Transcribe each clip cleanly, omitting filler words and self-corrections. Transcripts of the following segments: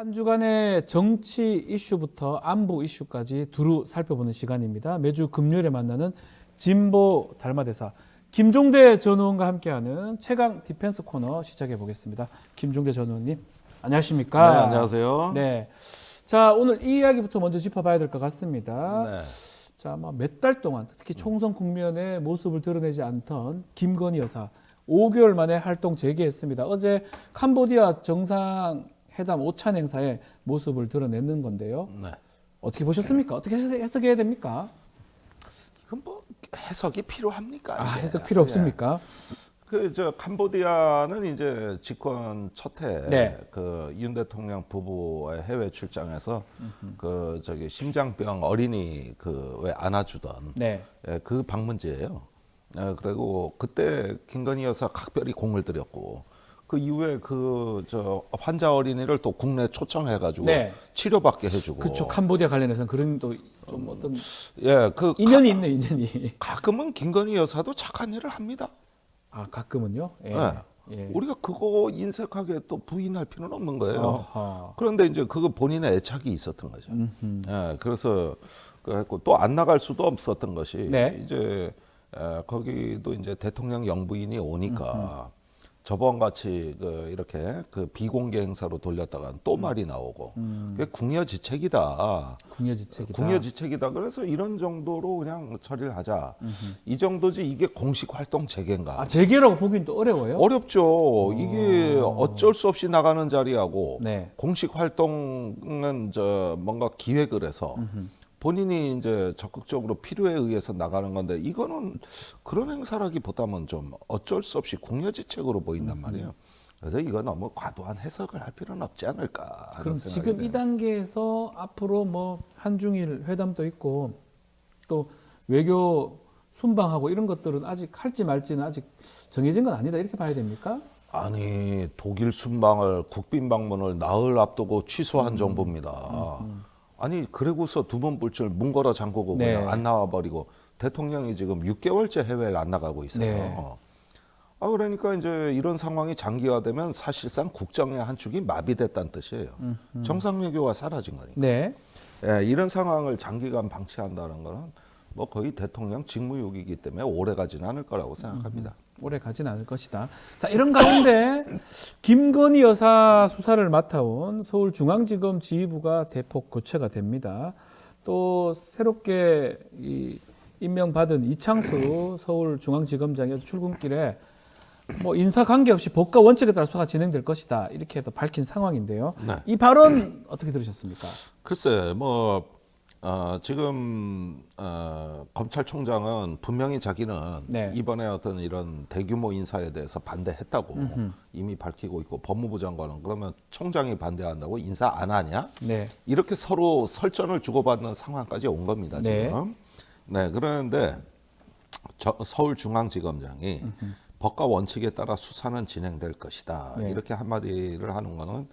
한 주간의 정치 이슈부터 안보 이슈까지 두루 살펴보는 시간입니다. 매주 금요일에 만나는 진보 달마대사 김종대 전 의원과 함께하는 최강 디펜스 코너 시작해 보겠습니다. 김종대 전 의원님, 안녕하십니까? 네, 안녕하세요. 네. 자, 오늘 이 이야기부터 먼저 짚어봐야 될 것 같습니다. 네. 자, 몇 달 동안 특히 총선 국면에 모습을 드러내지 않던 김건희 여사 5개월 만에 활동 재개했습니다. 어제 캄보디아 정상회담 오찬 행사에 모습을 드러내는 건데요. 네. 어떻게 보셨습니까? 어떻게 해석해야 됩니까? 이건 뭐 해석이 필요합니까? 이게? 해석 필요 없습니까? 그저 캄보디아는 이제 집권 첫해 네. 그 윤 대통령 부부의 해외 출장에서 그 저기 심장병 어린이 그 왜 안아주던 네. 그 방문지예요. 그리고 그때 김건희 여사 각별히 공을 들였고 그 이후에 그 저 환자 어린이를 또 국내 초청해가지고 네. 치료받게 해주고. 그렇죠. 캄보디아 관련해서는 그런 또 좀 어떤 그 인연이 있네, 인연이. 가끔은 김건희 여사도 착한 일을 합니다. 아, 가끔은요? 예. 네. 예. 우리가 그거 인색하게 또 부인할 필요는 없는 거예요. 어허. 그런데 이제 그거 본인의 애착이 있었던 거죠. 그래서 또 안 나갈 수도 없었던 것이 네. 이제 거기도 이제 대통령 영부인이 오니까 저번 같이 이렇게 그 비공개 행사로 돌렸다가 또 말이 나오고 그게 궁여지책이다. 궁여지책이다. 궁여지책이다. 그래서 이런 정도로 그냥 처리를 하자. 이 정도지 이게 공식 활동 재개인가? 아, 재개라고 보기는 또 어려워요? 어렵죠. 이게 어쩔 수 없이 나가는 자리하고 네. 공식 활동은 뭔가 기획을 해서 본인이 이제 적극적으로 필요에 의해서 나가는 건데 이거는 그런 행사라기보다는 좀 어쩔 수 없이 궁여지책으로 보인단 말이에요. 그래서 이거 너무 과도한 해석을 할 필요는 없지 않을까 하는 그럼 생각이 지금 들어요. 이 단계에서 앞으로 뭐 한중일 회담도 있고 또 외교 순방하고 이런 것들은 아직 할지 말지는 아직 정해진 건 아니다 이렇게 봐야 됩니까? 아니 독일 순방을 국빈 방문을 나흘 앞두고 취소한 정부입니다. 아니 그러고서 두 번 불출 문 걸어 잠그고 네. 그냥 안 나와버리고 대통령이 지금 6개월째 해외를 안 나가고 있어요. 네. 그러니까 이제 이런 상황이 장기화되면 사실상 국정의 한 축이 마비됐다는 뜻이에요. 정상 외교가 사라진 거니까. 네. 예, 이런 상황을 장기간 방치한다는 거는 뭐 거의 대통령 직무유기이기 때문에 오래 가지는 않을 거라고 생각합니다. 오래 가진 않을 것이다. 자, 이런 가운데 김건희 여사 수사를 맡아온 서울중앙지검 지휘부가 대폭 교체가 됩니다. 또 새롭게 임명받은 이창수 서울중앙지검장이 출근길에 뭐 인사 관계없이 법과 원칙에 따라 수사가 진행될 것이다 이렇게 해서 밝힌 상황인데요. 네. 이 발언 어떻게 들으셨습니까? 글쎄, 지금 검찰총장은 분명히 자기는 네. 이번에 어떤 이런 대규모 인사에 대해서 반대했다고 이미 밝히고 있고 법무부 장관은 그러면 총장이 반대한다고 인사 안 하냐? 네. 이렇게 서로 설전을 주고받는 상황까지 온 겁니다. 네. 지금. 네, 그런데 서울중앙지검장이 법과 원칙에 따라 수사는 진행될 것이다. 네. 이렇게 한마디를 하는 거는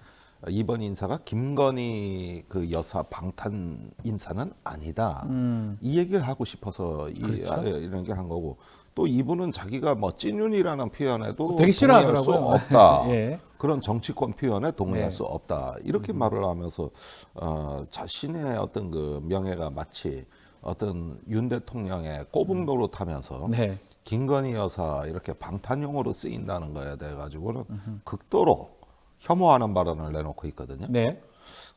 이번 인사가 김건희 그 여사 방탄 인사는 아니다. 이 얘기를 하고 싶어서 그렇죠. 이런 게 한 거고 또 이분은 자기가 뭐 찐윤이라는 표현에도 되게 싫어하더라고요. 동의할 수 없다. 예. 그런 정치권 표현에 동의할 네. 수 없다. 이렇게 말을 하면서 자신의 어떤 그 명예가 마치 어떤 윤 대통령의 꼬북 노릇하면서 네. 김건희 여사 이렇게 방탄용으로 쓰인다는 거에 대해 가지고는 극도로 혐오하는 발언을 내놓고 있거든요. 네.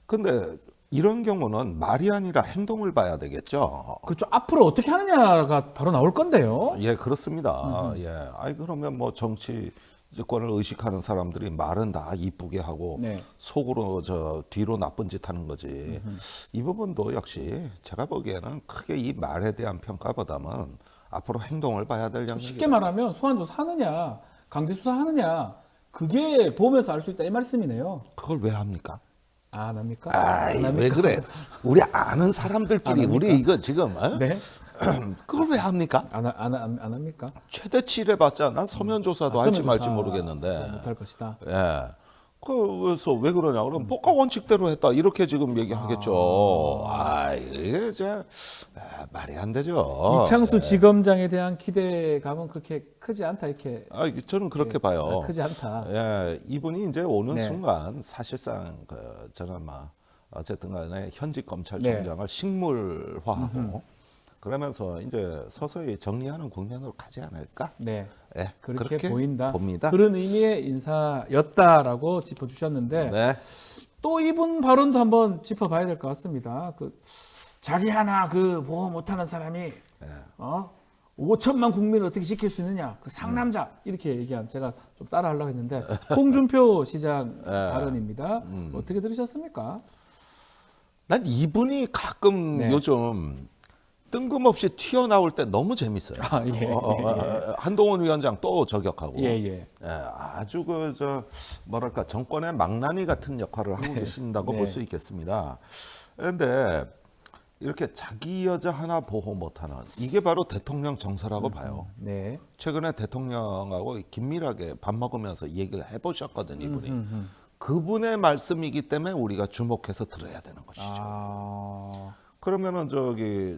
근데 이런 경우는 말이 아니라 행동을 봐야 되겠죠. 그렇죠. 앞으로 어떻게 하느냐가 바로 나올 건데요. 예, 그렇습니다. 예. 아이 그러면 뭐 정치권을 의식하는 사람들이 말은 다 이쁘게 하고 네. 속으로 뒤로 나쁜 짓 하는 거지. 이 부분도 역시 제가 보기에는 크게 이 말에 대한 평가보다는 앞으로 행동을 봐야 될 영역이다. 쉽게 말하면 소환조사 하느냐, 강제수사 하느냐, 그게 보면서 알 수 있다 이 말씀이네요. 그걸 왜 합니까? 안 합니까? 아이, 안 왜 합니까? 그래? 우리 아는 사람들끼리 안 합니까? 우리 이거 지금 네. 그걸 왜 합니까? 안 합니까? 최대치 해봤자 난 서면 조사도 할지 말지 모르겠는데. 못할 것이다. 예. 그래서 왜 그러냐? 그럼 법과 원칙대로 했다 이렇게 지금 얘기하겠죠. 이게 말이 안 되죠. 이창수 지검장에 대한 기대감은 그렇게 크지 않다 이렇게. 저는 그렇게 봐요. 크지 않다. 예, 이분이 이제 오는 네. 순간 사실상 저는 어쨌든 간에 현직 검찰총장을 식물화하고 그러면서 이제 서서히 정리하는 국면으로 가지 않을까? 네. 예, 그렇게 보인다. 봅니다. 그런 의미의 인사였다라고 짚어주셨는데 네. 또 이분 발언도 한번 짚어봐야 될 것 같습니다. 자기 하나 보호 못하는 사람이 5천만 국민을 어떻게 지킬 수 있느냐? 상남자 이렇게 얘기한 제가 좀 따라하려고 했는데 홍준표 시장 발언입니다. 어떻게 들으셨습니까? 난 이분이 가끔 네. 요즘 뜬금없이 튀어나올 때 너무 재밌어요. 한동훈 위원장 또 저격하고 예. 아주 뭐랄까 정권의 망나니 같은 역할을 하고 계신다고 볼 수 있겠습니다. 그런데 이렇게 자기 여자 하나 보호 못하는 이게 바로 대통령 정서라고 봐요. 네. 최근에 대통령하고 긴밀하게 밥 먹으면서 얘기를 해보셨거든요, 이분이. 그분의 말씀이기 때문에 우리가 주목해서 들어야 되는 것이죠. 그러면은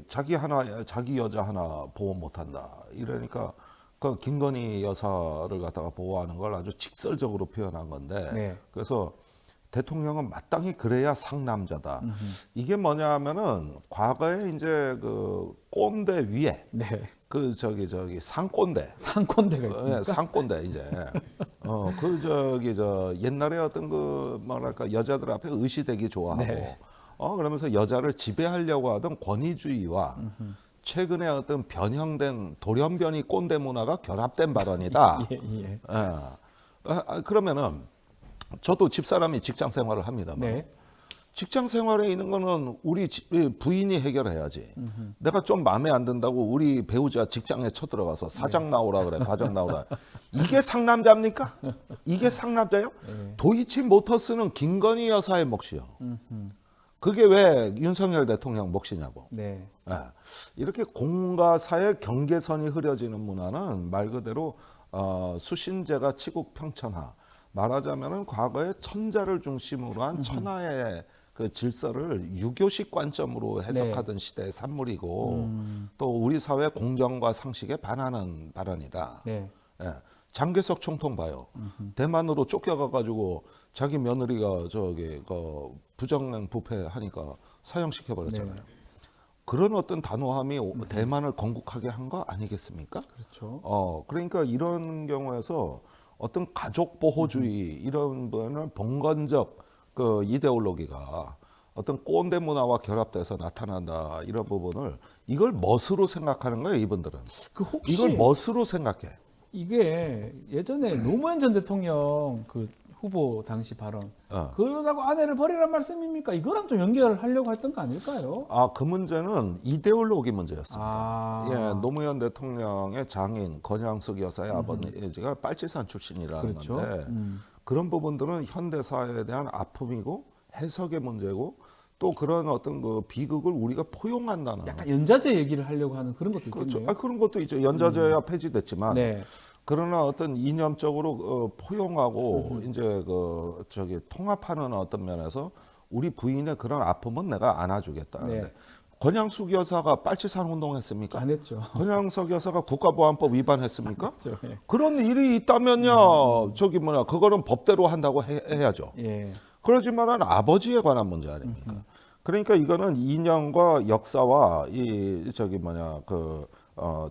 자기 여자 하나 보호 못한다. 이러니까 그 김건희 여사를 갖다가 보호하는 걸 아주 직설적으로 표현한 건데. 네. 그래서 대통령은 마땅히 그래야 상남자다. 이게 뭐냐면은 과거에 이제 꼰대 위에 상꼰대. 상꼰대가 있습니까? 상꼰대 이제. 옛날에 어떤 뭐랄까 여자들 앞에 의시되기 좋아하고. 네. 그러면서 여자를 지배하려고 하던 권위주의와 최근에 어떤 변형된 돌연변이 꼰대 문화가 결합된 발언이다. 예. 그러면은 저도 집사람이 직장 생활을 합니다만 네. 직장 생활에 있는 거는 우리 부인이 해결해야지. 내가 좀 마음에 안 든다고 우리 배우자 직장에 쳐들어가서 사장 나오라 그래, 과장 나오라. 이게 상남자입니까? 이게 상남자요? 도이치모터스는 김건희 여사의 몫이요. 그게 왜 윤석열 대통령 몫이냐고. 네. 이렇게 공과 사의 경계선이 흐려지는 문화는 말 그대로 수신제가 치국평천하. 말하자면은 과거의 천자를 중심으로 한 천하의 그 질서를 유교식 관점으로 해석하던 시대의 산물이고 또 우리 사회 공정과 상식에 반하는 발언이다. 네. 장개석 총통 봐요. 대만으로 쫓겨가가지고 자기 며느리가 부정행 부패하니까 사형시켜 버렸잖아요. 네. 그런 어떤 단호함이 대만을 건국하게 한 거 아니겠습니까? 그렇죠. 그러니까 이런 경우에서 어떤 가족 보호주의 이런 거는 봉건적 이데올로기가 어떤 꼰대 문화와 결합돼서 나타난다 이런 부분을 이걸 멋으로 생각하는 거예요 이분들은. 혹시 이걸 멋으로 생각해. 이게 예전에 노무현 전 대통령 후보 당시 발언 그러다고 아내를 버리란 말씀입니까? 이거랑 좀 연결하려고 했던 거 아닐까요? 그 문제는 이데올로기 문제였습니다. 노무현 대통령의 장인 권양숙 여사의 아버지가 빨치산 출신이라는 그렇죠. 건데 그런 부분들은 현대사에 대한 아픔이고 해석의 문제고 또 그런 어떤 비극을 우리가 포용한다는 약간 연자제 얘기를 하려고 하는 그런 것도 그렇죠. 있겠네요. 그런 것도 있죠. 연자제야 폐지됐지만 네. 그러나 어떤 이념적으로 포용하고 이제 통합하는 어떤 면에서 우리 부인의 그런 아픔은 내가 안아주겠다. 네. 권양숙 여사가 빨치산 운동했습니까? 안 했죠. 권양숙 여사가 국가보안법 위반했습니까? 그렇죠. 예. 그런 일이 있다면요, 그거는 법대로 한다고 해야죠. 예. 그러지만은 아버지에 관한 문제 아닙니까? 그러니까 이거는 이념과 역사와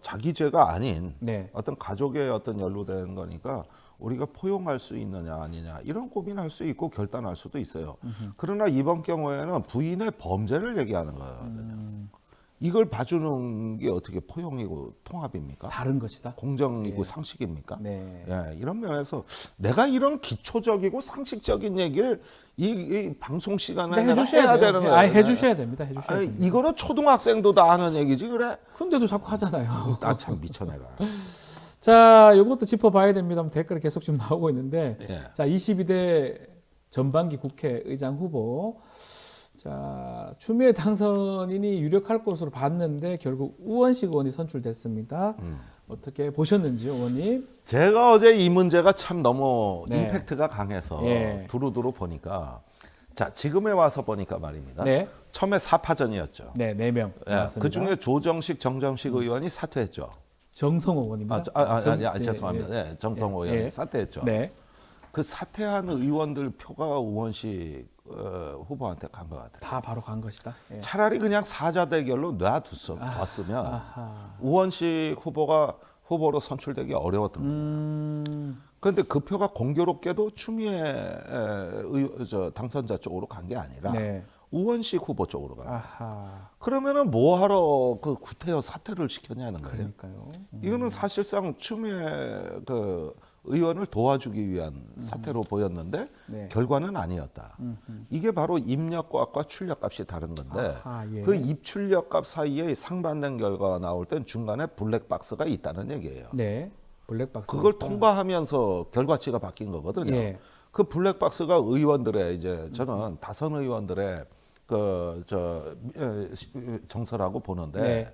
자기 죄가 아닌 네. 어떤 가족의 어떤 연루된 거니까 우리가 포용할 수 있느냐 아니냐 이런 고민할 수 있고 결단할 수도 있어요. 그러나 이번 경우에는 부인의 범죄를 얘기하는 거거든요. 이걸 봐주는 게 어떻게 포용이고 통합입니까? 다른 것이다. 공정이고 상식입니까? 네. 이런 면에서 내가 이런 기초적이고 상식적인 얘기를 이 방송 시간에 내가 해야 되는 거예요. 해주셔야 됩니다. 해주셔야 됩니다. 이거는 초등학생도 다 아는 얘기지 그래? 근데도 자꾸 하잖아요. 나 참 미쳐 내가. 자, 이것도 짚어봐야 됩니다. 댓글이 계속 지금 나오고 있는데, 예. 자, 22대 전반기 국회의장 후보, 자, 추미애 당선인이 유력할 것으로 봤는데 결국 우원식 의원이 선출됐습니다. 어떻게 보셨는지 의원님? 제가 어제 이 문제가 참 너무 네. 임팩트가 강해서 예. 두루두루 보니까 자 지금에 와서 보니까 말입니다. 네. 처음에 4파전이었죠. 네, 4명. 예, 그 중에 조정식, 정점식 의원이 사퇴했죠. 정성호 의원입니다. 죄송합니다. 예. 네, 정성호 의원이 예. 사퇴했죠. 네. 그 사퇴한 의원들 표가 우원식 후보한테 간 것 같아요. 다 바로 간 것이다. 예. 차라리 그냥 사자 대결로 놨으면 아하. 우원식 후보가 후보로 선출되기 어려웠던 거예요. 그런데 그 표가 공교롭게도 추미애 당선자 쪽으로 간 게 아니라 네. 우원식 후보 쪽으로 간 거예요. 아하. 그러면은 뭐하러 그 구태여 사퇴를 시켰냐는 거예요. 그러니까요. 이거는 사실상 추미애 그 의원을 도와주기 위한 사태로 보였는데 네. 결과는 아니었다. 이게 바로 입력값과 출력값이 다른 건데 아하, 예. 그 입출력값 사이에 상반된 결과가 나올 땐 중간에 블랙박스가 있다는 얘기예요. 네. 블랙박스. 그걸 통과하면서 결과치가 바뀐 거거든요. 예. 그 블랙박스가 의원들의 이제 저는 다선 의원들의 정서라고 보는데 네.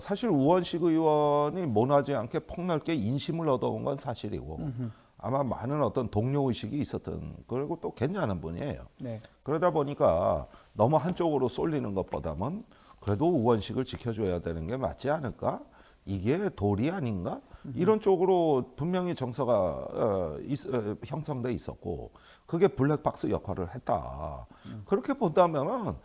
사실 우원식 의원이 모나지 않게 폭넓게 인심을 얻어온 건 사실이고 아마 많은 어떤 동료 의식이 있었던 그리고 또 괜찮은 분이에요. 네. 그러다 보니까 너무 한쪽으로 쏠리는 것보다는 그래도 우원식을 지켜줘야 되는 게 맞지 않을까? 이게 도리 아닌가? 이런 쪽으로 분명히 정서가 형성돼 있었고 그게 블랙박스 역할을 했다. 그렇게 본다면은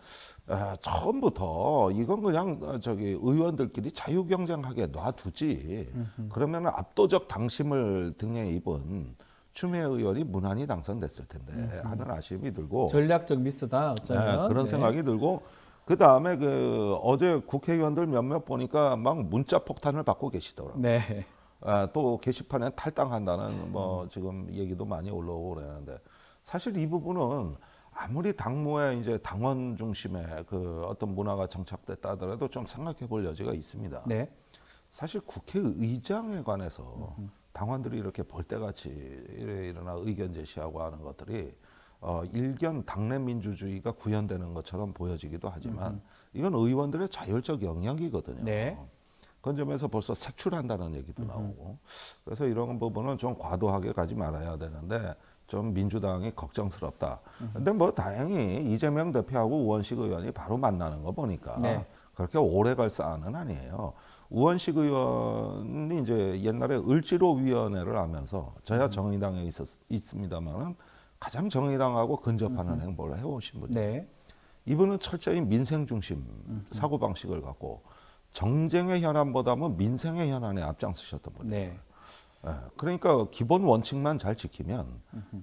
처음부터 이건 그냥 의원들끼리 자유경쟁하게 놔두지. 그러면 압도적 당심을 등에 입은 추미애 의원이 무난히 당선됐을 텐데 하는 아쉬움이 들고 전략적 미스다. 어쩌면. 그런 네. 생각이 들고 그 다음에 어제 국회의원들 몇몇 보니까 막 문자 폭탄을 받고 계시더라고요. 네. 또 게시판에 탈당한다는 뭐 지금 얘기도 많이 올라오고 그러는데 사실 이 부분은 아무리 당무에 이제 당원 중심의 그 어떤 문화가 정착됐다 하더라도 좀 생각해 볼 여지가 있습니다. 네. 사실 국회의장에 관해서 당원들이 이렇게 벌떼같이 일어나 의견 제시하고 하는 것들이 일견 당내 민주주의가 구현되는 것처럼 보여지기도 하지만 이건 의원들의 자율적 영역이거든요. 네. 그런 점에서 벌써 색출한다는 얘기도 나오고 그래서 이런 부분은 좀 과도하게 가지 말아야 되는데 좀 민주당이 걱정스럽다. 근데 뭐 다행히 이재명 대표하고 우원식 의원이 바로 만나는 거 보니까 네. 그렇게 오래 갈 사안은 아니에요. 우원식 의원이 이제 옛날에 을지로위원회를 하면서 저야 정의당에 있습니다만은 가장 정의당하고 근접하는 행보를 해오신 분이에요. 네. 이분은 철저히 민생 중심 사고 방식을 갖고 정쟁의 현안보다는 민생의 현안에 앞장서셨던 분이에요. 네. 그러니까 기본 원칙만 잘 지키면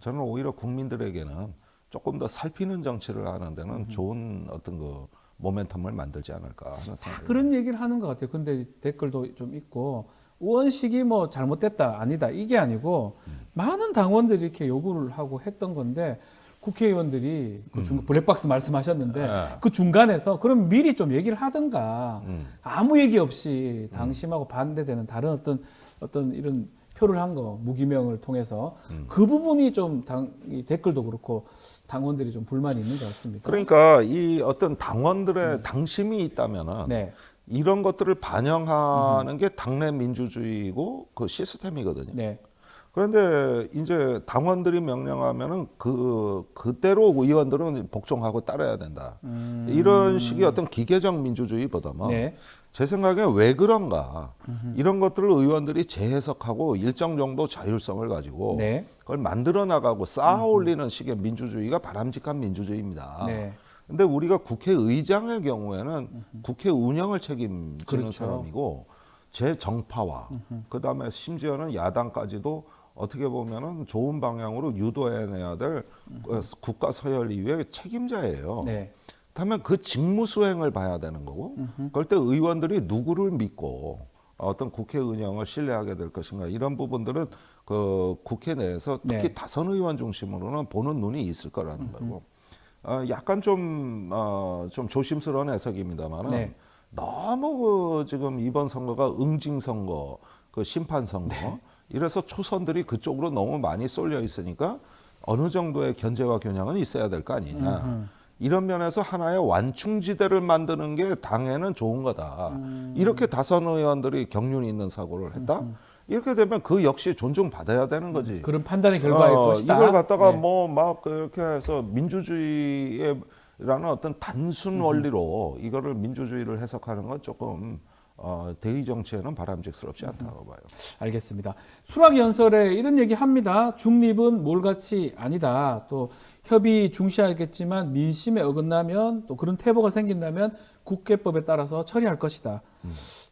저는 오히려 국민들에게는 조금 더 살피는 정치를 하는 데는 좋은 어떤 그 모멘텀을 만들지 않을까 하는 생각이 그런 얘기를 하는 것 같아요. 근데 댓글도 좀 있고 우원식이 뭐 잘못됐다 아니다 이게 아니고 많은 당원들이 이렇게 요구를 하고 했던 건데 국회의원들이 그 블랙박스 말씀하셨는데 네. 그 중간에서 그럼 미리 좀 얘기를 하든가 아무 얘기 없이 당심하고 반대되는 다른 어떤 이런 표를 한 거 무기명을 통해서 그 부분이 좀 이 댓글도 그렇고 당원들이 좀 불만이 있는 것 같습니다. 그러니까 이 어떤 당원들의 당심이 있다면은 네. 이런 것들을 반영하는 게 당내 민주주의고 그 시스템이거든요. 네. 그런데 이제 당원들이 명령하면은 그대로 의원들은 복종하고 따라야 된다. 이런 식의 어떤 기계적 민주주의보다는 네. 제 생각에 왜 그런가 이런 것들을 의원들이 재해석하고 일정 정도 자율성을 가지고 네. 그걸 만들어 나가고 쌓아 올리는 식의 민주주의가 바람직한 민주주의입니다. 네. 근데 우리가 국회의장의 경우에는 국회 운영을 책임지는 그렇죠. 사람이고 제 정파와 그다음에 심지어는 야당까지도 어떻게 보면은 좋은 방향으로 유도해내야 될 국가 서열이의 책임자예요. 네. 그렇다면 그 직무 수행을 봐야 되는 거고 그럴 때 의원들이 누구를 믿고 어떤 국회 운영을 신뢰하게 될 것인가 이런 부분들은 그 국회 내에서 특히 네. 다선 의원 중심으로는 보는 눈이 있을 거라는 거고 약간 좀 조심스러운 해석입니다만은 네. 너무 지금 이번 선거가 응징 선거, 그 심판 선거 이래서 초선들이 그쪽으로 너무 많이 쏠려 있으니까 어느 정도의 견제와 균형은 있어야 될 거 아니냐. 이런 면에서 하나의 완충지대를 만드는 게 당에는 좋은 거다. 이렇게 다선 의원들이 경륜이 있는 사고를 했다. 이렇게 되면 그 역시 존중받아야 되는 거지. 그런 판단의 결과일 것이다. 이걸 갖다가 네. 뭐 막 그렇게 해서 민주주의의 라는 어떤 단순 원리로 이거를 민주주의를 해석하는 건 조금 대의 정치에는 바람직스럽지 않다고 봐요. 알겠습니다. 수락연설에 이런 얘기 합니다. 중립은 몰같이 아니다. 또 협의 중시하겠지만 민심에 어긋나면 또 그런 태보가 생긴다면 국회법에 따라서 처리할 것이다.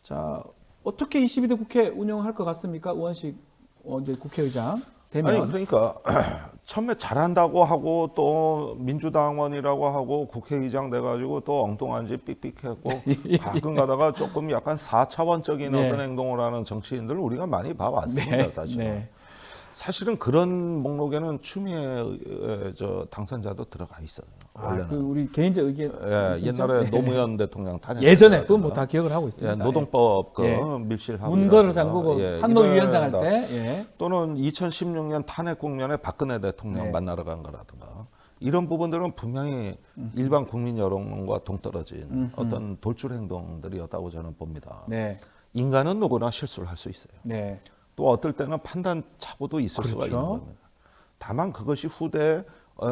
자, 어떻게 22대 국회 운영할 것 같습니까? 우원식 이제 국회의장 되면. 아니 그러니까 처음에 잘한다고 하고 또 민주당원이라고 하고 국회의장 돼가지고 또 엉뚱한 짓 삑삑했고 가끔 가다가 조금 약간 4차원적인 네. 어떤 행동을 하는 정치인들을 우리가 많이 봐왔습니다. 네, 사실은. 네. 사실은 그런 목록에는 추미애 당선자도 들어가 있어요. 원래는. 그 우리 개인적 의견. 예, 옛날에 노무현 대통령 탄핵 예전에 그건 뭐 다 기억을 하고 있습니다. 예, 노동법 그 예. 밀실하고 문거를 잠그고 예, 한노위원장 할 이거다. 때. 예. 또는 2016년 탄핵 국면에 박근혜 대통령 네. 만나러 간 거라든가 이런 부분들은 분명히 일반 국민 여론과 동떨어진 어떤 돌출 행동들이었다고 저는 봅니다. 네. 인간은 누구나 실수를 할 수 있어요. 네. 또 어떨 때는 판단 착오도 있을 수가 그렇죠. 있는 겁니다. 다만 그것이 후대에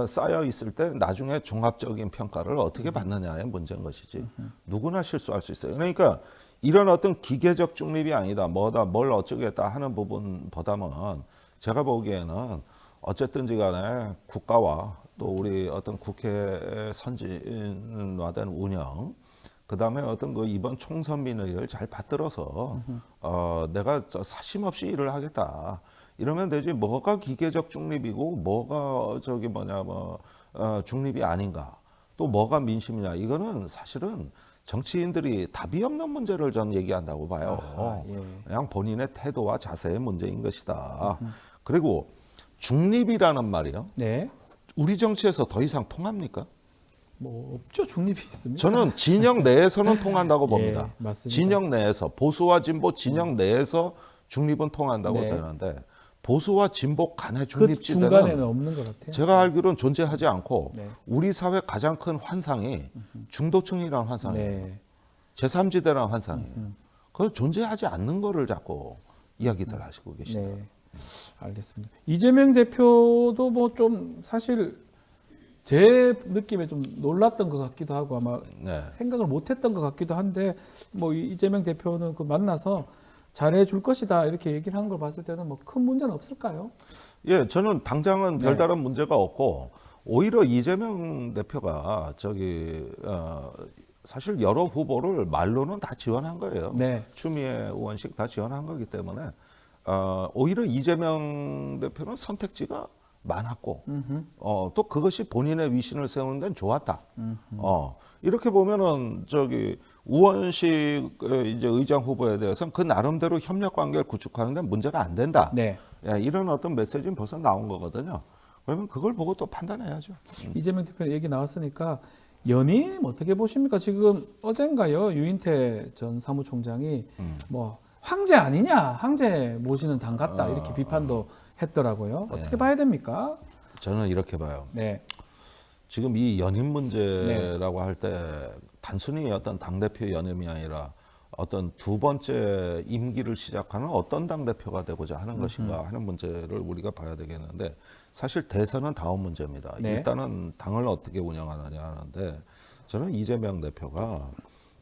쌓여 있을 때 나중에 종합적인 평가를 어떻게 받느냐의 문제인 것이지 누구나 실수할 수 있어요. 그러니까 이런 어떤 기계적 중립이 아니다, 뭐다, 뭘 어쩌겠다 하는 부분보다는 제가 보기에는 어쨌든지 간에 국가와 또 우리 어떤 국회의 선진화된 운영, 그 다음에 어떤 그 이번 총선 민의를 잘 받들어서 내가 사심 없이 일을 하겠다. 이러면 되지 뭐가 기계적 중립이고 뭐가 중립이 아닌가. 또 뭐가 민심이냐. 이거는 사실은 정치인들이 답이 없는 문제를 전 얘기한다고 봐요. 예. 그냥 본인의 태도와 자세의 문제인 것이다. 그리고 중립이라는 말이요. 네. 우리 정치에서 더 이상 통합니까? 뭐 없죠. 중립이 있습니다. 저는 진영 내에서는 통한다고 봅니다. 예, 맞습니다. 진영 내에서 보수와 진보 진영 내에서 중립은 통한다고 네. 되는데 보수와 진보 간의 그 중립지대는 중간에는 없는 것 같아요. 제가 알기로는 존재하지 않고 네. 우리 사회 가장 큰 환상이 중도층이라는 환상이에요. 네. 제3지대라는 환상이에요. 그건 존재하지 않는 거를 자꾸 이야기들 하시고 계시다. 네. 알겠습니다. 이재명 대표도 뭐 좀 사실 제 느낌에 좀 놀랐던 것 같기도 하고 아마 네. 생각을 못했던 것 같기도 한데 뭐 이재명 대표는 그 만나서 잘해줄 것이다 이렇게 얘기를 한 걸 봤을 때는 뭐 큰 문제는 없을까요? 예, 저는 당장은 네. 별다른 문제가 없고 오히려 이재명 대표가 사실 여러 후보를 말로는 다 지원한 거예요. 네. 추미애, 우원식 다 지원한 거기 때문에 오히려 이재명 대표는 선택지가 많았고 또 그것이 본인의 위신을 세우는 데는 좋았다. 이렇게 보면은 우원식 이제 의장 후보에 대해서는 그 나름대로 협력 관계를 구축하는 데 문제가 안 된다. 네. 예, 이런 어떤 메시지는 벌써 나온 거거든요. 그러면 그걸 보고 또 판단해야죠. 이재명 대표 얘기 나왔으니까 연임 어떻게 보십니까? 지금 어젠가요 유인태 전 사무총장이 뭐 황제 아니냐, 황제 모시는 당 같다 이렇게 비판도 했더라고요. 어떻게 봐야 됩니까? 저는 이렇게 봐요. 네, 지금 이 연임 문제라고 할 때 단순히 어떤 당대표 연임이 아니라 어떤 두 번째 임기를 시작하는 어떤 당대표가 되고자 하는 것인가 하는 문제를 우리가 봐야 되겠는데 사실 대선은 다음 문제입니다. 네. 일단은 당을 어떻게 운영하느냐 하는데 저는 이재명 대표가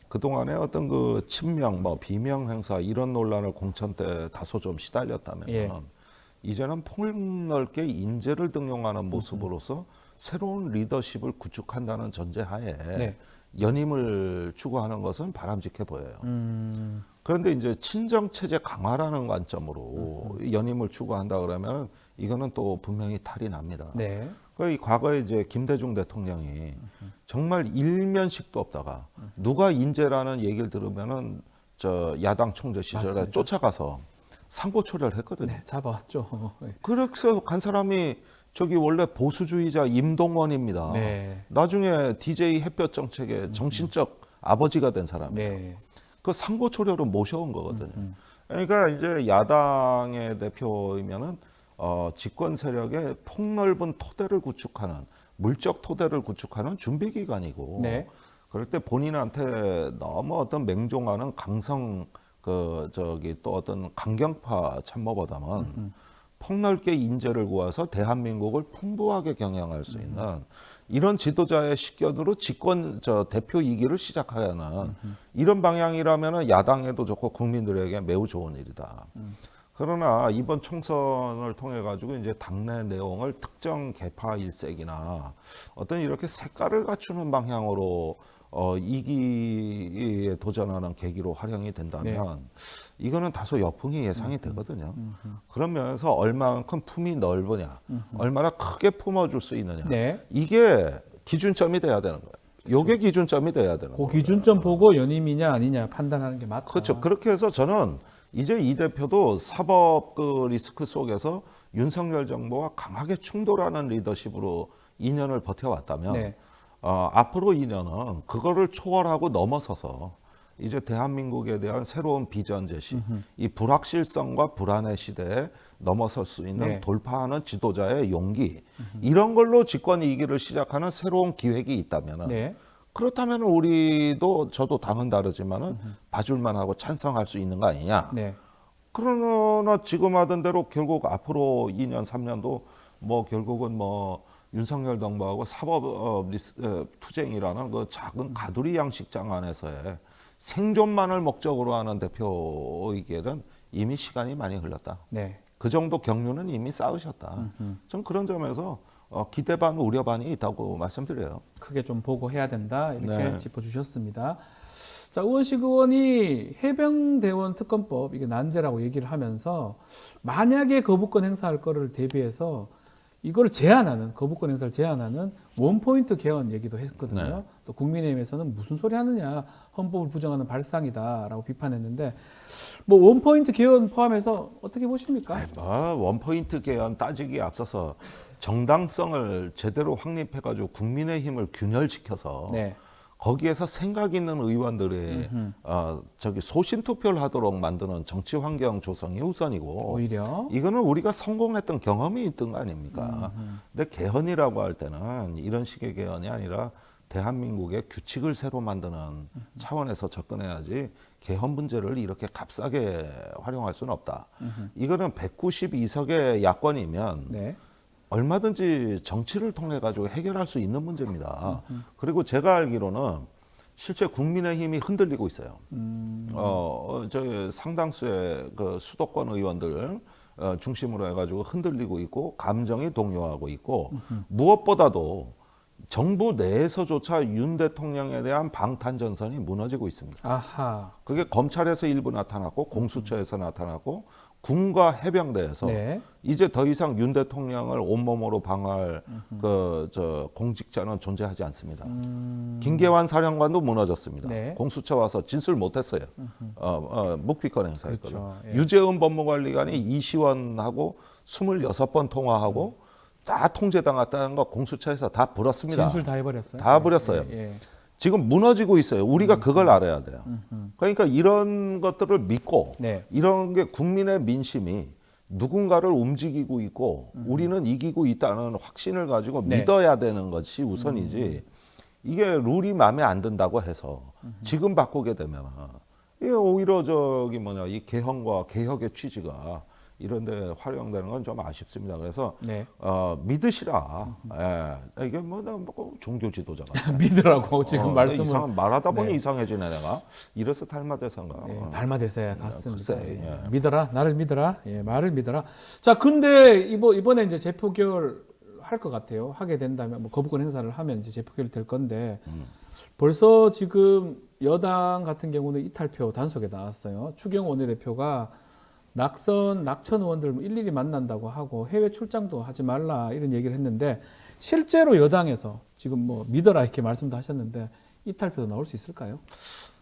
그동안에 어떤 그 친명, 비명 행사 이런 논란을 공천 때 다소 좀 시달렸다면 예. 이제는 폭넓게 인재를 등용하는 모습으로서 새로운 리더십을 구축한다는 전제하에 네. 연임을 추구하는 것은 바람직해 보여요. 그런데 이제 친정 체제 강화라는 관점으로 연임을 추구한다 그러면 이거는 또 분명히 탈이 납니다. 네, 이 과거에 이제 김대중 대통령이 정말 일면식도 없다가 누가 인재라는 얘기를 들으면은 야당 총재 시절에 맞습니다. 쫓아가서 상고초려를 했거든요. 네, 잡아왔죠. 그래서 간 사람이 원래 보수주의자 임동원입니다. 네. 나중에 DJ 햇볕 정책의 정신적 아버지가 된 사람이에요. 네, 그 상고초려로 모셔온 거거든요. 그러니까 이제 야당의 대표이면은 집권 세력의 폭넓은 토대를 구축하는 물적 토대를 구축하는 준비 기간이고 네. 그럴 때 본인한테 너무 어떤 맹종하는 강성 또 어떤 강경파 참모보다는 폭넓게 인재를 구해서 대한민국을 풍부하게 경영할 수 있는 이런 지도자의 식견으로 집권 대표 2기를 시작하는 이런 방향이라면 야당에도 좋고 국민들에게 매우 좋은 일이다. 그러나 이번 총선을 통해 가지고 이제 당내 내용을 특정 계파 일색이나 어떤 이렇게 색깔을 갖추는 방향으로 2기에 도전하는 계기로 활용이 된다면 이거는 다소 역풍이 예상이 되거든요. 그런 면에서 얼마만큼 품이 넓으냐, 얼마나 크게 품어줄 수 있느냐, 네. 이게 기준점이 돼야 되는 거예요. 요게 기준점이 돼야 되는 그 거예요. 기준점 보고 연임이냐 아니냐 판단하는 게 맞다. 그렇죠. 그렇게 해서 저는 이제 이 대표도 사법 그 리스크 속에서 윤석열 정부와 강하게 충돌하는 리더십으로 2년을 버텨왔다면 네. 앞으로 2년은 그거를 초월하고 넘어서서 이제 대한민국에 대한 새로운 비전 제시, 이 불확실성과 불안의 시대에 넘어설 수 있는 네. 돌파하는 지도자의 용기, 이런 걸로 집권 2기를 시작하는 새로운 기획이 있다면 네. 그렇다면 우리도 저도 당은 다르지만은 봐줄만 하고 찬성할 수 있는 거 아니냐. 네. 그러나 지금 하던 대로 결국 앞으로 2년, 3년도 뭐 결국은 뭐 윤석열 정부하고 사법 투쟁이라는 그 작은 가두리 양식장 안에서의 생존만을 목적으로 하는 대표에게는 이미 시간이 많이 흘렀다. 네. 그 정도 경륜은 이미 쌓으셨다. 전 그런 점에서 기대 반 우려 반이 있다고 말씀드려요. 크게 좀 보고 해야 된다 이렇게 네. 짚어주셨습니다. 자, 우원식 의원이 해병대원 특검법 이게 난제라고 얘기를 하면서 만약에 거부권 행사할 거를 대비해서 이걸 제한하는 거부권 행사를 제한하는 원포인트 개헌 얘기도 했거든요. 네. 또 국민의힘에서는 무슨 소리 하느냐 헌법을 부정하는 발상이다라고 비판했는데 뭐 원포인트 개헌 포함해서 어떻게 보십니까? 원포인트 개헌 따지기에 앞서서 정당성을 제대로 확립해가지고 국민의힘을 균열시켜서 네. 거기에서 생각 있는 의원들이 소신 투표를 하도록 만드는 정치 환경 조성이 우선이고 오히려 이거는 우리가 성공했던 경험이 있던 거 아닙니까? 근데 개헌이라고 할 때는 이런 식의 개헌이 아니라 대한민국의 규칙을 새로 만드는 차원에서 접근해야지 개헌 문제를 이렇게 값싸게 활용할 수는 없다. 이거는 192석의 야권이면 네. 얼마든지 정치를 통해 가지고 해결할 수 있는 문제입니다. 그리고 제가 알기로는 실제 국민의힘이 흔들리고 있어요. 저 상당수의 그 수도권 의원들 중심으로 해가지고 흔들리고 있고 감정이 동요하고 있고 무엇보다도 정부 내에서조차 윤 대통령에 대한 방탄 전선이 무너지고 있습니다. 아하. 그게 검찰에서 일부 나타났고 공수처에서 나타났고 군과 해병대에서 네. 이제 더 이상 윤 대통령을 온몸으로 방어할 공직자는 존재하지 않습니다. 김계환 사령관도 무너졌습니다. 네. 공수처 와서 진술 못했어요. 묵비권 행사했거든요. 그렇죠. 예. 유재은 법무관리관이 이시원하고 26번 통화하고 다 통제당했다는 거 공수처에서 다 불었습니다. 진술 다 해버렸어요. 다 버렸어요. 예, 예. 지금 무너지고 있어요. 우리가 그걸 알아야 돼요. 그러니까 이런 것들을 믿고 네. 이런 게 국민의 민심이 누군가를 움직이고 있고 우리는 이기고 있다는 확신을 가지고 네. 믿어야 되는 것이 우선이지 이게 룰이 마음에 안 든다고 해서 지금 바꾸게 되면 이게 오히려 이 개헌과 개혁의 취지가 이런 데 활용되는 건 좀 아쉽습니다. 그래서 네. 믿으시라. 예. 이게 뭐 종교 지도자가 믿으라고 지금 말씀을 말하다 보니 네. 이상해지네 내가. 이래서 닮아대선가. 네, 닮아대서야 같습니다. 글쎄, 예. 예. 믿어라, 나를 믿어라, 예, 말을 믿어라. 자, 근데 이번에 이제 재표결 할 것 같아요. 하게 된다면 뭐 거부권 행사를 하면 이제 재표결이 될 건데 벌써 지금 여당 같은 경우는 이탈표 단속에 나왔어요. 추경 원내대표가 낙천 의원들 일일이 만난다고 하고 해외 출장도 하지 말라 이런 얘기를 했는데 실제로 여당에서 지금 뭐 믿어라 이렇게 말씀도 하셨는데 이탈표도 나올 수 있을까요?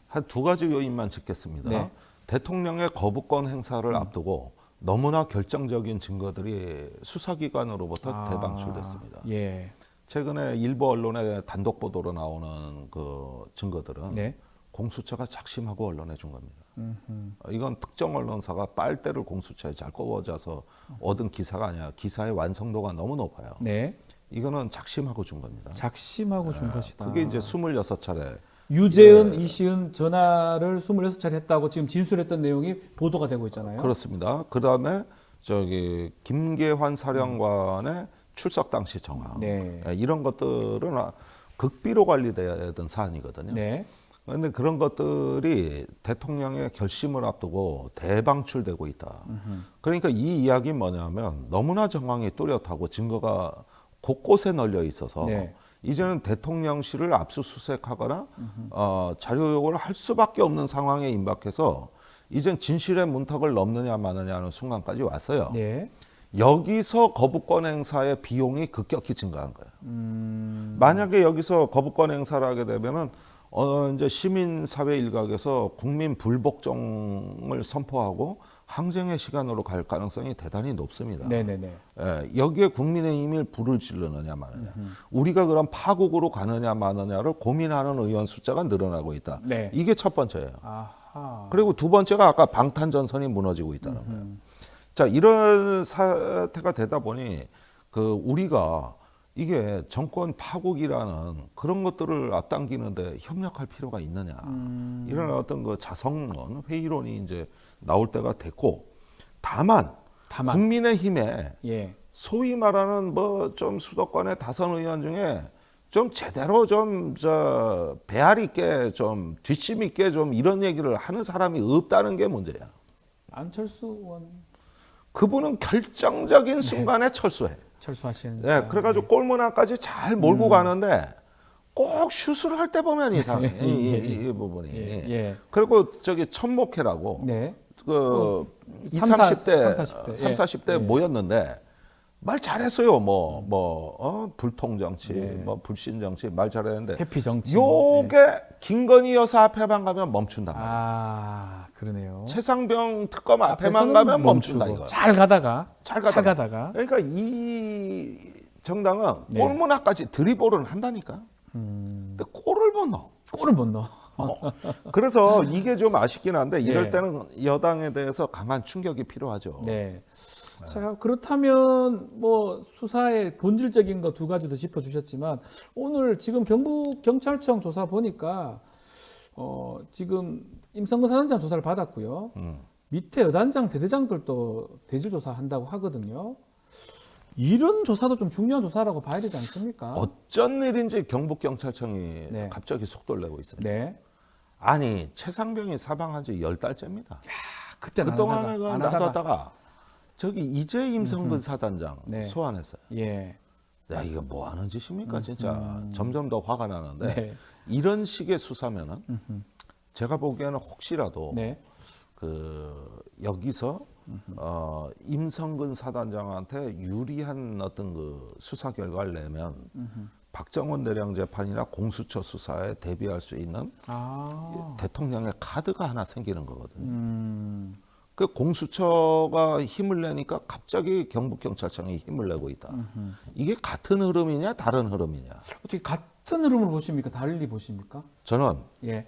한 두 가지 요인만 짚겠습니다. 네. 대통령의 거부권 행사를 앞두고 너무나 결정적인 증거들이 수사기관으로부터 대방출됐습니다. 예. 최근에 일부 언론의 단독 보도로 나오는 그 증거들은 네. 공수처가 작심하고 언론에 준 겁니다. 이건 특정 언론사가 빨대를 공수처에 잘 꼽아줘서 얻은 기사가 아니라 기사의 완성도가 너무 높아요. 네. 이거는 작심하고 준 겁니다. 작심하고 준 것이다. 그게 이제 26차례. 유재은, 이시은 전화를 26차례 했다고 지금 진술했던 내용이 보도가 되고 있잖아요. 그렇습니다. 그 다음에 김계환 사령관의 출석 당시 정황 네. 이런 것들은 극비로 관리되던 사안이거든요. 네. 그런데 그런 것들이 대통령의 결심을 앞두고 대방출되고 있다. 그러니까 이 이야기는 뭐냐면 너무나 정황이 뚜렷하고 증거가 곳곳에 널려 있어서 네. 이제는 대통령실을 압수수색하거나 자료 요구를 할 수밖에 없는 상황에 임박해서 이젠 진실의 문턱을 넘느냐 마느냐는 순간까지 왔어요. 네. 여기서 거부권 행사의 비용이 급격히 증가한 거예요. 만약에 여기서 거부권 행사를 하게 되면은 이제 시민사회 일각에서 국민 불복종을 선포하고 항쟁의 시간으로 갈 가능성이 대단히 높습니다. 네네네. 여기에 국민의힘이 불을 지르느냐 마느냐, 우리가 그럼 파국으로 가느냐 마느냐를 고민하는 의원 숫자가 늘어나고 있다. 네. 이게 첫 번째예요. 아하. 그리고 두 번째가 아까 방탄전선이 무너지고 있다는 거예요. 자, 이런 사태가 되다 보니 우리가 이게 정권 파국이라는 그런 것들을 앞당기는데 협력할 필요가 있느냐, 이런 어떤 자성론, 회의론이 이제 나올 때가 됐고, 다만. 국민의힘에 예. 소위 말하는 좀 수도권의 다선 의원 중에 좀 제대로 배알 있게 뒷심 있게 이런 얘기를 하는 사람이 없다는 게 문제야. 안철수 의원 그분은 결정적인 순간에 철수해. 철수하시는. 네, 그래가지고 골문안까지 잘 몰고 가는데 꼭 슛을 할 때 보면 이상해. 이 부분이. 예. 그리고 천목회라고 네. 20, 30대, 40대. 30, 40대 모였는데 말 잘했어요. 불통 정치, 불신 정치 말 잘했는데 회피 정치. 요게 김건희 여사 앞에만 가면 멈춘단 말이에요. 아, 그러네요. 최상병 특검 앞에만 앞에서는 가면 멈춘다 멈추고. 이거. 잘 가다가. 그러니까 이 정당은 네. 골문안까지 드리블은 한다니까. 근데 골을 못 넣어. 골을 못 넣어. 그래서 이게 좀 아쉽긴 한데 이럴 네. 때는 여당에 대해서 강한 충격이 필요하죠. 네. 자, 그렇다면 수사의 본질적인 거 두 가지 더 짚어주셨지만 오늘 지금 경북 경찰청 조사 보니까 지금 임성근 사단장 조사를 받았고요. 밑에 여단장, 대대장들도 대질 조사한다고 하거든요. 이런 조사도 좀 중요한 조사라고 봐야 되지 않습니까? 어쩐 일인지 경북경찰청이 네. 갑자기 속도를 내고 있어요. 네. 아니 최상병이 사망한 지 10달째입니다. 그때 그동안에 안 하다가. 놔뒀다가 저기 이제 임성근 사단장 네. 소환했어요. 예. 야, 이거 뭐 하는 짓입니까 진짜. 점점 더 화가 나는데 네. 이런 식의 수사면은 제가 보기에는 혹시라도 네. 여기서 임성근 사단장한테 유리한 어떤 수사 결과를 내면 박정원 대령 재판이나 공수처 수사에 대비할 수 있는 대통령의 카드가 하나 생기는 거거든요. 그 공수처가 힘을 내니까 갑자기 경북경찰청이 힘을 내고 있다. 이게 같은 흐름이냐 다른 흐름이냐? 어떻게 같은 흐름으로 보십니까? 달리 보십니까? 저는 예.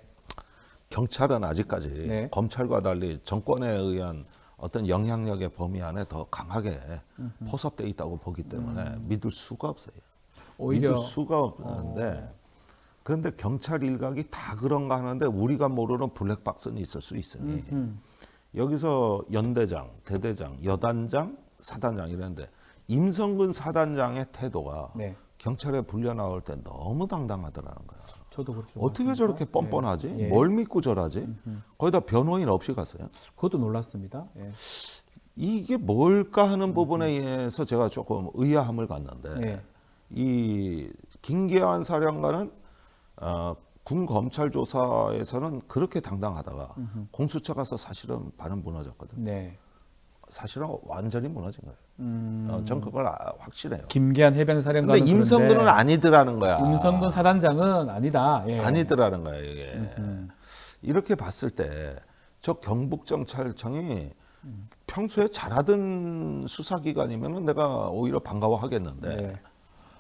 경찰은 아직까지 네. 검찰과 달리 정권에 의한 어떤 영향력의 범위 안에 더 강하게 포섭돼 있다고 보기 때문에 믿을 수가 없어요. 오히려 믿을 수가 없는데 그런데 경찰 일각이 다 그런가 하는데 우리가 모르는 블랙박스는 있을 수 있으니 여기서 연대장, 대대장, 여단장, 사단장 이랬는데 임성근 사단장의 태도가 네. 경찰에 불려 나올 때 너무 당당하더라는 거야. 저도 그렇게 어떻게 봤습니다. 저렇게 뻔뻔하지? 예. 뭘 믿고 저러지? 거기다 변호인 없이 갔어요. 그것도 놀랐습니다. 예. 이게 뭘까 하는 부분에 의해서 제가 조금 의아함을 갖는데 네. 이 김계환 사령관은 군 검찰 조사에서는 그렇게 당당하다가 공수처 가서 사실은 반은 무너졌거든요. 네. 사실은 완전히 무너진 거예요. 전 그걸 확실해요. 김계한 해병사령관은 근데 임성근은 그런데 아니더라는 거야. 임성근 사단장은 아니다. 예. 아니더라는 거예요. 이게. 이렇게 봤을 때 저 경북경찰청이 평소에 잘하던 수사기관이면 내가 오히려 반가워하겠는데 네.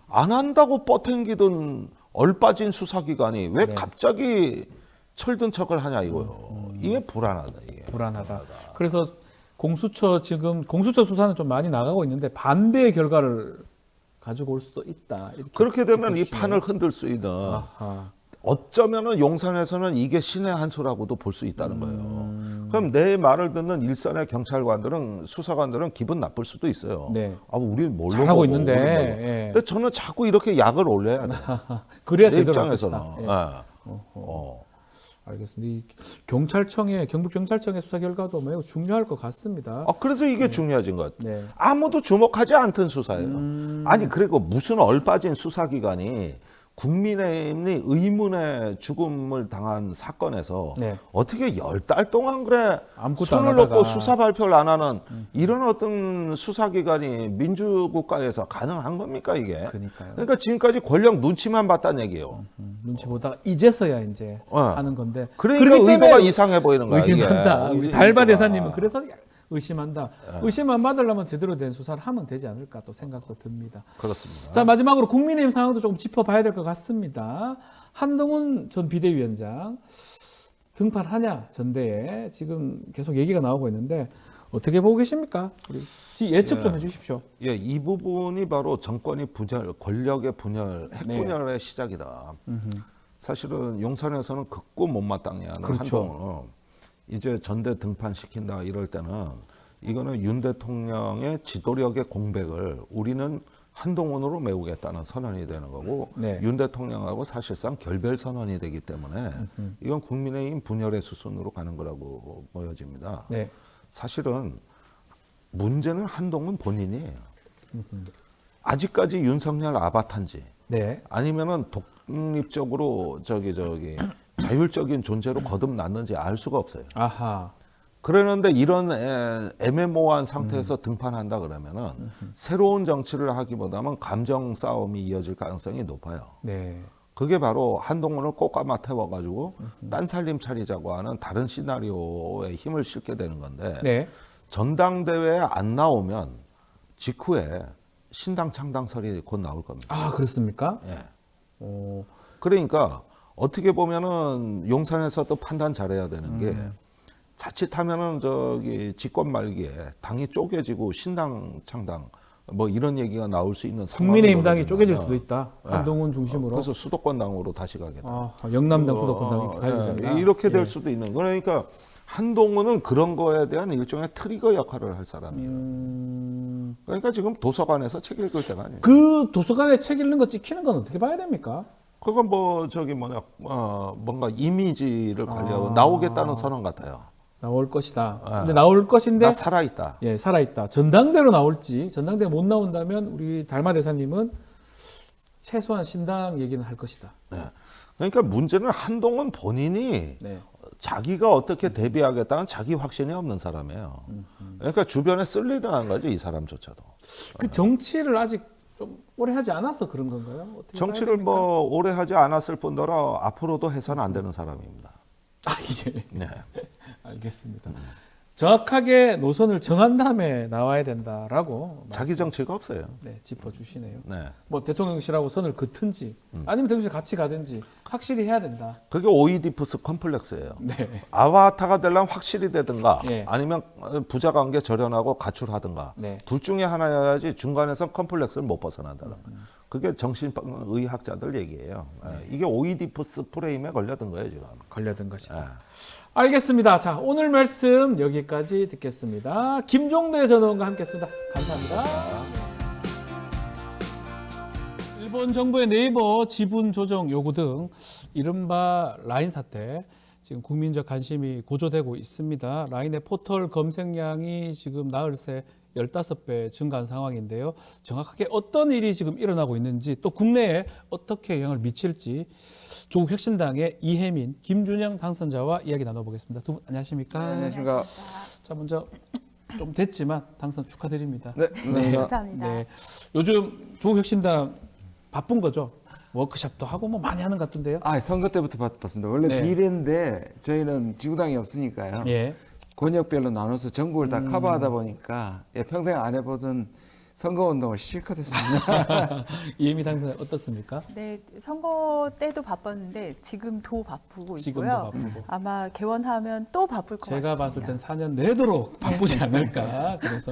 안 한다고 뻗탱기던 얼빠진 수사기관이 왜 네. 갑자기 철든 척을 하냐 이거요. 이게 불안하다. 이게. 불안하다. 그래서 공수처 수사는 좀 많이 나가고 있는데 반대의 결과를 가지고 올 수도 있다. 이렇게 그렇게 되면 이 짚어주시네요. 판을 흔들 수 있는 아하. 어쩌면은 용산에서는 이게 신의 한 수라고도 볼 수 있다는 거예요. 그럼 내 말을 듣는 일선의 경찰관들은 수사관들은 기분 나쁠 수도 있어요. 네. 아, 우리 뭘로 잘하고 보고, 있는데. 우리 뭘로. 예. 근데 저는 자꾸 이렇게 약을 올려야 돼. 그래야 내 제대로 할 입장에서는. 것이다. 예. 알겠습니다. 이 경찰청의 경북경찰청의 수사 결과도 매우 중요할 것 같습니다. 그래서 이게 중요해진 것 같아요. 네. 아무도 주목하지 않던 수사예요. 아니 그리고 무슨 얼빠진 수사기관이 국민의힘이 의문의 죽음을 당한 사건에서 네. 어떻게 10달 동안 그래 아무것도 손을 안 하다가. 놓고 수사 발표를 안 하는 이런 어떤 수사기관이 민주국가에서 가능한 겁니까 이게? 그러니까요. 그러니까 지금까지 권력 눈치만 봤다는 얘기예요. 눈치 보다가 이제서야 이제 하는 건데. 그러니까 그렇기 때문에 의도가 이상해 보이는 거야. 의심한다. 이게. 우리 달바 의도가. 대사님은 그래서 의심한다. 의심만 받으려면 제대로 된 수사를 하면 되지 않을까 또 생각도 듭니다. 그렇습니다. 자, 마지막으로 국민의힘 상황도 조금 짚어봐야 될 것 같습니다. 한동훈 전 비대위원장 등판하냐 전대에 지금 계속 얘기가 나오고 있는데 어떻게 보고 계십니까? 우리 예측 좀 해주십시오. 예, 이 부분이 바로 정권이 분열, 권력의 분열, 핵분열의 시작이다. 사실은 용산에서는 극구 못마땅해하는 그렇죠. 한동훈을 이제 전대 등판시킨다 이럴 때는 이거는 윤 대통령의 지도력의 공백을 우리는 한동훈으로 메우겠다는 선언이 되는 거고 네. 윤 대통령하고 사실상 결별 선언이 되기 때문에 이건 국민의힘 분열의 수순으로 가는 거라고 보여집니다. 네. 사실은 문제는 한동훈 본인이에요. 아직까지 윤석열 아바타인지 네. 아니면은 독립적으로 자율적인 존재로 거듭났는지 알 수가 없어요. 아하. 그러는데 이런 애매모호한 상태에서 등판한다 그러면은 새로운 정치를 하기보다는 감정 싸움이 이어질 가능성이 높아요. 네. 그게 바로 한동훈을 꽃가마 태워가지고 딴 살림 차리자고 하는 다른 시나리오에 힘을 실게 되는 건데 네. 전당대회에 안 나오면 직후에 신당 창당설이 곧 나올 겁니다. 아, 그렇습니까? 예. 오. 그러니까 어떻게 보면은 용산에서 또 판단 잘해야 되는 게 자칫하면은 집권 말기에 당이 쪼개지고 신당 창당 뭐 이런 얘기가 나올 수 있는 상황이 국민의힘 당이 벌어진다면, 쪼개질 수도 있다. 한동훈 중심으로. 그래서 수도권당으로 다시 가겠다. 영남당 수도권당이 가야 된다. 이렇게 될 수도 있는. 그러니까 한동훈은 그런 거에 대한 일종의 트리거 역할을 할 사람이에요. 그러니까 지금 도서관에서 책 읽을 때가 아니에요. 그 도서관에 책 읽는 거 찍히는 건 어떻게 봐야 됩니까? 그건 뭔가 이미지를 관리하고 나오겠다는 선언 같아요. 나올 것이다. 근데 나올 것인데 나 살아있다. 예, 살아있다. 전당대로 나올지, 전당대에 못 나온다면 우리 달마 대사님은 최소한 신당 얘기는 할 것이다. 네. 그러니까 문제는 한동훈 본인이 네. 자기가 어떻게 대비하겠다는 자기 확신이 없는 사람이에요. 그러니까 주변에 쓸 일을 한 거죠, 이 사람조차도. 그 정치를 아직 좀 오래 하지 않아서 그런 건가요? 어떻게 정치를 봐야 됩니까? 오래 하지 않았을 뿐더러 앞으로도 해서는 안 되는 사람입니다. 예. 네. 알겠습니다. 정확하게 노선을 정한 다음에 나와야 된다라고 자기 정치가 없어요. 네, 짚어주시네요. 네. 뭐 대통령실하고 선을 긋든지 아니면 대통령실 같이 가든지 확실히 해야 된다. 그게 오이디푸스 컴플렉스예요. 네. 아바타가 되려면 확실히 되든가 예. 아니면 부자 관계 절연하고 가출하든가 네. 둘 중에 하나여야지 중간에서 컴플렉스를 못 벗어난다는 거예요. 그게 정신의학자들 얘기예요. 이게 오이디푸스 프레임에 걸려든 거예요 지금. 걸려든 것이다. 예. 알겠습니다. 자, 오늘 말씀 여기까지 듣겠습니다. 김종대 전 의원과 함께했습니다. 감사합니다. 일본 정부의 네이버 지분 조정 요구 등 이른바 라인 사태 지금 국민적 관심이 고조되고 있습니다. 라인의 포털 검색량이 지금 나흘 새 15배 증가한 상황인데요. 정확하게 어떤 일이 지금 일어나고 있는지 또 국내에 어떻게 영향을 미칠지 조국 혁신당의 이혜민, 김준영 당선자와 이야기 나눠보겠습니다. 두 분 안녕하십니까? 네, 안녕하십니까. 자, 먼저 좀 됐지만 당선 축하드립니다. 네, 감사합니다. 감사합니다. 네. 요즘 조국 혁신당 바쁜 거죠? 워크숍도 하고 뭐 많이 하는 것 같은데요. 선거 때부터 봤습니다. 원래 네. 비례인데 저희는 지구당이 없으니까요. 예. 권역별로 나눠서 전국을 다 커버하다 보니까 평생 안 해보던 선거운동을 실컷 했습니다. 이혜미 당선자 어떻습니까? 네, 선거 때도 바빴는데 지금도 바쁘고 지금도 있고요. 바쁘고. 아마 개원하면 또 바쁠 것 제가 같습니다. 봤을 땐 4년 내도록 바쁘지 않을까. 그래서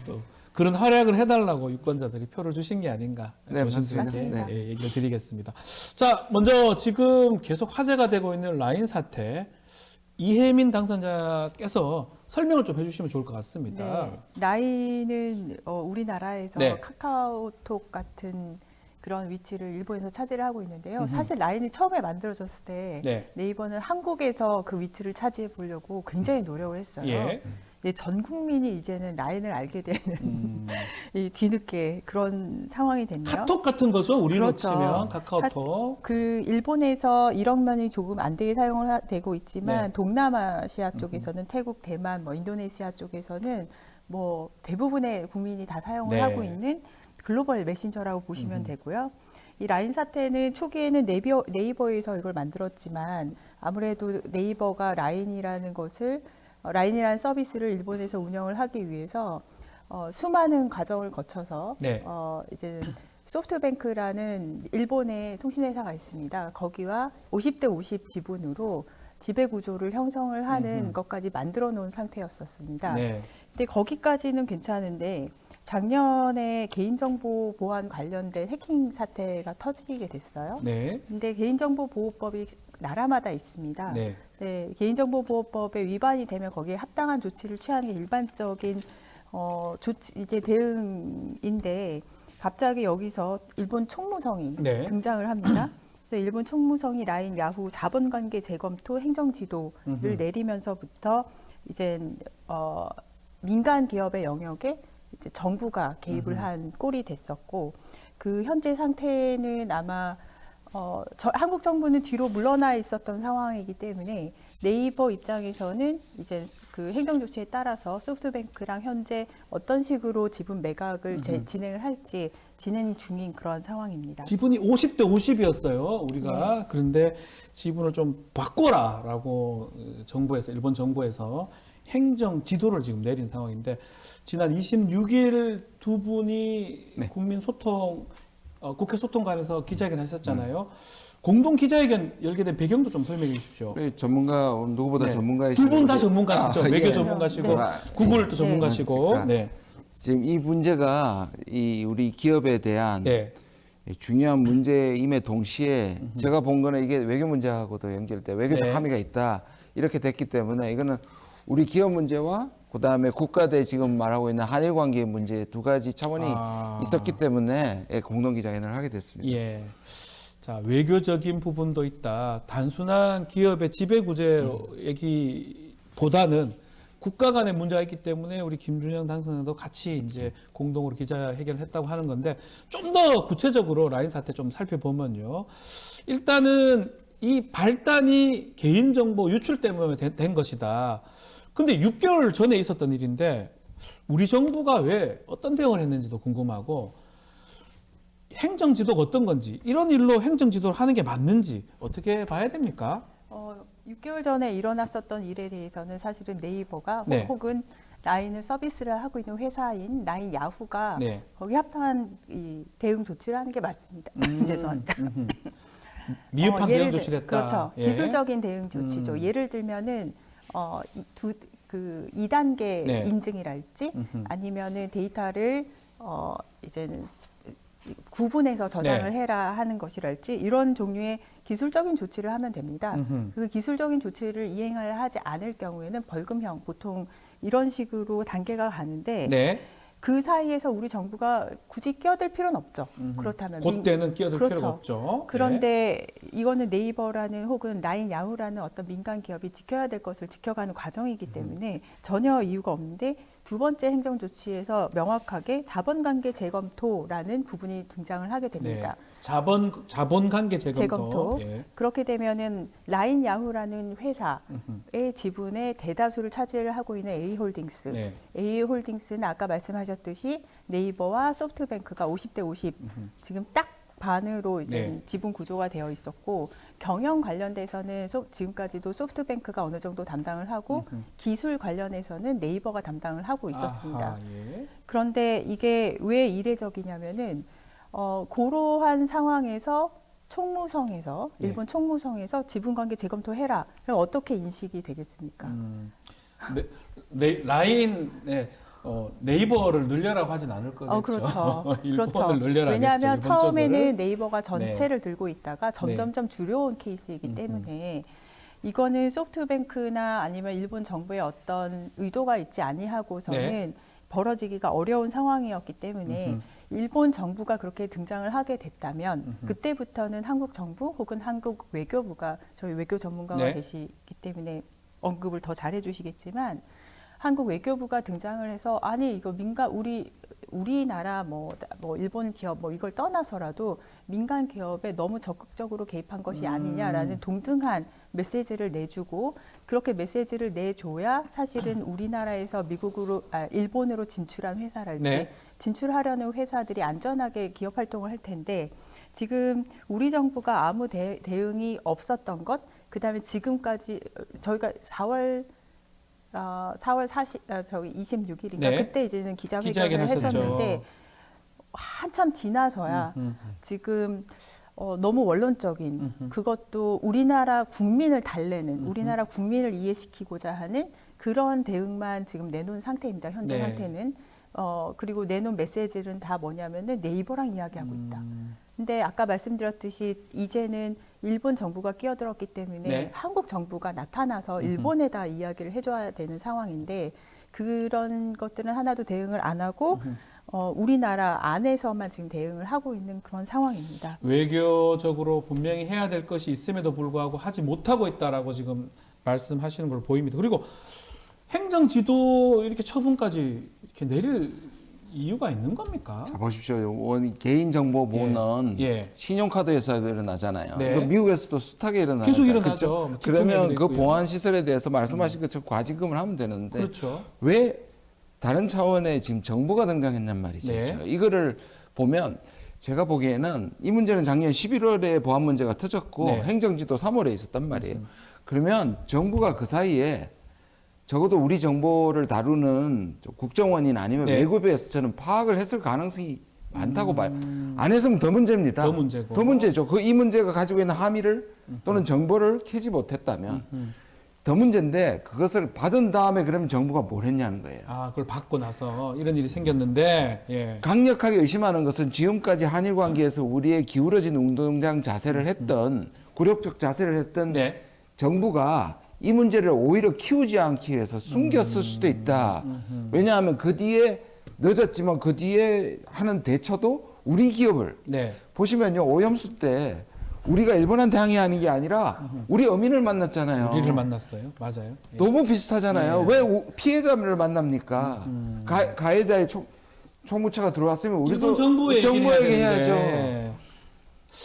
또 그런 활약을 해달라고 유권자들이 표를 주신 게 아닌가 네, 조심스럽게 맞습니다. 예, 얘기를 드리겠습니다. 자, 먼저 지금 계속 화제가 되고 있는 라인 사태 이혜민 당선자께서 설명을 좀 해주시면 좋을 것 같습니다. 네, 라인은 우리나라에서 네. 카카오톡 같은 그런 위치를 일본에서 차지를 하고 있는데요. 사실 라인이 처음에 만들어졌을 때 네. 네이버는 한국에서 그 위치를 차지해 보려고 굉장히 노력을 했어요. 예. 네, 전 국민이 이제는 라인을 알게 되는 이 뒤늦게 그런 상황이 됐네요. 카톡 같은 거죠. 우리로 그렇죠. 치면 카카오톡. 그 일본에서 1억 명이 조금 안 되게 사용을 되고 있지만 네. 동남아시아 쪽에서는 태국, 대만, 뭐 인도네시아 쪽에서는 뭐 대부분의 국민이 다 사용을 네. 하고 있는 글로벌 메신저라고 보시면 되고요. 이 라인 사태는 초기에는 네이버에서 이걸 만들었지만 아무래도 네이버가 라인이라는 서비스를 일본에서 운영을 하기 위해서 수많은 과정을 거쳐서 네. 이제 소프트뱅크라는 일본의 통신회사가 있습니다. 거기와 50대 50 지분으로 지배 구조를 형성을 하는 것까지 만들어 놓은 상태였었습니다. 네. 근데 거기까지는 괜찮은데 작년에 개인정보 보안 관련된 해킹 사태가 터지게 됐어요. 네. 근데 개인정보보호법이 나라마다 있습니다. 네. 네, 개인정보보호법에 위반이 되면 거기에 합당한 조치를 취하는 게 일반적인 이제 대응인데 갑자기 여기서 일본 총무성이 네. 등장을 합니다. 그래서 일본 총무성이 라인, 야후 자본관계 재검토 행정지도를 내리면서부터 이제 민간 기업의 영역에 이제 정부가 개입을 한 꼴이 됐었고 그 현재 상태는 아마 한국 정부는 뒤로 물러나 있었던 상황이기 때문에 네이버 입장에서는 이제 그 행정 조치에 따라서 소프트뱅크랑 현재 어떤 식으로 지분 매각을 진행을 할지 진행 중인 그런 상황입니다. 지분이 50대 50이었어요. 우리가. 네. 그런데 지분을 좀 바꿔라라고 일본 정부에서 행정 지도를 지금 내린 상황인데 지난 26일 두 분이 네. 국회 소통관에서 기자회견 하셨잖아요. 공동 기자회견 열게 된 배경도 좀 설명해 주십시오. 우리 전문가 누구보다 네. 전문가이시죠. 두 분 다 전문가시죠. 외교 예. 전문가시고 네. 구글도 전문가시고. 그러니까 네. 지금 이 문제가 우리 기업에 대한 네. 중요한 문제임에 동시에 제가 본 거는 이게 외교 문제하고도 연결돼 외교적 네. 함의가 있다 이렇게 됐기 때문에 이거는 우리 기업 문제와 그다음에 국가대 지금 말하고 있는 한일 관계 문제 두 가지 차원이 있었기 때문에 공동 기자회견을 하게 됐습니다. 예. 자, 외교적인 부분도 있다. 단순한 기업의 지배 구제 얘기보다는 국가 간의 문제가 있기 때문에 우리 김준영 당선자도 같이 이제 공동으로 기자회견을 했다고 하는 건데 좀 더 구체적으로 라인 사태 좀 살펴보면요. 일단은 이 발단이 개인정보 유출 때문에 된 것이다. 근데 6개월 전에 있었던 일인데 우리 정부가 왜 어떤 대응을 했는지도 궁금하고 행정지도가 어떤 건지 이런 일로 행정지도를 하는 게 맞는지 어떻게 봐야 됩니까? 6개월 전에 일어났었던 일에 대해서는 사실은 네이버가 네. 혹은 라인을 서비스를 하고 있는 회사인 라인 야후가 네. 거기 합당한 이 대응 조치를 하는 게 맞습니다. 죄송합니다. 미흡한 대응 조치를 했다. 그렇죠. 예. 기술적인 대응 조치죠. 예를 들면은 2단계 네. 인증이랄지 아니면은 데이터를 이제는 구분해서 저장을 네. 해라 하는 것이랄지 이런 종류의 기술적인 조치를 하면 됩니다. 그 기술적인 조치를 이행을 하지 않을 경우에는 벌금형 보통 이런 식으로 단계가 가는데 네. 그 사이에서 우리 정부가 굳이 끼어들 필요는 없죠. 그렇다면 그때는 끼어들 그렇죠. 필요가 없죠. 그런데 이거는 네이버라는 혹은 라인 야후라는 어떤 민간 기업이 지켜야 될 것을 지켜가는 과정이기 때문에 전혀 이유가 없는데 두 번째 행정 조치에서 명확하게 자본관계 재검토라는 부분이 등장을 하게 됩니다. 네. 자본관계 재검토. 재검토. 예. 그렇게 되면은 라인 야후라는 회사의 지분의 대다수를 차지를 하고 있는 A홀딩스. 네. A홀딩스는 아까 말씀하셨듯이 네이버와 소프트뱅크가 50대 50 지금 딱 반으로 이제 네. 지분 구조가 되어 있었고 경영 관련돼서는 지금까지도 소프트뱅크가 어느 정도 담당을 하고 기술 관련해서는 네이버가 담당을 하고 있었습니다. 아하, 예. 그런데 이게 왜 이례적이냐면은 고러한 상황에서 총무성에서 네. 일본 총무성에서 지분관계 재검토해라. 그럼 어떻게 인식이 되겠습니까? 라인 네. 네이버를 늘려라고 하진 않을 거겠죠. 그렇죠. 일본을 그렇죠. 늘려라 왜냐하면 하겠죠, 처음에는 일본 네이버가 전체를 들고 있다가 점점점 줄여온 케이스이기 때문에 이거는 소프트뱅크나 아니면 일본 정부의 어떤 의도가 있지 아니하고서는 벌어지기가 어려운 상황이었기 때문에 일본 정부가 그렇게 등장을 하게 됐다면 그때부터는 한국 정부 혹은 한국 외교부가 저희 외교 전문가가 네. 계시기 때문에 언급을 더 잘해 주시겠지만 한국 외교부가 등장을 해서 아니 이거 민간 우리나라 뭐 일본 기업 뭐 이걸 떠나서라도 민간 기업에 너무 적극적으로 개입한 것이 아니냐라는 동등한 메시지를 내주고 그렇게 메시지를 내줘야 사실은 우리나라에서 일본으로 진출한 회사랄지 네. 진출하려는 회사들이 안전하게 기업 활동을 할 텐데 지금 우리 정부가 아무 대응이 없었던 것 그다음에 지금까지 저희가 4월 26일인가 네. 그때 이제는 기자회견을 기자회견 했었는데 한참 지나서야 지금 너무 원론적인 그것도 우리나라 국민을 달래는 우리나라 국민을 이해시키고자 하는 그런 대응만 지금 내놓은 상태입니다. 현재 네. 상태는 그리고 내놓은 메시지는 다 뭐냐면은 네이버랑 이야기하고 있다. 근데 아까 말씀드렸듯이 이제는 일본 정부가 끼어들었기 때문에 네. 한국 정부가 나타나서 일본에다 이야기를 해줘야 되는 상황인데 그런 것들은 하나도 대응을 안 하고 우리나라 안에서만 지금 대응을 하고 있는 그런 상황입니다. 외교적으로 분명히 해야 될 것이 있음에도 불구하고 하지 못하고 있다라고 지금 말씀하시는 걸로 보입니다. 그리고 행정지도 이렇게 처분까지 이렇게 내릴 이유가 있는 겁니까? 자 보십시오. 개인정보보호는 예. 신용카드 회사에도 일어나잖아요. 네. 이거 미국에서도 숱하게 일어나죠. 계속 일어나죠. 그렇죠? 그러면 그 있고요. 보안 시설에 대해서 말씀하신 것처럼 과징금을 하면 되는데 그렇죠. 왜 다른 차원의 지금 정부가 등장했냔 말이죠. 네. 이거를 보면 제가 보기에는 이 문제는 작년 11월에 보안 문제가 터졌고 네. 행정지도 3월에 있었단 말이에요. 그러면 정부가 그 사이에 적어도 우리 정보를 다루는 국정원이나 아니면 네. 외교부에서 저는 파악을 했을 가능성이 많다고 봐요. 안 했으면 더 문제입니다. 더 문제고. 더 문제죠. 이 문제가 가지고 있는 함의를 또는 정보를 캐지 못했다면 더 문제인데 그것을 받은 다음에 그러면 정부가 뭘 했냐는 거예요. 그걸 받고 나서 이런 일이 생겼는데, 예. 강력하게 의심하는 것은 지금까지 한일 관계에서 우리의 기울어진 운동장 자세를 했던 굴욕적 자세를 했던 네. 정부가 이 문제를 오히려 키우지 않기 위해서 숨겼을 수도 있다. 왜냐하면 그 뒤에 늦었지만 그 뒤에 하는 대처도 우리 기업을 네. 보시면요 오염수 때 우리가 일본한테 항의하는 게 아니라 우리 어민을 만났잖아요. 우리를 만났어요. 맞아요. 예. 너무 비슷하잖아요. 왜 피해자를 만납니까? 가해자의 총무처가 들어왔으면 우리도 일본 정부에 정부에게 얘기를 해야 해야죠. 되는데.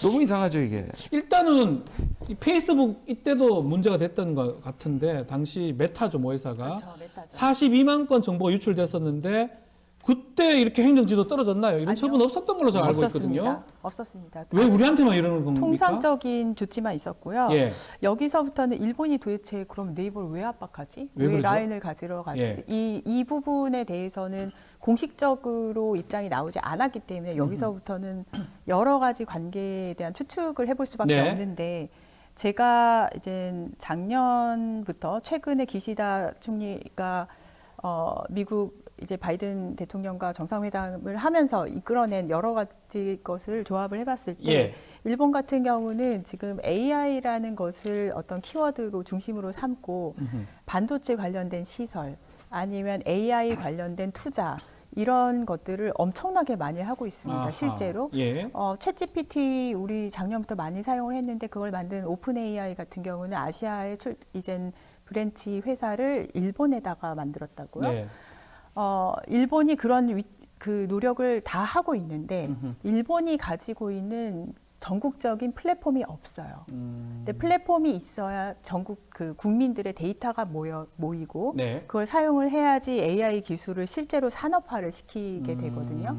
너무 이상하죠 이게. 일단은 이 페이스북 이때도 문제가 됐던 것 같은데 당시 메타죠 모회사가 그렇죠, 메타죠. 42만 건 정보가 유출됐었는데 그때 이렇게 행정지도 떨어졌나요? 이런 아니요. 처분 없었던 걸로 제가 알고 없었습니다. 있거든요. 없었습니다. 왜 우리한테만 이러는 겁니까? 통상적인 조치만 있었고요. 예. 여기서부터는 일본이 도대체 그럼 네이버를 왜 압박하지? 왜 왜 그러죠? 라인을 가지러 가지? 예. 이 부분에 대해서는 공식적으로 입장이 나오지 않았기 때문에 여기서부터는 여러 가지 관계에 대한 추측을 해볼 수밖에 네. 없는데 제가 이제 작년부터 최근에 기시다 총리가 미국 이제 바이든 대통령과 정상회담을 하면서 이끌어낸 여러 가지 것을 조합을 해봤을 때 예. 일본 같은 경우는 지금 AI라는 것을 어떤 키워드로 중심으로 삼고 반도체 관련된 시설 아니면 AI 관련된 투자 이런 것들을 엄청나게 많이 하고 있습니다. 아하. 실제로. 예. 챗GPT 우리 작년부터 많이 사용을 했는데 그걸 만든 오픈 AI 같은 경우는 아시아의 이젠 브랜치 회사를 일본에다가 만들었다고요. 네. 일본이 그런 그 노력을 다 하고 있는데 일본이 가지고 있는 전국적인 플랫폼이 없어요. 근데 플랫폼이 있어야 전국 그 국민들의 데이터가 모이고 네. 그걸 사용을 해야지 AI 기술을 실제로 산업화를 시키게 되거든요.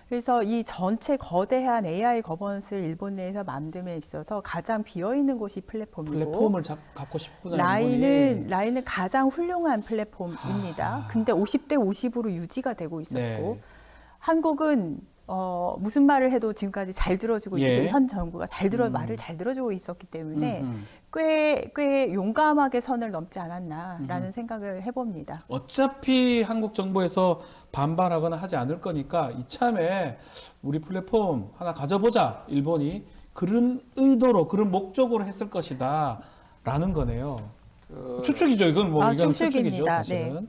그래서 이 전체 거대한 AI 거버넌스를 일본 내에서 만듦에 있어서 가장 비어 있는 곳이 플랫폼이고 플랫폼을 갖고 싶구나. 라인은 가장 훌륭한 플랫폼입니다. 근데 50대 50으로 유지가 되고 있었고 네. 한국은 무슨 말을 해도 지금까지 잘 들어주고 예. 있죠. 현 정부가 말을 잘 들어주고 있었기 때문에 꽤 용감하게 선을 넘지 않았나라는 생각을 해봅니다. 어차피 한국 정부에서 반발하거나 하지 않을 거니까 이참에 우리 플랫폼 하나 가져보자. 일본이 그런 의도로 그런 목적으로 했을 것이다. 라는 거네요. 추측이죠. 이건 뭐 이건 추측이죠. 추측입니다. 사실은.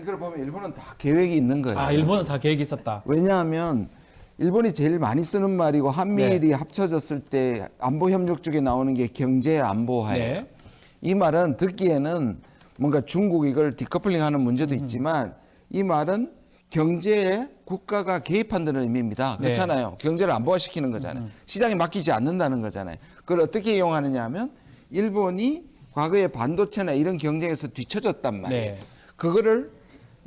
이걸 보면 일본은 다 계획이 있는 거예요. 일본은 다 계획이 있었다. 왜냐하면 일본이 제일 많이 쓰는 말이고 한미일이 합쳐졌을 때 안보 협력 쪽에 나오는 게 경제 안보화예요. 네. 이 말은 듣기에는 뭔가 중국 이걸 디커플링하는 문제도 있지만 이 말은 경제에 국가가 개입한다는 의미입니다. 네. 그렇잖아요. 경제를 안보화시키는 거잖아요. 시장에 맡기지 않는다는 거잖아요. 그걸 어떻게 이용하느냐 하면 일본이 과거에 반도체나 이런 경쟁에서 뒤처졌단 말이에요. 네. 그거를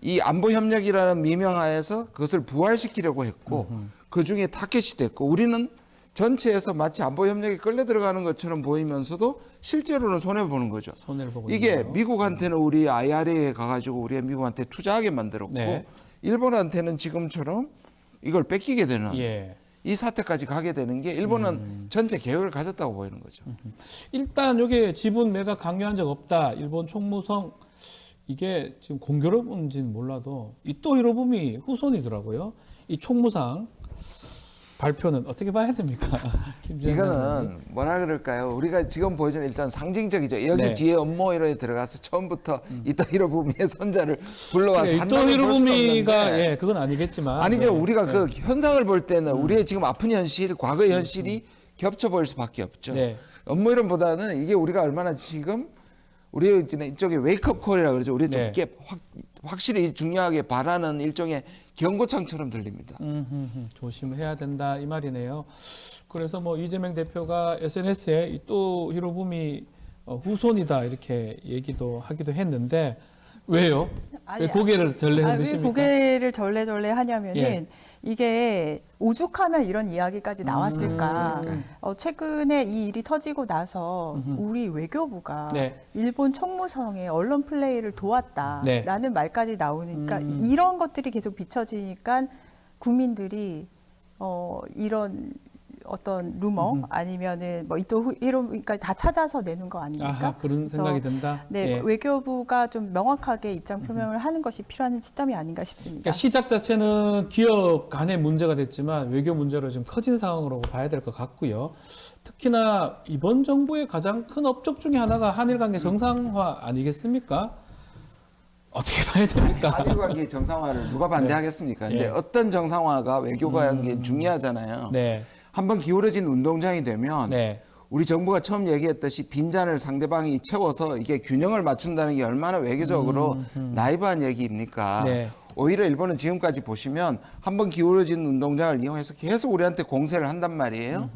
이 안보협력이라는 미명하에서 그것을 부활시키려고 했고 그중에 타켓이 됐고 우리는 전체에서 마치 안보협력에 끌려 들어가는 것처럼 보이면서도 실제로는 손해보는 거죠. 손해를 보고 이게 있네요. 미국한테는 우리 IRA에 가가지고 우리가 미국한테 투자하게 만들었고 네. 일본한테는 지금처럼 이걸 뺏기게 되는 예. 이 사태까지 가게 되는 게 일본은 전체 계획을 가졌다고 보이는 거죠. 일단 이게 지분 매각 강요한 적 없다. 일본 총무성 이게 지금 공교롭은지는 몰라도 이토 히로부미 후손이더라고요. 이 총무상 발표는 어떻게 봐야 됩니까? 김재현 장관님. 이거는 뭐라 그럴까요? 우리가 지금 보여주는 일단 상징적이죠. 여기 네. 뒤에 업무 이런에 들어가서 처음부터 이토 히로부미의 손자를 불러와서 이토 한다고 볼 수는 히로부미가 없는데 그건 아니겠지만 아니죠. 네. 우리가 그 현상을 볼 때는 우리의 지금 아픈 현실, 과거의 현실이 겹쳐 보일 수밖에 없죠. 네. 업무 이론보다는 이게 우리가 얼마나 지금 우리 이쪽에 웨이크업 콜이라고 그러죠. 우리 좀 네. 이렇게 확실히 중요하게 바라는 일종의 경고창처럼 들립니다. 조심해야 된다 이 말이네요. 그래서 뭐 이재명 대표가 SNS에 이토 히로부미 후손이다 이렇게 얘기도 하기도 했는데 왜요? 왜 고개를 절레 왜 흔드십니까? 고개를 절레절레 하냐면은 예. 이게 오죽하면 이런 이야기까지 나왔을까. 최근에 이 일이 터지고 나서 우리 외교부가 네. 일본 총무성의 언론 플레이를 도왔다라는 네. 말까지 나오니까 이런 것들이 계속 비춰지니까 국민들이 이런 어떤 루머 아니면은 뭐 이또 히로부미까지 다 찾아서 내는 거 아닙니까? 아하, 그런 그래서 생각이 든다. 네, 예. 외교부가 좀 명확하게 입장 표명을 하는 것이 필요한 시점이 아닌가 싶습니다. 그러니까 시작 자체는 기업 간의 문제가 됐지만 외교 문제로 좀 커진 상황으로 봐야 될 것 같고요. 특히나 이번 정부의 가장 큰 업적 중에 하나가 한일 관계 정상화 아니겠습니까? 어떻게 봐야 됩니까? 한일 관계 정상화를 누가 반대하겠습니까? 근데 예. 어떤 정상화가 외교 관계에 중요하잖아요. 네. 한번 기울어진 운동장이 되면 네. 우리 정부가 처음 얘기했듯이 빈잔을 상대방이 채워서 이게 균형을 맞춘다는 게 얼마나 외교적으로 나이브한 얘기입니까? 네. 오히려 일본은 지금까지 보시면 한번 기울어진 운동장을 이용해서 계속 우리한테 공세를 한단 말이에요.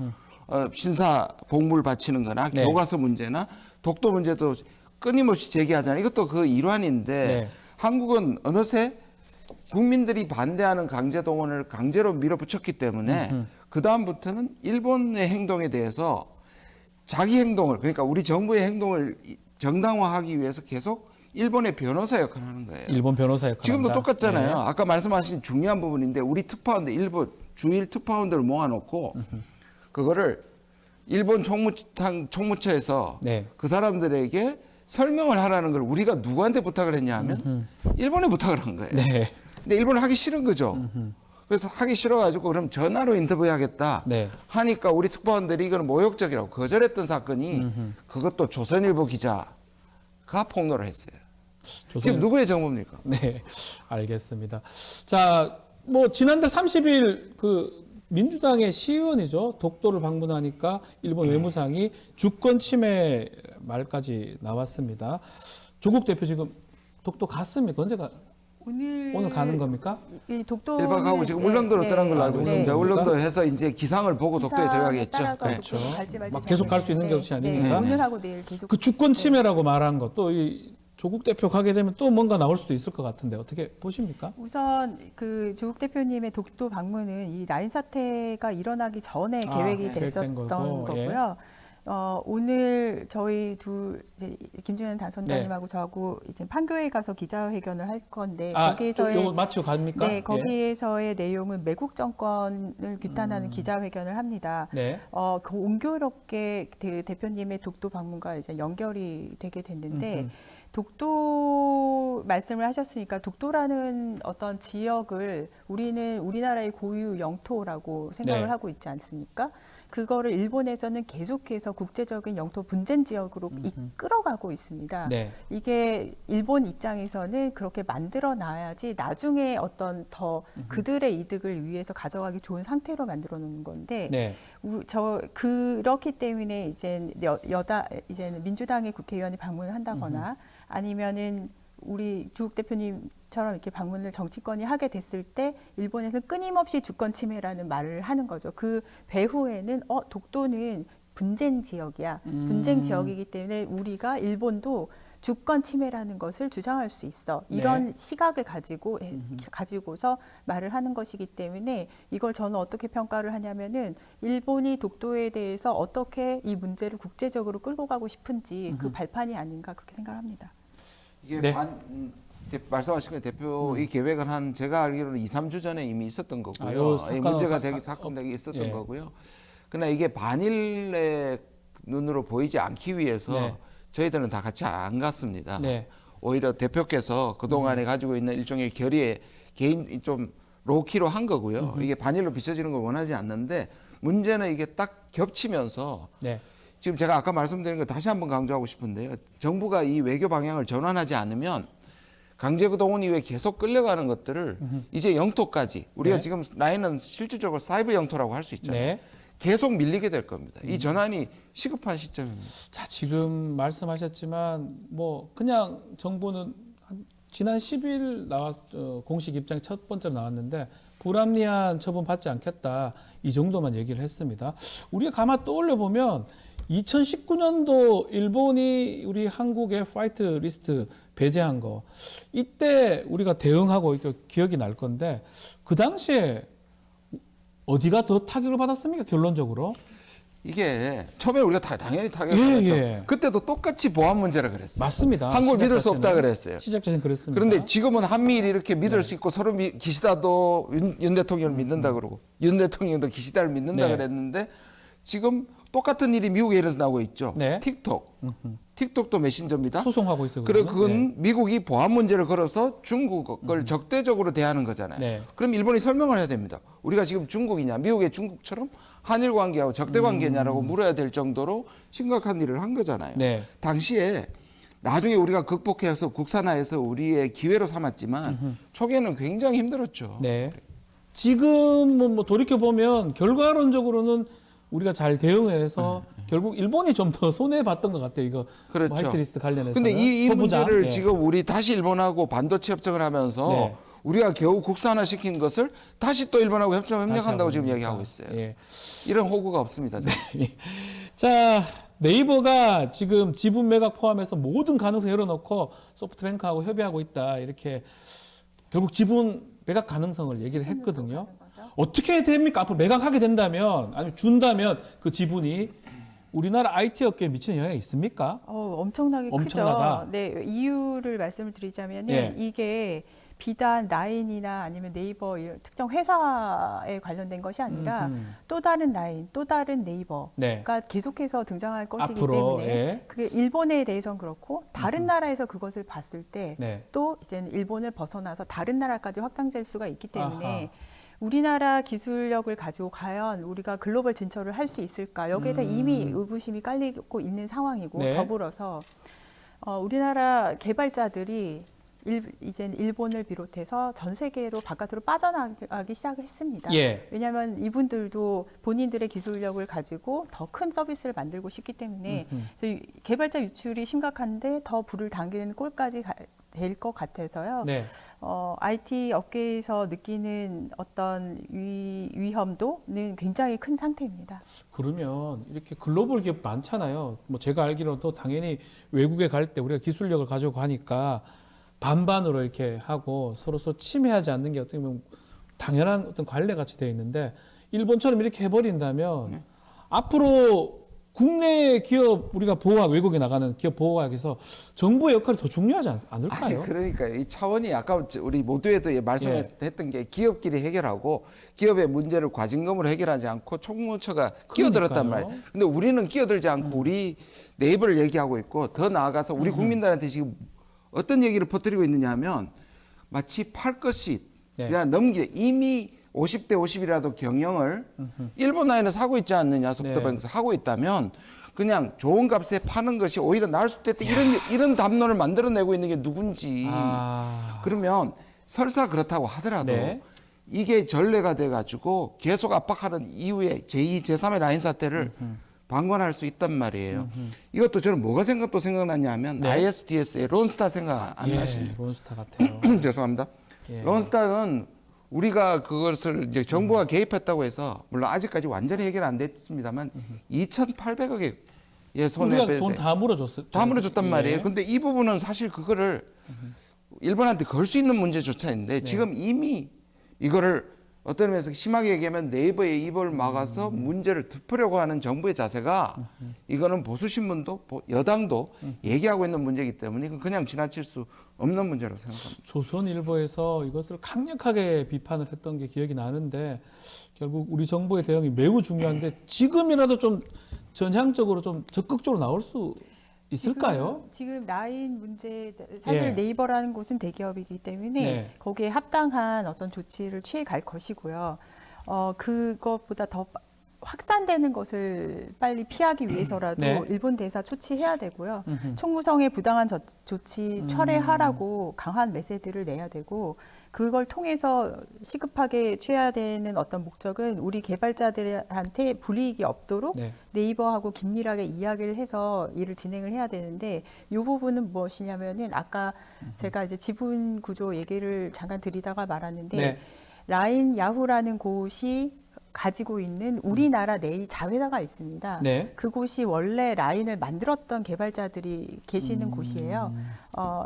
신사 복무를 바치는 거나 네. 교과서 문제나 독도 문제도 끊임없이 제기하잖아요. 이것도 그 일환인데 네. 한국은 어느새 국민들이 반대하는 강제동원을 강제로 밀어붙였기 때문에 그 다음부터는 일본의 행동에 대해서 자기 행동을 그러니까 우리 정부의 행동을 정당화하기 위해서 계속 일본의 변호사 역할을 하는 거예요. 일본 변호사 역할 지금도 한다. 똑같잖아요. 네. 아까 말씀하신 중요한 부분인데 우리 특파원들 일본 주일 특파원들을 모아놓고 그거를 일본 총무처에서 네. 그 사람들에게 설명을 하라는 걸 우리가 누구한테 부탁을 했냐 하면 일본에 부탁을 한 거예요. 네. 근데 일본은 하기 싫은 거죠. 그래서 하기 싫어가지고 그럼 전화로 인터뷰하겠다 네. 하니까 우리 특파원들이 이거는 모욕적이라고 거절했던 사건이 그것도 조선일보 기자가 폭로를 했어요. 지금 누구의 정보입니까? 네, 알겠습니다. 자, 뭐 지난달 30일 그 민주당의 시의원이죠. 독도를 방문하니까 일본 외무상이 주권 침해 말까지 나왔습니다. 조국 대표 지금 독도 갔습니까? 언제가? 오늘 가는 겁니까? 이 독도 1박 하고 지금 울릉도로 떠난 걸로 알고 있습니다. 네. 울릉도 해서 이제 기상을 보고 독도에 들어가겠죠. 따라서 네. 독도로 갈지 말지 막 계속 갈수 있는 것이 아니니까. 네, 오늘하고 내일 계속 그 주권 침해라고 말한 것도 이 조국 대표 가게 되면 또 뭔가 나올 수도 있을 것 같은데 어떻게 보십니까? 우선 그 조국 대표님의 독도 방문은 이 라인 사태가 일어나기 전에 계획이 계획된 됐었던 거고, 거고요. 오늘 저희 이제 김준현 당선자님하고 저하고 이제 판교에 가서 기자회견을 할 건데 거기에서의 요거 마치고 갑니까? 네, 거기에서의 내용은 매국 정권을 규탄하는 기자회견을 합니다. 네. 공교롭게 대표님의 독도 방문과 이제 연결이 되게 됐는데 독도 말씀을 하셨으니까 독도라는 어떤 지역을 우리는 우리나라의 고유 영토라고 생각을 네. 하고 있지 않습니까? 그거를 일본에서는 계속해서 국제적인 영토 분쟁 지역으로 끌어가고 있습니다. 네. 이게 일본 입장에서는 그렇게 만들어 놔야지 나중에 어떤 더 그들의 이득을 위해서 가져가기 좋은 상태로 만들어 놓는 건데 네. 그렇기 때문에 이제 이제는 민주당의 국회의원이 방문을 한다거나 아니면은 우리 주욱 대표님처럼 이렇게 방문을 정치권이 하게 됐을 때 일본에서는 끊임없이 주권 침해라는 말을 하는 거죠. 그 배후에는 독도는 분쟁 지역이야. 분쟁 지역이기 때문에 우리가 일본도 주권 침해라는 것을 주장할 수 있어. 이런 네. 시각을 가지고서 말을 하는 것이기 때문에 이걸 저는 어떻게 평가를 하냐면은 일본이 독도에 대해서 어떻게 이 문제를 국제적으로 끌고 가고 싶은지 그 발판이 아닌가 그렇게 생각합니다. 이게 네. 말씀하신 거 대표 이 계획은 한 제가 알기로는 2, 3주 전에 이미 있었던 거고요. 요 이 문제가 되기 사건 되기 있었던 예. 거고요. 그러나 이게 반일의 눈으로 보이지 않기 위해서 네. 저희들은 다 같이 안 갔습니다. 네. 오히려 대표께서 그동안에 가지고 있는 일종의 결의에 개인 좀 로키로 한 거고요. 이게 반일로 비춰지는 걸 원하지 않는데 문제는 이게 딱 겹치면서 네. 지금 제가 아까 말씀드린 거 다시 한번 강조하고 싶은데요. 정부가 이 외교 방향을 전환하지 않으면 강제구 동원 이후에 계속 끌려가는 것들을 이제 영토까지 우리가 네. 지금 라인은 실질적으로 사이버 영토라고 할 수 있잖아요. 네. 계속 밀리게 될 겁니다. 이 전환이 시급한 시점입니다. 자, 지금 말씀하셨지만 뭐 그냥 정부는 지난 10일 공식 입장 첫 번째로 나왔는데 불합리한 처분 받지 않겠다 이 정도만 얘기를 했습니다. 우리가 가만 떠올려 보면 2019년도 일본이 우리 한국의 파이트 리스트 배제한 거 이때 우리가 대응하고 기억이 날 건데 그 당시에 어디가 더 타격을 받았습니까? 결론적으로. 이게 처음에 우리가 당연히 타격을 받았죠. 예. 그때도 똑같이 보안 문제라 그랬어요. 맞습니다. 한국을 믿을 수 시작 없다 자체는. 그랬어요. 시작 자체는 그랬습니다. 그런데 지금은 한미일이 이렇게 믿을 수 있고 서로 기시다도 윤 대통령을 믿는다 그러고 윤 대통령도 기시다를 믿는다 네. 그랬는데 지금 똑같은 일이 미국에 일어나고 있죠. 네. 틱톡도 메신저입니다. 소송하고 있어요. 그래 그거는. 그건 네. 미국이 보안 문제를 걸어서 중국을 적대적으로 대하는 거잖아요. 네. 그럼 일본이 설명을 해야 됩니다. 우리가 지금 중국이냐, 미국의 중국처럼 한일 관계하고 적대 관계냐라고 물어야 될 정도로 심각한 일을 한 거잖아요. 네. 당시에 나중에 우리가 극복해서 국산화해서 우리의 기회로 삼았지만 초기에는 굉장히 힘들었죠. 네. 지금 뭐 돌이켜 보면 결과론적으로는 우리가 잘 대응을 해서 결국 일본이 좀 더 손해 봤던 것 같아요. 이거 그렇죠. 화이트리스트 관련해서. 근데 이 문제를 예. 지금 우리 다시 일본하고 반도체 협정을 하면서 네. 우리가 겨우 국산화 시킨 것을 다시 또 일본하고 협력한다고 지금 하고 얘기하고 있으니까. 있어요. 예. 이런 호구가 없습니다. 자, 네이버가 지금 지분 매각 포함해서 모든 가능성 열어놓고 소프트뱅크하고 협의하고 있다. 이렇게 결국 지분 매각 가능성을 얘기를 했거든요. 어떻게 됩니까? 앞으로 매각하게 된다면, 아니면 준다면 그 지분이 우리나라 IT 업계에 미치는 영향이 있습니까? 엄청나게 엄청나다. 크죠. 네, 이유를 말씀을 드리자면 예. 이게 비단 라인이나 아니면 네이버 이런 특정 회사에 관련된 것이 아니라 또 다른 라인, 또 다른 네이버가 네. 계속해서 등장할 것이기 앞으로, 때문에 예. 그게 일본에 대해서는 그렇고 다른 나라에서 그것을 봤을 때 네. 또 이제는 일본을 벗어나서 다른 나라까지 확장될 수가 있기 때문에 아하. 우리나라 기술력을 가지고 과연 우리가 글로벌 진출을 할 수 있을까? 여기에 대해 이미 의구심이 깔리고 있는 상황이고 네. 더불어서 우리나라 개발자들이 이제는 일본을 비롯해서 전 세계로 바깥으로 빠져나가기 시작했습니다. 예. 왜냐하면 이분들도 본인들의 기술력을 가지고 더 큰 서비스를 만들고 싶기 때문에 그래서 개발자 유출이 심각한데 더 불을 당기는 꼴까지 될 것 같아서요. 네. IT 업계에서 느끼는 어떤 위험도는 굉장히 큰 상태입니다. 그러면 이렇게 글로벌 기업 많잖아요. 뭐 제가 알기로도 당연히 외국에 갈 때 우리가 기술력을 가지고 가니까 반반으로 이렇게 하고 서로 침해하지 않는 게 어떻게 보면 당연한 어떤 관례 같이 되어 있는데 일본처럼 이렇게 해버린다면 앞으로 국내 기업 우리가 보호학 외국에 나가는 기업 보호학에서 정부의 역할이 더 중요하지 않을까요? 아니, 그러니까 이 차원이 아까 우리 모두에도 말씀했던 게 기업끼리 해결하고 기업의 문제를 과징금으로 해결하지 않고 총무처가 끼어들었단 그러니까요. 말이에요. 근데 우리는 끼어들지 않고 우리 네이버를 얘기하고 있고 더 나아가서 우리 국민들한테 지금 어떤 얘기를 퍼뜨리고 있느냐 하면 마치 팔 것이 네. 그냥 이미 50대 50이라도 경영을 일본 라인을 사고 있지 않느냐 소프트뱅크에서 하고 있다면 그냥 좋은 값에 파는 것이 오히려 나을 수도 있다 이런 담론을 만들어내고 있는 게 누군지 그러면 설사 그렇다고 하더라도 네. 이게 전례가 돼가지고 계속 압박하는 이후에 제2, 제3의 라인 사태를 방관할 수 있단 말이에요. 이것도 저는 뭐가 생각나냐 하면 네. ISDS의 론스타 생각 안 나십니까? 론스타 같아요. 죄송합니다. 예. 론스타는 우리가 그것을 이제 정부가 개입했다고 해서 물론 아직까지 완전히 해결 안 됐습니다만 2,800억의 손해 우리가 돈 다 물어줬어요. 다 물어줬단 예. 말이에요. 근데 이 부분은 사실 그거를 일본한테 걸 수 있는 문제조차 있는데 지금 이미 이거를 어떤 면에서 심하게 얘기하면 네이버의 입을 막아서 문제를 덮으려고 하는 정부의 자세가 이거는 보수 신문도 여당도 얘기하고 있는 문제이기 때문에 이건 그냥 지나칠 수 없는 문제라고 생각합니다. 조선일보에서 이것을 강력하게 비판을 했던 게 기억이 나는데 결국 우리 정부의 대응이 매우 중요한데 지금이라도 좀 전향적으로 좀 적극적으로 나올 수 있을까요? 지금 라인 문제 사실 예. 네이버라는 곳은 대기업이기 때문에 네. 거기에 합당한 어떤 조치를 취해 갈 것이고요. 그것보다 더 확산되는 것을 빨리 피하기 위해서라도 네. 일본 대사 조치해야 되고요. 총무성의 부당한 조치 철회하라고 강한 메시지를 내야 되고 그걸 통해서 시급하게 취해야 되는 어떤 목적은 우리 개발자들한테 불이익이 없도록 네. 네이버하고 긴밀하게 이야기를 해서 일을 진행을 해야 되는데 이 부분은 무엇이냐면은 아까 제가 이제 지분 구조 얘기를 잠깐 드리다가 말았는데 네. 라인 야후라는 곳이 가지고 있는 우리나라 내의 자회사가 있습니다. 네. 그곳이 원래 라인을 만들었던 개발자들이 계시는 곳이에요.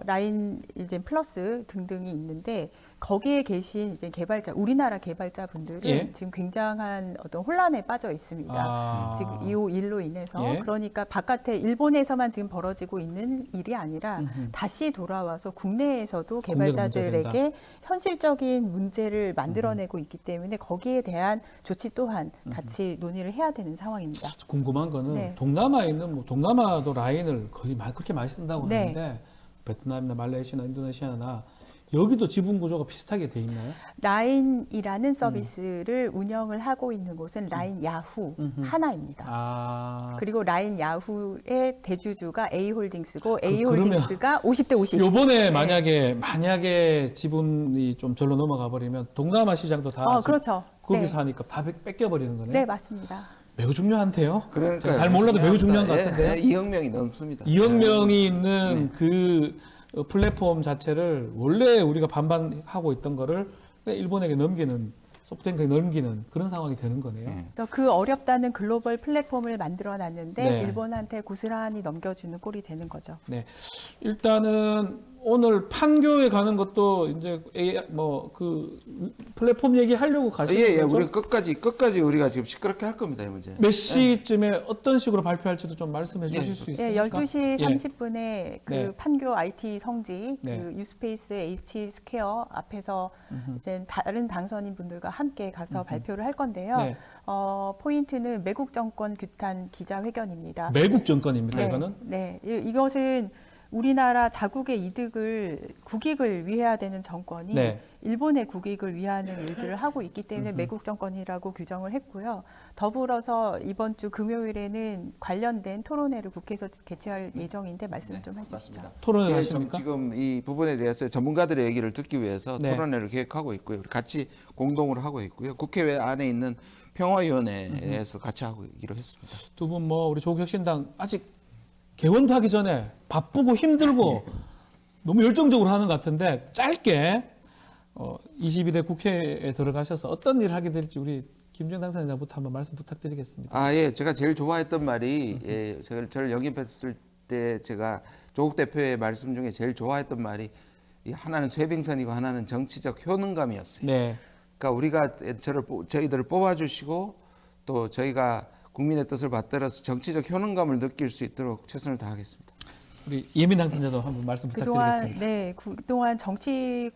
라인 이제 플러스 등등이 있는데 거기에 계신 이제 개발자, 우리나라 개발자분들은 예. 지금 굉장한 어떤 혼란에 빠져 있습니다. 지금 이 일로 인해서 예. 그러니까 바깥에 일본에서만 지금 벌어지고 있는 일이 아니라 다시 돌아와서 국내에서도 국내도 문제가 개발자들에게 현실적인 문제를 만들어내고 있기 때문에 거기에 대한 조치 또한 같이 논의를 해야 되는 상황입니다. 궁금한 거는 네. 동남아에 있는 뭐 동남아도 라인을 거의 그렇게 많이 쓴다고 네. 하는데 베트남이나 말레이시아나 인도네시아나 여기도 지분 구조가 비슷하게 돼 있나요? 라인이라는 서비스를 운영을 하고 있는 곳은 라인 야후 하나입니다. 그리고 라인 야후의 대주주가 A홀딩스고 A홀딩스가 50대 50. 요번에 만약에 지분이 좀 절로 넘어가 버리면 동남아 시장도 다 그렇죠. 거기서 네. 하니까 다 뺏겨 버리는 거네요. 네, 맞습니다. 매우 중요한데요. 그러니까요. 제가 잘 몰라도 매우 중요한 것 같은데요. 2억 명이 넘습니다. 2억 명이 있는 그 플랫폼 자체를 원래 우리가 반반하고 있던 거를 일본에게 넘기는 소프트뱅크에 넘기는 그런 상황이 되는 거네요. 그래서 그 어렵다는 글로벌 플랫폼을 만들어 놨는데 네. 일본한테 고스란히 넘겨주는 꼴이 되는 거죠. 네. 일단은 오늘 판교에 가는 것도 이제 그 플랫폼 얘기하려고 가시는 거죠? 우리 끝까지 우리가 지금 시끄럽게 할 겁니다, 이 문제. 몇 시쯤에 어떤 식으로 발표할지도 좀 말씀해 주실 수 예, 있습니까? 12시 예. 30분에 그 네. 판교 IT 성지 네. 그 유스페이스 H 스퀘어 앞에서 이제 다른 당선인 분들과 함께 가서 발표를 할 건데요. 네. 포인트는 매국 정권 규탄 기자회견입니다. 매국 정권입니까, 네, 이거는? 네, 이것은 우리나라 자국의 국익을 위해야 되는 정권이 네. 일본의 국익을 위하는 일들을 하고 있기 때문에 매국 정권이라고 규정을 했고요. 더불어서 이번 주 금요일에는 관련된 토론회를 국회에서 개최할 예정인데 말씀 좀 해주시죠. 토론을 좀 하십니까? 지금 이 부분에 대해서 전문가들의 얘기를 듣기 위해서 네. 토론회를 계획하고 있고요. 같이 공동으로 하고 있고요. 국회 안에 있는 평화위원회에서 같이 하기로 했습니다. 두 분 우리 조국혁신당 아직 개원도 하기 전에 바쁘고 힘들고 너무 열정적으로 하는 것 같은데 짧게 22대 국회에 들어가셔서 어떤 일을 하게 될지 우리 김정 당선인자부터 한번 말씀 부탁드리겠습니다. 예. 제가 제일 좋아했던 말이 저를 영입했을 때 제가 조국 대표의 말씀 중에 제일 좋아했던 말이 하나는 쇠빙선이고 하나는 정치적 효능감이었어요. 네. 그러니까 우리가 저희들을 뽑아주시고 또 저희가 국민의 뜻을 받들어서 정치적 효능감을 느낄 수 있도록 최선을 다하겠습니다. 우리 예민 당선자도 한번 말씀 부탁드리겠습니다. 그동안 정치에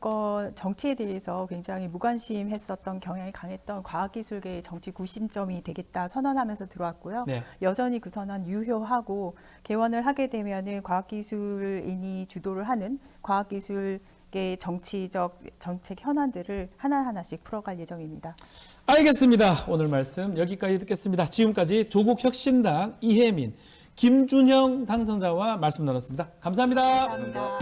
대해서 굉장히 무관심했었던 경향이 강했던 과학기술계의 정치 구심점이 되겠다 선언하면서 들어왔고요. 네. 여전히 그 선언 유효하고 개원을 하게 되면은 과학기술인이 주도를 하는 과학기술계의 정치적 정책 현안들을 하나하나씩 풀어갈 예정입니다. 알겠습니다. 오늘 말씀 여기까지 듣겠습니다. 지금까지 조국혁신당 이혜민, 김준형 당선자와 말씀 나눴습니다. 감사합니다. 감사합니다.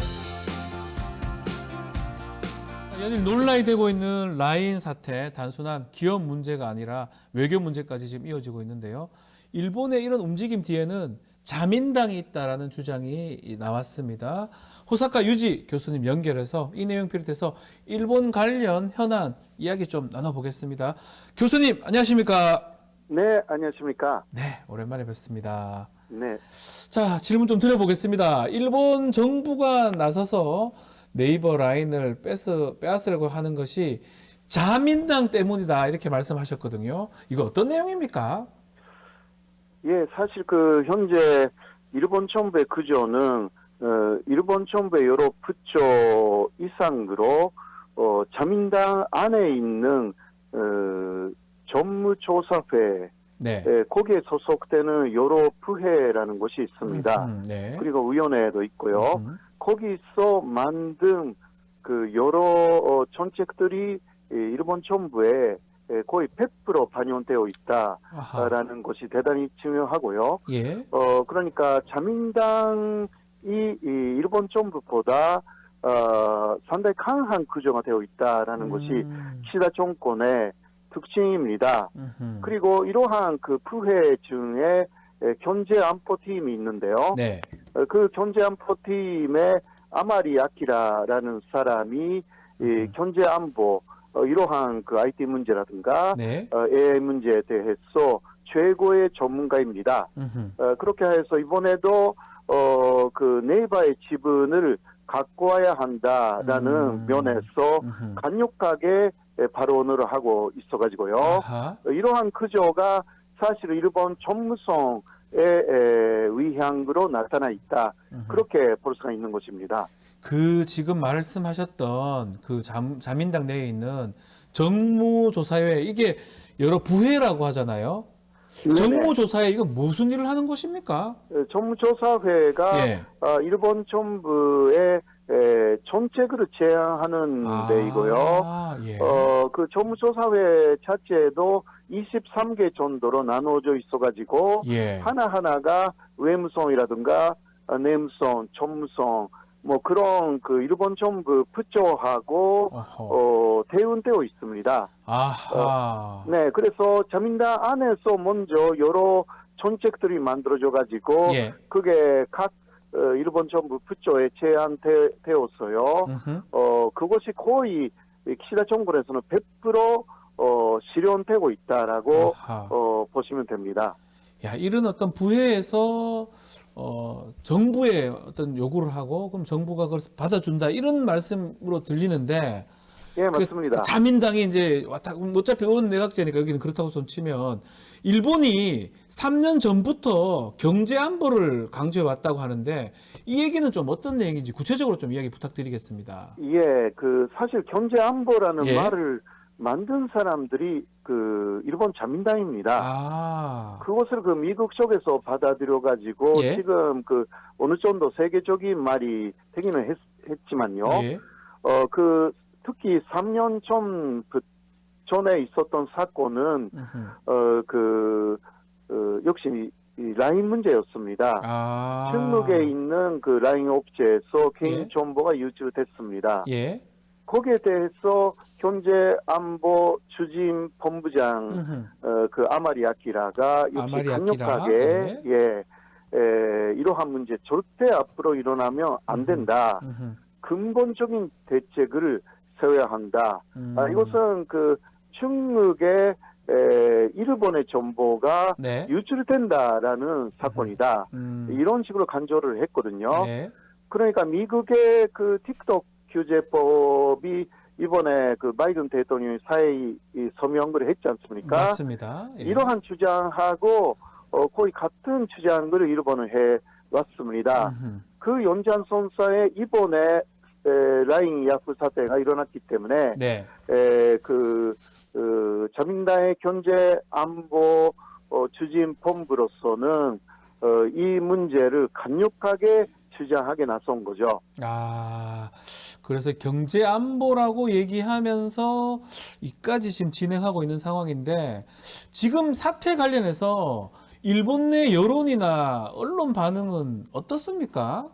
연일 논란이 되고 있는 라인 사태, 단순한 기업 문제가 아니라 외교 문제까지 지금 이어지고 있는데요. 일본의 이런 움직임 뒤에는 자민당이 있다라는 주장이 나왔습니다. 호사카 유지 교수님 연결해서 이 내용 비롯해서 일본 관련 현안 이야기 좀 나눠보겠습니다. 교수님 안녕하십니까? 네, 안녕하십니까? 네, 오랜만에 뵙습니다. 네. 자, 질문 좀 드려보겠습니다. 일본 정부가 나서서 네이버 라인을 빼앗으려고 하는 것이 자민당 때문이다 이렇게 말씀하셨거든요. 이거 어떤 내용입니까? 예, 사실 현재 일본 정부의 구조는 일본 정부의 여러 부처 이상으로 자민당 안에 있는 전무조사회 네. 거기에 소속되는 여러 부회라는 것이 있습니다. 네. 그리고 위원회도 있고요. 거기서 만든 그 여러 정책들이 일본 정부에 거의 100% 반영되어 있다라는 아하. 것이 대단히 중요하고요. 예. 그러니까 자민당이 이 일본 정부보다 상당히 강한 구조가 되어 있다라는 것이 기시다 정권의 특징입니다. 그리고 이러한 그 부회 중에 경제안보팀이 있는데요. 네. 그 경제안보팀의 아마리 아키라라는 사람이 이 경제안보 이러한 그 IT 문제라든가 네. AI 문제에 대해서 최고의 전문가입니다. 그렇게 해서 이번에도 그 네이버의 지분을 갖고 와야 한다라는 면에서 강력하게 발언을 하고 있어가지고요. 아하. 이러한 구조가 사실 일본 전무성의 위향으로 나타나 있다. 그렇게 볼 수가 있는 것입니다. 그 지금 말씀하셨던 그 자민당 내에 있는 정무조사회 이게 여러 부회라고 하잖아요. 네네. 정무조사회 이건 무슨 일을 하는 곳입니까? 전무조사회가 예. 일본 정부의 정책을 제안하는 데이고요. 예. 그 전무조사회 자체도 23개 정도로 나누어져 있어가지고 예. 하나하나가 외무성이라든가 내무성, 정무성 뭐 그런 그 일본 정부 부처하고 대응되어 있습니다. 아하. 네, 그래서 자민당 안에서 먼저 여러 정책들이 만들어져 가지고 예. 그게 각 일본 정부 부처에 제안되었어요. 그것이 거의 기시다 정권에서는 100% 실현되고 있다라고 아하. 보시면 됩니다. 야, 이런 어떤 부회에서 정부에 어떤 요구를 하고 그럼 정부가 그걸 받아준다 이런 말씀으로 들리는데 예, 맞습니다. 그 자민당이 이제 왔다 어차피 온 내각제니까 여기는 그렇다고 손 치면 일본이 3년 전부터 경제 안보를 강조해 왔다고 하는데 이 얘기는 좀 어떤 내용인지 구체적으로 좀 이야기 부탁드리겠습니다. 예, 그 사실 경제 안보라는 예. 말을 만든 사람들이 그 일본 자민당입니다. 아. 그것을 그 미국 쪽에서 받아들여 가지고 예. 지금 그 어느 정도 세계적인 말이 되기는 했지만요. 예. 그 특히 3년 전에 있었던 사건은 역시 이 라인 문제였습니다. 아. 중국에 있는 그 라인 업체에서 개인 예. 정보가 유출됐습니다. 예. 거기에 대해서 경제안보 추진 본부장 그 아마리 아키라가 역시 아마리 강력하게 이러한 문제 절대 앞으로 일어나면 안 된다. 근본적인 대책을 세워야 한다. 이것은 그 중국의 일본의 정보가 네. 유출된다라는 사건이다. 이런 식으로 간주를 했거든요. 네. 그러니까 미국의 그 틱톡 규제법이 이번에 그 바이든 대통령이 사회에 서명을 했지 않습니까? 맞습니다. 예. 이러한 주장하고 거의 같은 주장을 일본은 해 왔습니다. 그 연장선상에 이번에 라인 야후 사태가 일어났기 때문에 네. 자민당의 경제 안보 추진 본부로서는 이 문제를 강력하게 주장하게 나선 거죠. 아, 그래서 경제 안보라고 얘기하면서 이까지 지금 진행하고 있는 상황인데 지금 사태 관련해서 일본 내 여론이나 언론 반응은 어떻습니까?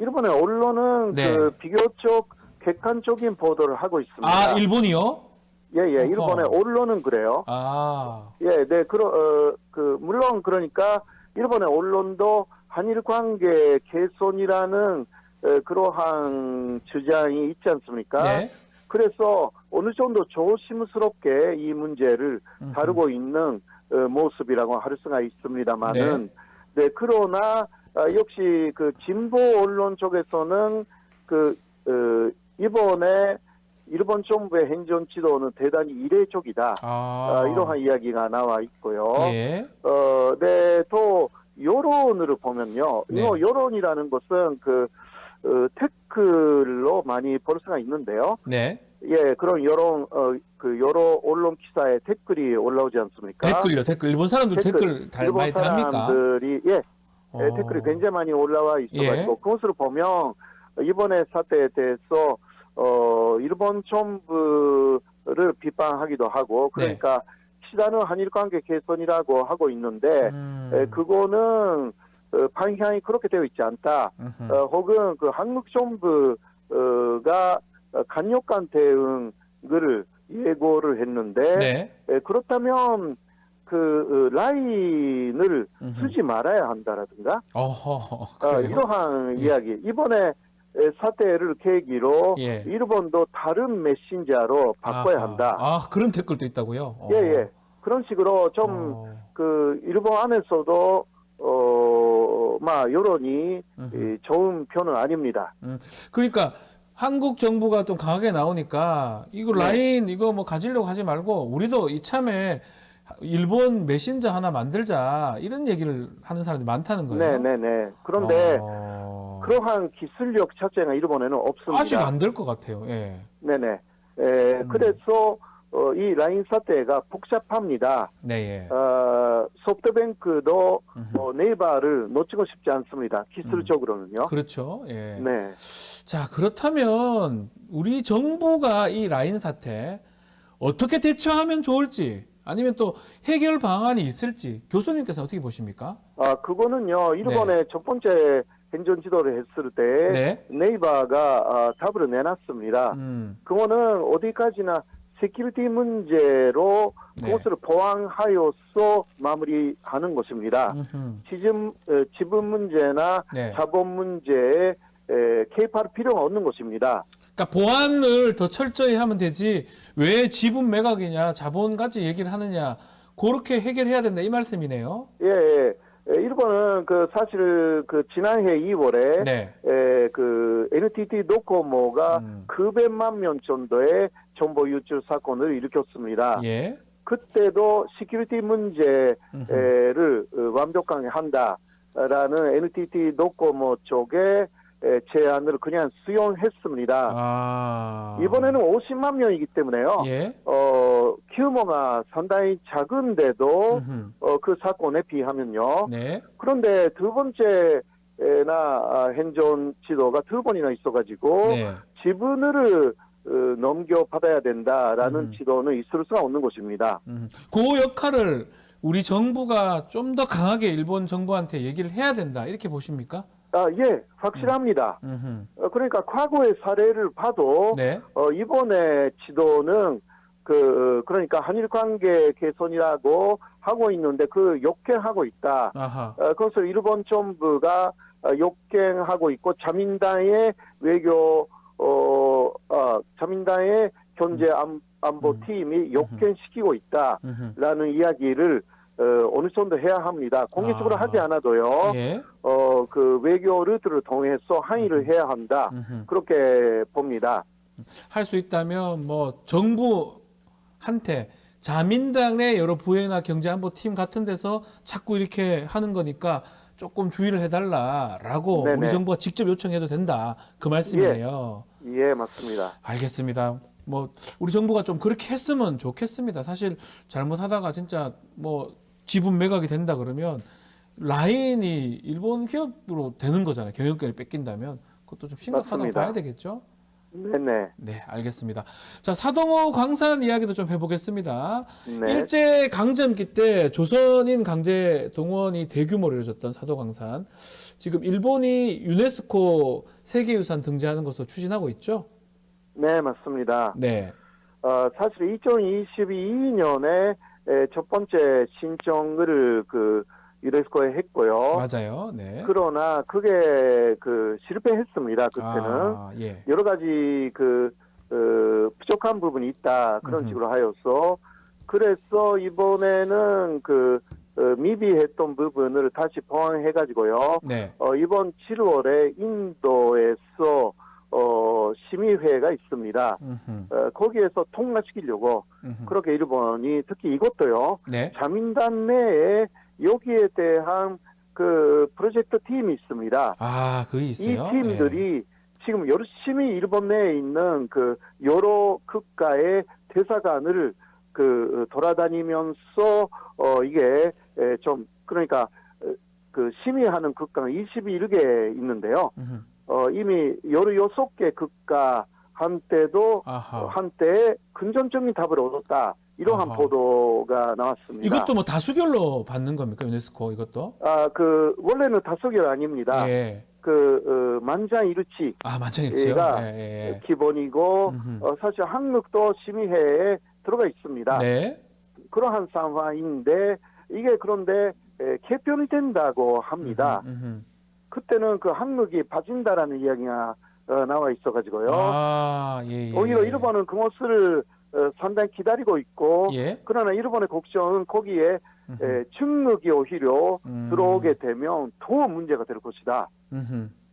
일본의 언론은 네. 비교적 객관적인 보도를 하고 있습니다. 아, 일본이요? 예, 어허. 일본의 언론은 그래요. 아, 예, 네, 물론 그러니까 일본의 언론도 한일 관계 개선이라는 그러한 주장이 있지 않습니까? 네. 그래서 어느 정도 조심스럽게 이 문제를 다루고 있는 모습이라고 할 수가 있습니다만은, 네, 그러나 역시 그 진보 언론 쪽에서는 이번에 일본 정부의 행정 지도는 대단히 이례적이다. 이러한 이야기가 나와 있고요. 예. 네, 또 여론으로 보면요. 네. 이 여론이라는 것은 태클로 많이 볼 수가 있는데요. 네. 예, 그런 여러 언론 기사에 댓글이 올라오지 않습니까? 댓글. 일본 사람들 댓글 달 일본 많이 답니까? 사람들이 댓글이 굉장히 많이 올라와 있어가지고 예. 그것을 보면 이번에 사태에 대해서 일본 정부를 비판하기도 하고 그러니까 시다는 한일 관계 개선이라고 하고 있는데 그거는 방향이 그렇게 되어 있지 않다. 혹은 그 한국 정부가 강력한 대응을 예고를 했는데 네. 그렇다면 라인을 쓰지 말아야 한다라든가 어허. 그래요? 이러한 이야기 이번에 사태를 계기로 예. 일본도 다른 메신저로 바꿔야 아하. 한다. 아, 그런 댓글도 있다고요? 예. 그런 식으로 좀 일본 안에서도 여론이 좋은 편은 아닙니다. 그러니까 한국 정부가 좀 강하게 나오니까 이거 라인 이거 뭐 가지려고 하지 말고 우리도 이참에 일본 메신저 하나 만들자 이런 얘기를 하는 사람들이 많다는 거예요. 네네네. 그런데 그러한 기술력 자체가 일본에는 없습니다. 아직 안 될 것 같아요. 예. 네네. 그래서 이 라인 사태가 복잡합니다. 네. 예. 소프트뱅크도 네이버를 놓치고 싶지 않습니다. 기술적으로는요. 그렇죠. 예. 네. 자, 그렇다면 우리 정부가 이 라인 사태 어떻게 대처하면 좋을지 아니면 또 해결 방안이 있을지 교수님께서 어떻게 보십니까? 그거는요. 일본의 첫 번째 행정 지도를 했을 때 네이버가 답을 내놨습니다. 그거는 어디까지나 세큐리티 문제로 그것을 보완하여서 마무리하는 것입니다. 지분 문제나 자본 문제에 개입할 필요가 없는 것입니다. 그러니까 보안을 더 철저히 하면 되지 왜 지분 매각이냐 자본까지 얘기를 하느냐 그렇게 해결해야 된다 이 말씀이네요. 예. 일본은 사실 지난해 2월에 NTT 도코모가 900만 명 정도의 정보 유출 사건을 일으켰습니다. 예. 그때도 시큐리티 문제를 완벽하게 한다라는 NTT 도코모 쪽의 제안을 그냥 수용했습니다. 이번에는 50만 명이기 때문에요. 규모가 상당히 작은데도 그 사건에 비하면요. 그런데 두 번째나 행정 지도가 두 번이나 있어가지고 지분을 넘겨받아야 된다라는 지도는 있을 수가 없는 것입니다. 그 역할을 우리 정부가 좀 더 강하게 일본 정부한테 얘기를 해야 된다 이렇게 보십니까? 예, 확실합니다. 그러니까 과거의 사례를 봐도 이번에 지도는 그러니까 한일 관계 개선이라고 하고 있는데 역행하고 있다. 그것을 일본 정부가 역행하고 있고 자민당의 자민당의 경제 안보 팀이 역행시키고 있다라는 이야기를 어느 정도 해야 합니다. 공개적으로 하지 않아도요. 외교 루트를 통해서 항의를 해야 한다. 그렇게 봅니다. 할 수 있다면 뭐 정부한테 자민당 내 여러 부회나 경제안보팀 같은 데서 자꾸 이렇게 하는 거니까 조금 주의를 해달라라고 네네. 우리 정부가 직접 요청해도 된다. 그 말씀이네요. 예, 맞습니다. 알겠습니다. 뭐 우리 정부가 좀 그렇게 했으면 좋겠습니다. 사실 잘못하다가 진짜 뭐 지분 매각이 된다 그러면 라인이 일본 기업으로 되는 거잖아요. 경영권을 뺏긴다면 그것도 좀 심각하다고 맞습니다. 봐야 되겠죠? 네네. 네, 알겠습니다. 자, 사동호 광산 이야기도 좀 해보겠습니다. 네. 일제 강점기 때 조선인 강제 동원이 대규모로 이루어졌던 사도광산. 지금 일본이 유네스코 세계유산 등재하는 것으로 추진하고 있죠? 네, 맞습니다. 네. 사실 2022년에 첫 번째 신청을 유네스코에 했고요. 맞아요. 네. 그러나 그게 실패했습니다. 그때는 아, 예. 여러 가지 부족한 부분이 있다 그런 식으로 하여서 그래서 이번에는 미비했던 부분을 다시 보완해 가지고요. 네. 이번 7월에 인도에서 심의회가 있습니다. 거기에서 통과시키려고 그렇게 일본이 특히 이것도요. 네. 자민당 내에 여기에 대한 프로젝트 팀이 있습니다. 아, 그게 있어요? 이 팀들이 지금 열심히 일본 내에 있는 여러 국가의 대사관을 돌아다니면서 이게 좀 그러니까 심의하는 국가가 21개 있는데요. 이미 16개 국가 한때도 아하. 한때 긍정적인 답을 얻었다. 이러한 아하. 보도가 나왔습니다. 이것도 뭐 다수결로 받는 겁니까? 유네스코 이것도? 원래는 다수결 아닙니다. 예. 만장일치. 아, 마찬가지요. 가 예. 기본이고 사실 한국도 심의회에 들어가 있습니다. 네. 그러한 상황인데 이게 그런데 개편이 된다고 합니다. 그때는 한국이 빠진다라는 이야기가 나와 있어가지고요. 아, 예. 오히려 일본은 그것을 상당히 기다리고 있고 예. 그러나 일본의 걱정은 거기에 중국이 오히려 들어오게 되면 더 문제가 될 것이다.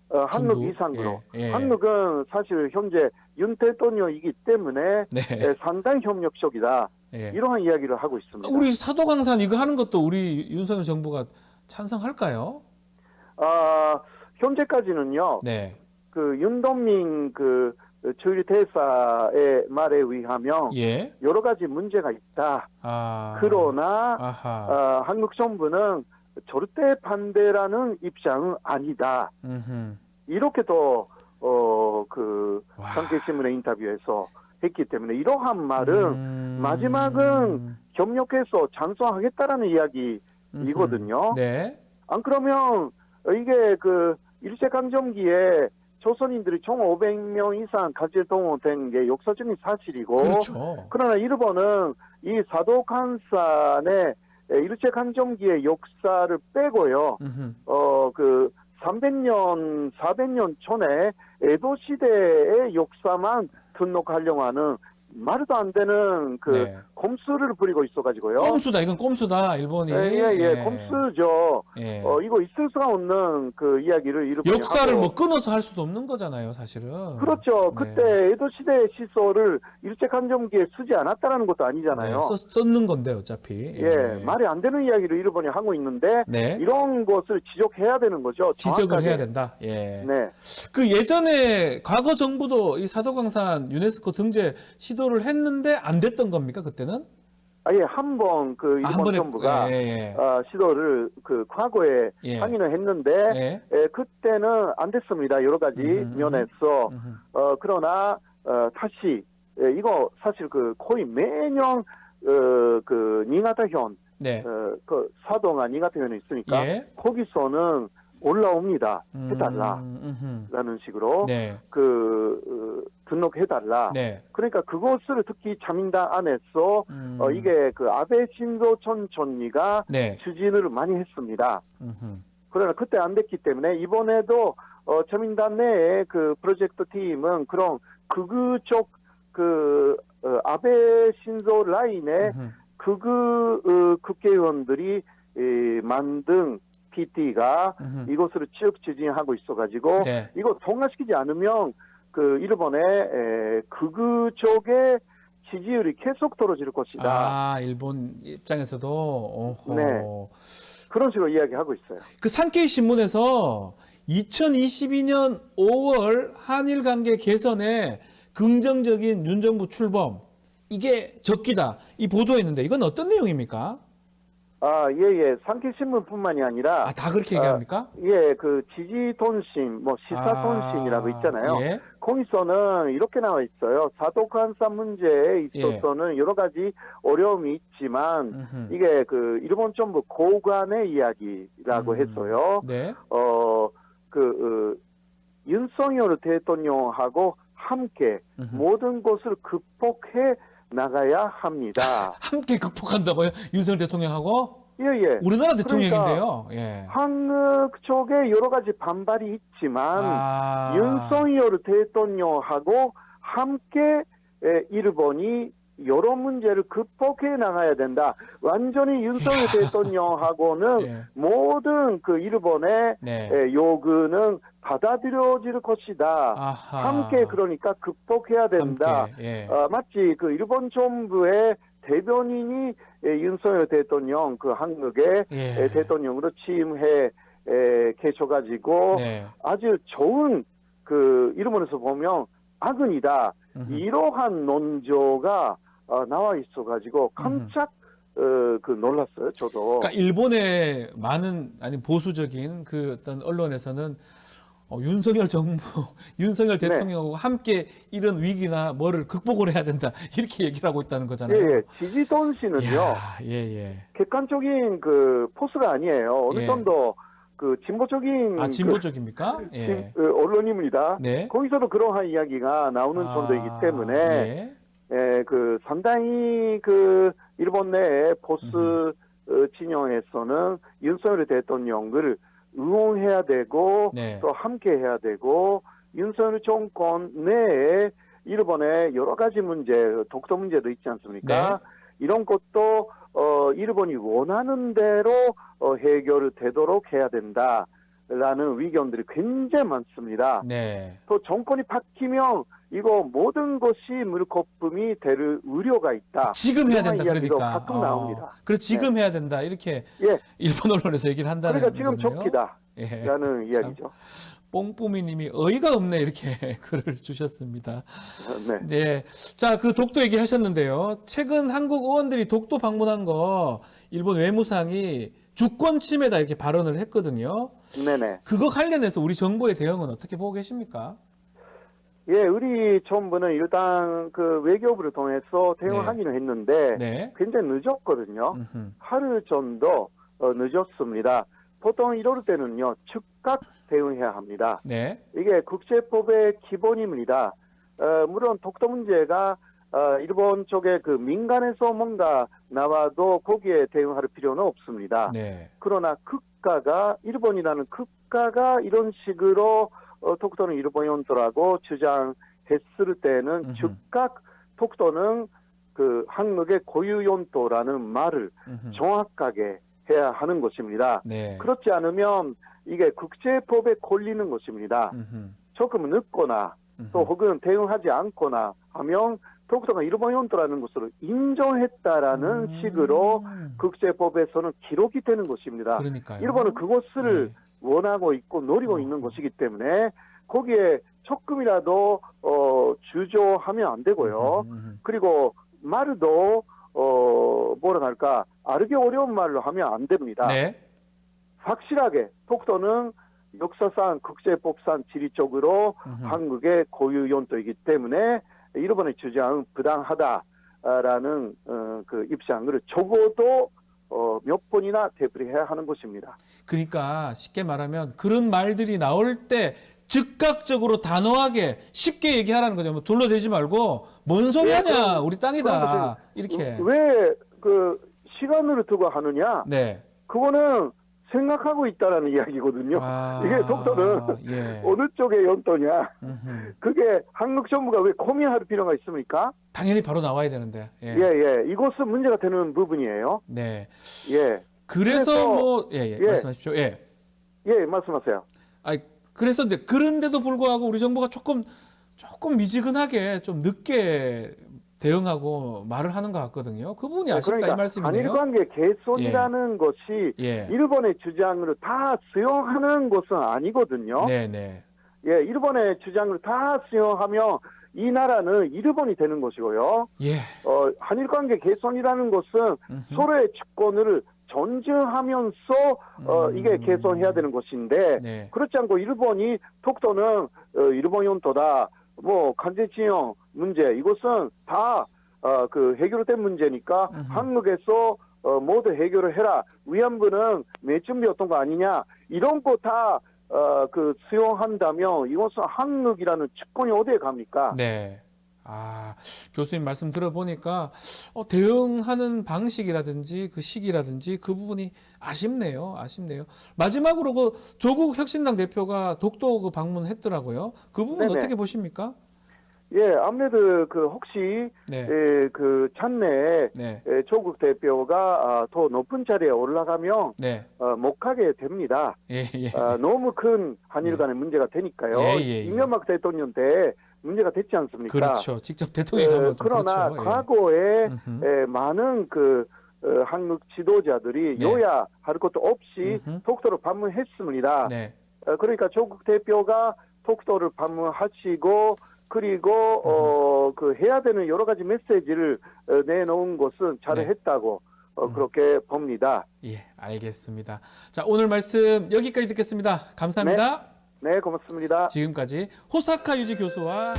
한국 중국? 이상으로. 예. 한국은 사실 현재 윤 대통령이기 때문에 네. 상당히 협력적이다. 예. 이러한 이야기를 하고 있습니다. 우리 사도광산 이거 하는 것도 우리 윤석열 정부가 찬성할까요? 현재까지는요. 네. 윤동민 주일 대사의 말에 의하면 예. 여러 가지 문제가 있다. 아. 그러나 아하. 한국 정부는 절대 반대라는 입장은 아니다. 이렇게 또 상계신문의 인터뷰에서 했기 때문에 이러한 말은 마지막은 협력해서 장수하겠다라는 이야기이거든요. 네. 안 그러면 이게 일제강점기에 조선인들이 총 500명 이상 강제 동원된 게 역사적인 사실이고 그렇죠. 그러나 일본은 이 사도간산의 일제강점기의 역사를 빼고요. 300년, 400년 전에 에도 시대의 역사만 등록하려고 하는 말도 안 되는 네. 꼼수를 부리고 있어가지고요. 꼼수다. 이건 꼼수다. 일본이. 예, 꼼수죠. 예. 이거 있을 수가 없는 이야기를 일본이 역사를 하고. 뭐 끊어서 할 수도 없는 거잖아요, 사실은. 그렇죠. 네. 그때 에도 시대의 시설을 일제강점기에 쓰지 않았다라는 것도 아니잖아요. 네, 썼는 건데 어차피. 예, 말이 안 되는 이야기를 일본이 하고 있는데 네. 이런 것을 지적해야 되는 거죠. 지적을 정확하게. 해야 된다. 예. 네. 그 예전에 과거 정부도 이 사도광산 유네스코 등재 시도를 했는데 안 됐던 겁니까 그때는? 아예 한 번 한 일본 번에, 정부가 예. 시도를 과거에 예. 항의는 했는데 예. 그때는 안 됐습니다. 여러 가지 면에서 그러나 다시 이거 사실 거의 매년 니가타현 네. 사도가 니가타현에 있으니까 예. 거기서는 올라옵니다. 해달라라는 식으로 네. 등록해달라. 네. 그러니까 그것을 특히 자민당 안에서 이게 아베 신조 전 총리가 네. 추진을 많이 했습니다. 그러나 그때 안 됐기 때문에 이번에도 자민당 내의 프로젝트 팀은 그런 극우적 아베 신조 라인의 국회의원들이 만든 PT가 이것을 쭉 추진하고 있어가지고 네. 이거 통과시키지 않으면 일본의 극우 쪽의 지지율이 계속 떨어질 것이다. 아, 일본 입장에서도 어허. 네. 그런 식으로 이야기하고 있어요. 그 산케이 신문에서 2022년 5월 한일 관계 개선에 긍정적인 윤 정부 출범 이게 적기다 이 보도했는데 이건 어떤 내용입니까? 아, 예. 산케이신문뿐만이 아니라 다 그렇게 얘기합니까? 예, 그 지지돈신, 뭐 시사돈신이라고 있잖아요. 예. 거기서는 이렇게 나와 있어요. 사도관사 문제에 있어서는 여러 가지 어려움이 있지만 이게 그 일본 정부 고관의 이야기라고 해서요. 네. 윤석열 대통령하고 함께 모든 것을 극복해 나가야 합니다. 함께 극복한다고요? 윤석열 대통령하고? 예. 우리나라 그러니까 대통령인데요. 예. 한국 쪽에 여러 가지 반발이 있지만 윤석열 대통령하고 함께 일본이 여러 문제를 극복해 나가야 된다. 완전히 윤석열 대통령하고는 예. 모든 그 일본의 네. 요구는 받아들여질 것이다. 아하. 함께 그러니까 극복해야 된다. 함께, 예. 마치 그 일본 정부의 대변인이 윤석열 대통령 그 한국의 예. 대통령으로 취임해 계셔가지고 네. 아주 좋은 그 일본에서 보면 악은이다. 이러한 논조가 나와 있어가지고 깜짝 그 놀랐어요. 저도. 그러니까 일본의 많은 아니 보수적인 그 어떤 언론에서는 윤석열 정부, 윤석열 네. 대통령하고 함께 이런 위기나 뭐를 극복을 해야 된다 이렇게 얘기를 하고 있다는 거잖아요. 예. 지지돈 씨는요. 예. 객관적인 그 포스가 아니에요. 어느 예. 정도 그 진보적인 진보적입니까? 예. 언론입니다. 네. 거기서도 그러한 이야기가 나오는 정도이기 때문에 예. 그 상당히 그 일본 내의 보수 진영에서는 윤석열 대통령을 응원해야 되고 네. 또 함께 해야 되고 윤석열 정권 내에 일본의 여러 가지 문제, 독도 문제도 있지 않습니까? 네. 이런 것도 일본이 원하는 대로 해결이 되도록 해야 된다라는 의견들이 굉장히 많습니다. 네. 또 정권이 바뀌면 이거 모든 것이 물거품이 될 우려가 있다. 지금 해야 된다 이런 이야기도 그러니까. 가끔 나옵니다. 그래서 지금 해야 된다 이렇게 예, 일본 언론에서 얘기를 한다는 그러니까 지금 거군요. 적기다라는 예. 이야기죠. 뽕뿌미님이 어이가 없네 이렇게 글을 주셨습니다. 네. 네. 자, 그 독도 얘기하셨는데요. 최근 한국 의원들이 독도 방문한 거 일본 외무상이 주권 침해다 이렇게 발언을 했거든요. 네네. 그거 관련해서 우리 정부의 대응은 어떻게 보고 계십니까? 예, 우리 정부는 일단 그 외교부를 통해서 대응하기는 했는데 네. 굉장히 늦었거든요. 하루 정도 늦었습니다. 보통 이럴 때는요, 즉각 대응해야 합니다. 네. 이게 국제법의 기본입니다. 물론 독도 문제가 일본 쪽에 그 민간에서 뭔가 나와도 거기에 대응할 필요는 없습니다. 네. 그러나 국가가 일본이라는 국가가 이런 식으로 독도는 일본 영토라고 주장했을 때는 즉각 독도는 그 한국의 고유 영토라는 말을 정확하게 해야 하는 것입니다. 네. 그렇지 않으면 이게 국제법에 걸리는 것입니다. 조금 늦거나 또 혹은 대응하지 않거나 하면 독도가 일본 영토라는 것을 인정했다라는 식으로 국제법에서는 기록이 되는 것입니다. 그러니까요. 일본은 그것을 원하고 있고 노리고 있는 것이기 때문에 거기에 조금이라도 주저하면 안 되고요. 그리고 말도 뭐라 할까 알기 어려운 말로 하면 안 됩니다. 네. 확실하게 독도는 역사상 국제법상 지리적으로 한국의 고유 영토이기 때문에 일본의 주장은 부당하다라는 그 입장을 적어도 몇 번이나 되풀이해야 하는 것입니다. 그러니까 쉽게 말하면 그런 말들이 나올 때 즉각적으로 단호하게 쉽게 얘기하라는 거죠. 뭐 둘러대지 말고 뭔 소리 하냐 우리 땅이다 이렇게. 왜 그 시간을 두고 하느냐? 네. 그거는 생각하고 있다라는 이야기거든요. 이게 독도는 예. 어느 쪽의 영토냐? 그게 한국 정부가 왜 고민할 필요가 있습니까? 당연히 바로 나와야 되는데. 예. 예. 이것은 문제가 되는 부분이에요. 네. 예. 그래서 뭐 예. 말씀하십시오. 예. 예, 말씀하세요. 그래서 그런데도 불구하고 우리 정부가 조금 미지근하게 좀 늦게 대응하고 말을 하는 것 같거든요. 그 부분이 아쉽다 그러니까 이 말씀이네요. 한일 관계 개선이라는 것이 예. 일본의 주장을 다 수용하는 것은 아니거든요. 네네. 예, 일본의 주장을 다 수용하면 이 나라는 일본이 되는 것이고요. 예. 한일 관계 개선이라는 것은 서로의 주권을 존중하면서 이게 개선해야 되는 것인데 네. 그렇지 않고 일본이 독도는 일본 영토다. 뭐 간제지형 문제 이것은 다 그 해결된 문제니까 한국에서 모두 해결을 해라. 위안부는 매춘비였던 거 아니냐. 이런 거 다 그 수용한다면 이것은 한국이라는 주권이 어디에 갑니까? 네. 아, 교수님 말씀 들어보니까 대응하는 방식이라든지 그 시기라든지 그 부분이 아쉽네요. 마지막으로 그 조국 혁신당 대표가 독도 그 방문했더라고요. 그 부분 네네. 어떻게 보십니까? 예, 아무래도 그 혹시 네. 그 찬내에 네. 조국 대표가 더 높은 자리에 올라가면 네. 못 가게 됩니다. 예, 예. 너무 큰 한일 간의 문제가 되니까요. 예. 이명박 대통령 때 문제가 됐지 않습니까? 그렇죠. 직접 대통령이 가면 좀 그러나 그렇죠. 과거에 음흠. 많은 그 한국 지도자들이 네. 여야 할 것도 없이 독도를 방문했습니다. 네. 그러니까 조국 대표가 독도를 방문하시고 그리고 그 해야 되는 여러 가지 메시지를 내놓은 것은 잘했다고 그렇게 봅니다. 예, 알겠습니다. 자, 오늘 말씀 여기까지 듣겠습니다. 감사합니다. 네, 고맙습니다. 지금까지 호사카 유지 교수와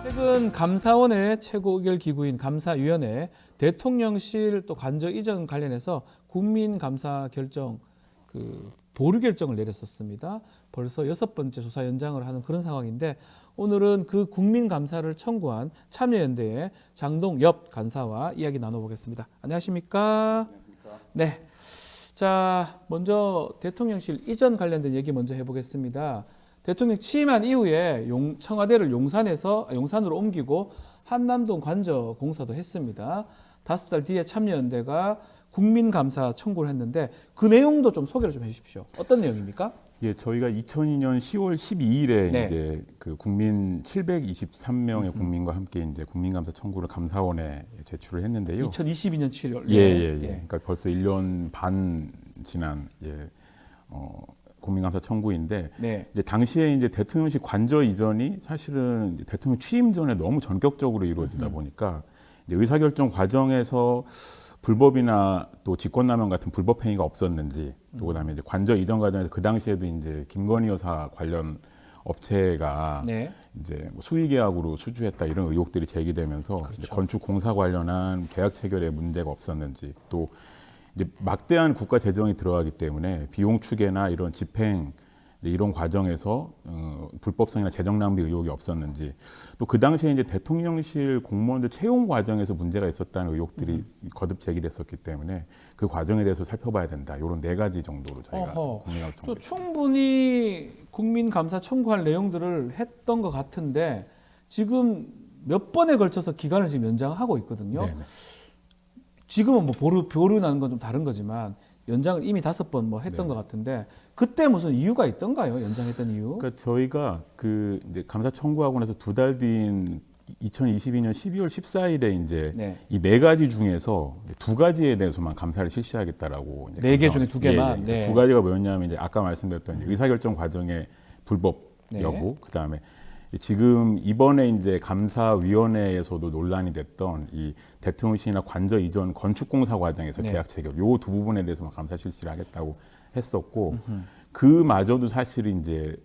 최근 감사원의 최고 의결 기구인 감사위원회 대통령실 또 관저 이전 관련해서 국민감사 결정 보류 결정을 내렸었습니다. 벌써 6번째 조사 연장을 하는 그런 상황인데 오늘은 그 국민감사를 청구한 참여연대의 장동엽 간사와 이야기 나눠보겠습니다. 안녕하십니까? 네. 자, 먼저 대통령실 이전 관련된 얘기 먼저 해보겠습니다. 대통령 취임한 이후에 청와대를 용산으로 옮기고 한남동 관저 공사도 했습니다. 5달 뒤에 참여연대가 국민감사 청구를 했는데 그 내용도 좀 소개를 좀 해주십시오. 어떤 내용입니까? 예, 저희가 2002년 10월 12일에 네. 이제 그 국민 723명의 국민과 함께 이제 국민감사 청구를 감사원에 제출을 했는데요. 2022년 7월. 예. 그러니까 벌써 1년 반 지난 국민감사 청구인데 네. 이제 당시에 이제 대통령실 관저 이전이 사실은 이제 대통령 취임 전에 너무 전격적으로 이루어지다 보니까 이제 의사결정 과정에서 불법이나 또 직권남용 같은 불법 행위가 없었는지 또 그다음에 이제 관저 이전 과정에서 그 당시에도 이제 김건희 여사 관련 업체가 네. 이제 뭐 수의계약으로 수주했다 이런 의혹들이 제기되면서 그렇죠. 이제 건축 공사 관련한 계약 체결에 문제가 없었는지 또 이제 막대한 국가 재정이 들어가기 때문에 비용 추계나 이런 집행 이런 과정에서 불법성이나 재정 낭비 의혹이 없었는지 또 그 당시에 이제 대통령실 공무원들 채용 과정에서 문제가 있었다는 의혹들이 거듭 제기됐었기 때문에 그 과정에 대해서 살펴봐야 된다. 이런 4가지 정도로 저희가 국민감사 또 청구. 충분히 국민감사 청구할 내용들을 했던 것 같은데 지금 몇 번에 걸쳐서 기간을 지금 연장하고 있거든요. 네네. 지금은 뭐 보류 나는 건 좀 다른 거지만 연장을 이미 5번 뭐 했던 것 같은데 그때 무슨 이유가 있던가요? 연장했던 이유? 그러니까 저희가 그 이제 감사 청구하고 나서 2달 뒤인 2022년 12월 14일에 이제 네. 이 4가지 중에서 2가지에 대해서만 감사를 실시하겠다라고. 이제 4개 중에 2개만. 예. 네. 2가지가 뭐였냐면 이제 아까 말씀드렸던 이제 의사결정 과정의 불법 네. 여부, 그다음에 지금 이번에 이제 감사위원회에서도 논란이 됐던 이 대통령실이나 관저 이전 건축공사 과정에서 네. 계약 체결 요 2부분에 대해서만 감사 실시를 하겠다고 했었고 그마저도 사실 이제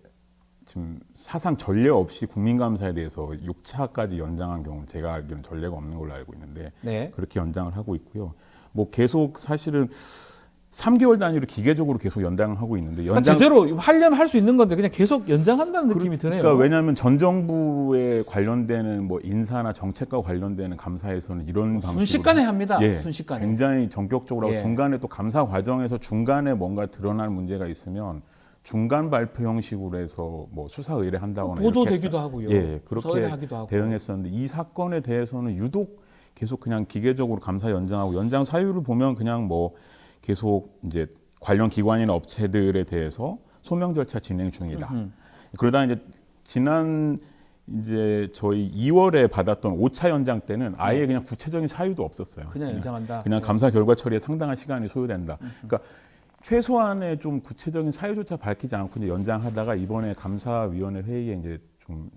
지금 사상 전례 없이 국민감사에 대해서 6차까지 연장한 경우는 제가 알기로는 전례가 없는 걸로 알고 있는데 네. 그렇게 연장을 하고 있고요. 뭐 계속 사실은 3개월 단위로 기계적으로 계속 연장하고 있는데 그러니까 제대로 하려면 할 수 있는 건데 그냥 계속 연장한다는 느낌이 드네요. 그러니까 왜냐하면 전 정부에 관련되는 뭐 인사나 정책과 관련되는 감사에서는 이런 방식으로 순식간에 합니다. 예, 순식간에. 굉장히 전격적으로 하고 예. 중간에 또 감사 과정에서 중간에 뭔가 드러날 문제가 있으면 중간 발표 형식으로 해서 뭐 수사 의뢰한다거나 보도되기도 이렇게 하고요. 예, 그렇게 서울하기도 하고. 대응했었는데 이 사건에 대해서는 유독 계속 그냥 기계적으로 감사 연장하고 연장 사유를 보면 그냥 뭐 계속 이제 관련 기관이나 업체들에 대해서 소명 절차 진행 중이다. 그러다 이제 지난 이제 저희 2월에 받았던 5차 연장 때는 아예 그냥 구체적인 사유도 없었어요. 그냥 연장한다. 그냥 네. 감사 결과 처리에 상당한 시간이 소요된다. 그러니까 최소한의 좀 구체적인 사유조차 밝히지 않고 이제 연장하다가 이번에 감사위원회 회의에 이제 좀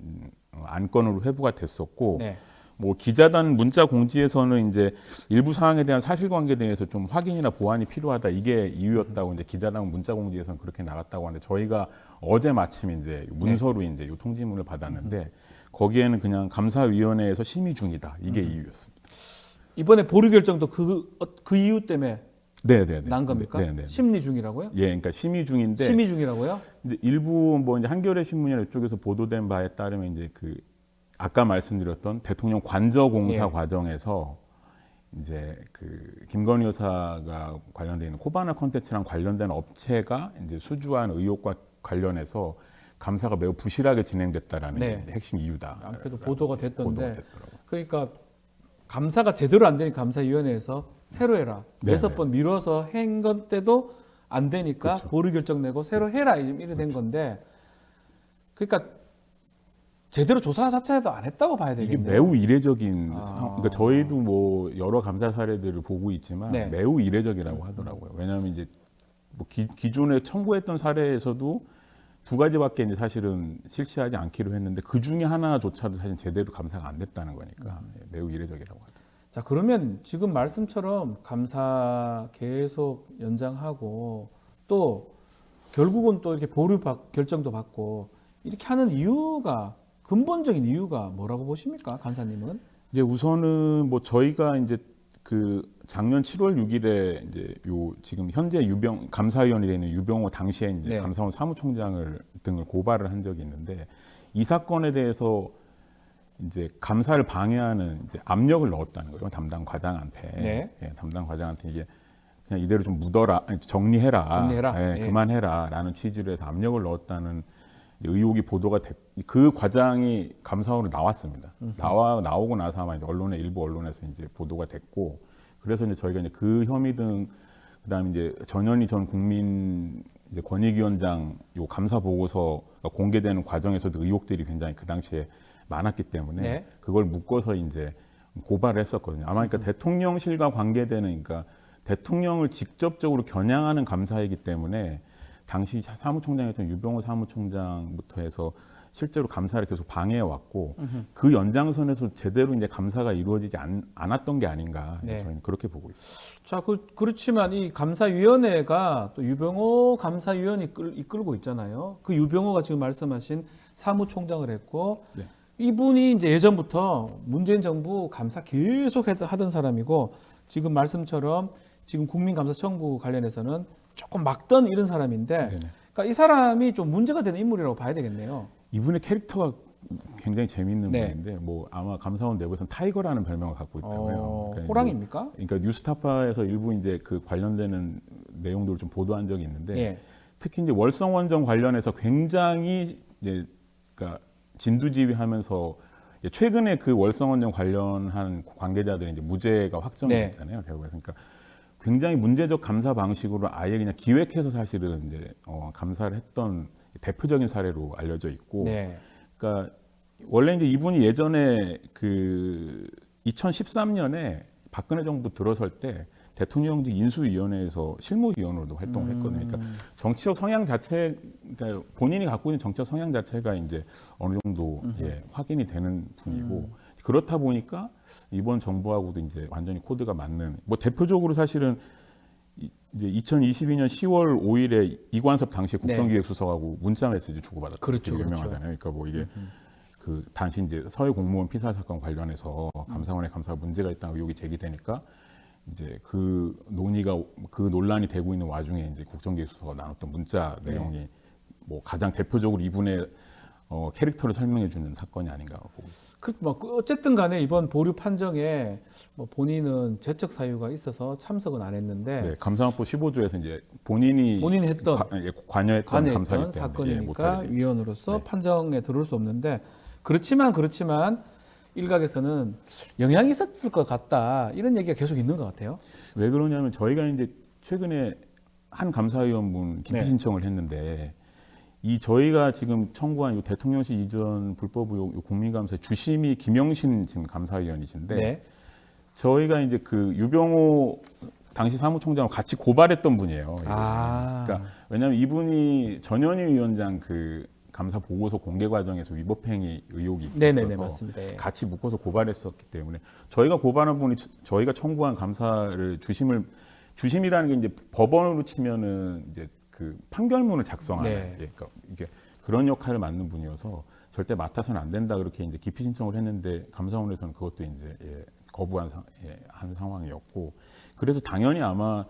안건으로 회부가 됐었고, 네. 뭐 기자단 문자 공지에서는 이제 일부 사항에 대한 사실관계에 대해서 좀 확인이나 보완이 필요하다, 이게 이유였다고 이제 기자단 문자 공지에서는 그렇게 나갔다고 하는데, 저희가 어제 마침 이제 문서로 이제 요 통지문을 받았는데 거기에는 그냥 감사위원회에서 심의 중이다, 이게 이유였습니다. 이번에 보류 결정도 그 이유 때문에 네네네. 난 겁니까? 네네. 심리 중이라고요? 예, 그러니까 심의 중인데. 심의 중이라고요? 이제 일부 뭐 이제 한겨레 신문이나 이쪽에서 보도된 바에 따르면 이제 그 아까 말씀드렸던 대통령 관저 공사 예. 과정에서 이제 그 김건희 여사가 관련돼 있는 코바나 콘텐츠랑 관련된 업체가 이제 수주한 의혹과 관련해서 감사가 매우 부실하게 진행됐다라는 네. 게 핵심 이유다. 안 그래도 보도가 됐던데. 보도가 됐더라고요. 그러니까 감사가 제대로 안 되니 감사위원회에서 새로 해라. 네, 6번 미뤄서 한 건데도 안 되니까 그렇죠. 보류 결정 내고 새로 해라, 이래 된 건데, 그러니까 제대로 조사 자체도 안 했다고 봐야 이게 되겠네요. 매우 이례적인 상황. 그러니까 저희도 뭐 여러 감사 사례들을 보고 있지만 네. 매우 이례적이라고 하더라고요. 왜냐하면 이제 뭐 기존에 청구했던 사례에서도 두 가지밖에 이제 사실은 실시하지 않기로 했는데 그 중에 하나조차도 사실 제대로 감사가 안 됐다는 거니까 매우 이례적이라고 하더라고요. 자, 그러면 지금 말씀처럼 감사 계속 연장하고 또 결국은 또 이렇게 보류 결정도 받고 이렇게 하는 이유가, 근본적인 이유가 뭐라고 보십니까, 간사님은? 이제 우선은 뭐 저희가 이제 그 작년 7월 6일에 이제 요 지금 현재 감사위원이 되는 유병호 당시에 이제 네. 감사원 사무총장을 등을 고발을 한 적이 있는데, 이 사건에 대해서 이제 감사를 방해하는 이제 압력을 넣었다는 거예요, 담당 과장한테. 네. 예, 담당 과장한테 이게 그냥 이대로 좀 묻어라, 아니, 정리해라, 예, 예. 그만해라라는 취지로 해서 압력을 넣었다는 의혹이 보도가 그 과장이 감사원으로 나왔습니다. 나오고 나서 아마 이제 일부 언론에서 이제 보도가 됐고, 그래서 이제 저희가 이제 그 혐의 등, 그다음에 이제 전현희 전 국민 이제 권익위원장 요 감사 보고서가 공개되는 과정에서도 의혹들이 굉장히 그 당시에 많았기 때문에 네. 그걸 묶어서 이제 고발을 했었거든요. 아마 그러니까 대통령실과 관계되는, 그러니까 대통령을 직접적으로 겨냥하는 감사이기 때문에 당시 사무총장이었던 유병호 사무총장부터 해서 실제로 감사를 계속 방해해 왔고, 그 연장선에서 제대로 이제 감사가 이루어지지 않았던 게 아닌가, 네. 저희는 그렇게 보고 있습니다. 자, 그렇지만 이 감사위원회가 또 유병호 감사위원이 이끌고 있잖아요. 그 유병호가 지금 말씀하신 사무총장을 했고, 네. 이분이 이제 예전부터 문재인 정부 감사 계속 하던 사람이고, 지금 말씀처럼 지금 국민감사 청구 관련해서는 조금 막던 이런 사람인데, 네네. 그러니까 이 사람이 좀 문제가 되는 인물이라고 봐야 되겠네요. 이분의 캐릭터가 굉장히 재밌는 네. 분인데, 뭐 아마 감사원 내부에서는 타이거라는 별명을 갖고 있다고 해요. 그러니까 호랑입니까? 그러니까 뉴스타파에서 일부 이제 그 관련되는 내용들을 좀 보도한 적이 있는데, 예. 특히 이제 월성원전 관련해서 굉장히 이제 그러니까 진두지휘하면서 최근에 그 월성원전 관련한 관계자들이 이제 무죄가 확정이 네. 됐잖아요, 대법에서. 그러니까 굉장히 문제적 감사 방식으로 아예 그냥 기획해서 사실은 이제 감사를 했던 대표적인 사례로 알려져 있고, 네. 그러니까 원래 이제 이분이 예전에 그 2013년에 박근혜 정부 들어설 때 대통령직 인수위원회에서 실무위원으로도 활동을 했거든요. 그러니까 정치적 성향 자체, 그러니까 본인이 갖고 있는 정치적 성향 자체가 이제 어느 정도 확인이 되는 분이고, 그렇다 보니까 이번 정부하고도 이제 완전히 코드가 맞는, 뭐 대표적으로 사실은 이제 2022년 10월 5일에 이관섭 당시 국정기획수석하고 문자 메시지 주고받았던 게 그렇죠, 유명하잖아요. 그러니까 뭐 이게 그 당시 이제 서해 공무원 피살 사건 관련해서 감사원의 감사가 문제가 있다는 의혹이 제기되니까 이제 그 논란이 되고 있는 와중에 이제 국정기획수석과 나눴던 문자 내용이 뭐 가장 대표적으로 이분의 캐릭터를 설명해 주는 사건이 아닌가 보고 있습니다. 어쨌든 간에 이번 보류 판정에 뭐 본인은 재적 사유가 있어서 참석은 안 했는데, 네, 감사원법 15조에서 이제 본인이 했던 관여했던 감사이기 때문에 사건이니까 못하게 돼 있죠. 위원으로서 네. 판정에 들어올 수 없는데, 그렇지만 일각에서는 영향이 있었을 것 같다, 이런 얘기가 계속 있는 것 같아요. 왜 그러냐면 저희가 이제 최근에 한 감사위원분 기피 네. 신청을 했는데, 이 저희가 지금 청구한 이 대통령실 이전 불법 의혹 국민감사의 주심이 김영신 지금 감사위원이신데 네. 저희가 이제 그 유병호 당시 사무총장을 같이 고발했던 분이에요. 아. 그러니까 왜냐하면 이분이 전현희 위원장 그 감사 보고서 공개 과정에서 위법행위 의혹이 네네네, 있어서 맞습니다. 예. 같이 묶어서 고발했었기 때문에 저희가 고발한 분이 저희가 청구한 감사를 주심이라는 게 이제 법원으로 치면은 이제 그 판결문을 작성하는 네. 그러니까 이게 그런 역할을 맡는 분이어서 절대 맡아서는 안 된다 그렇게 이제 기피 신청을 했는데 감사원에서는 그것도 이제 거부한 한 상황이었고 그래서 당연히 아마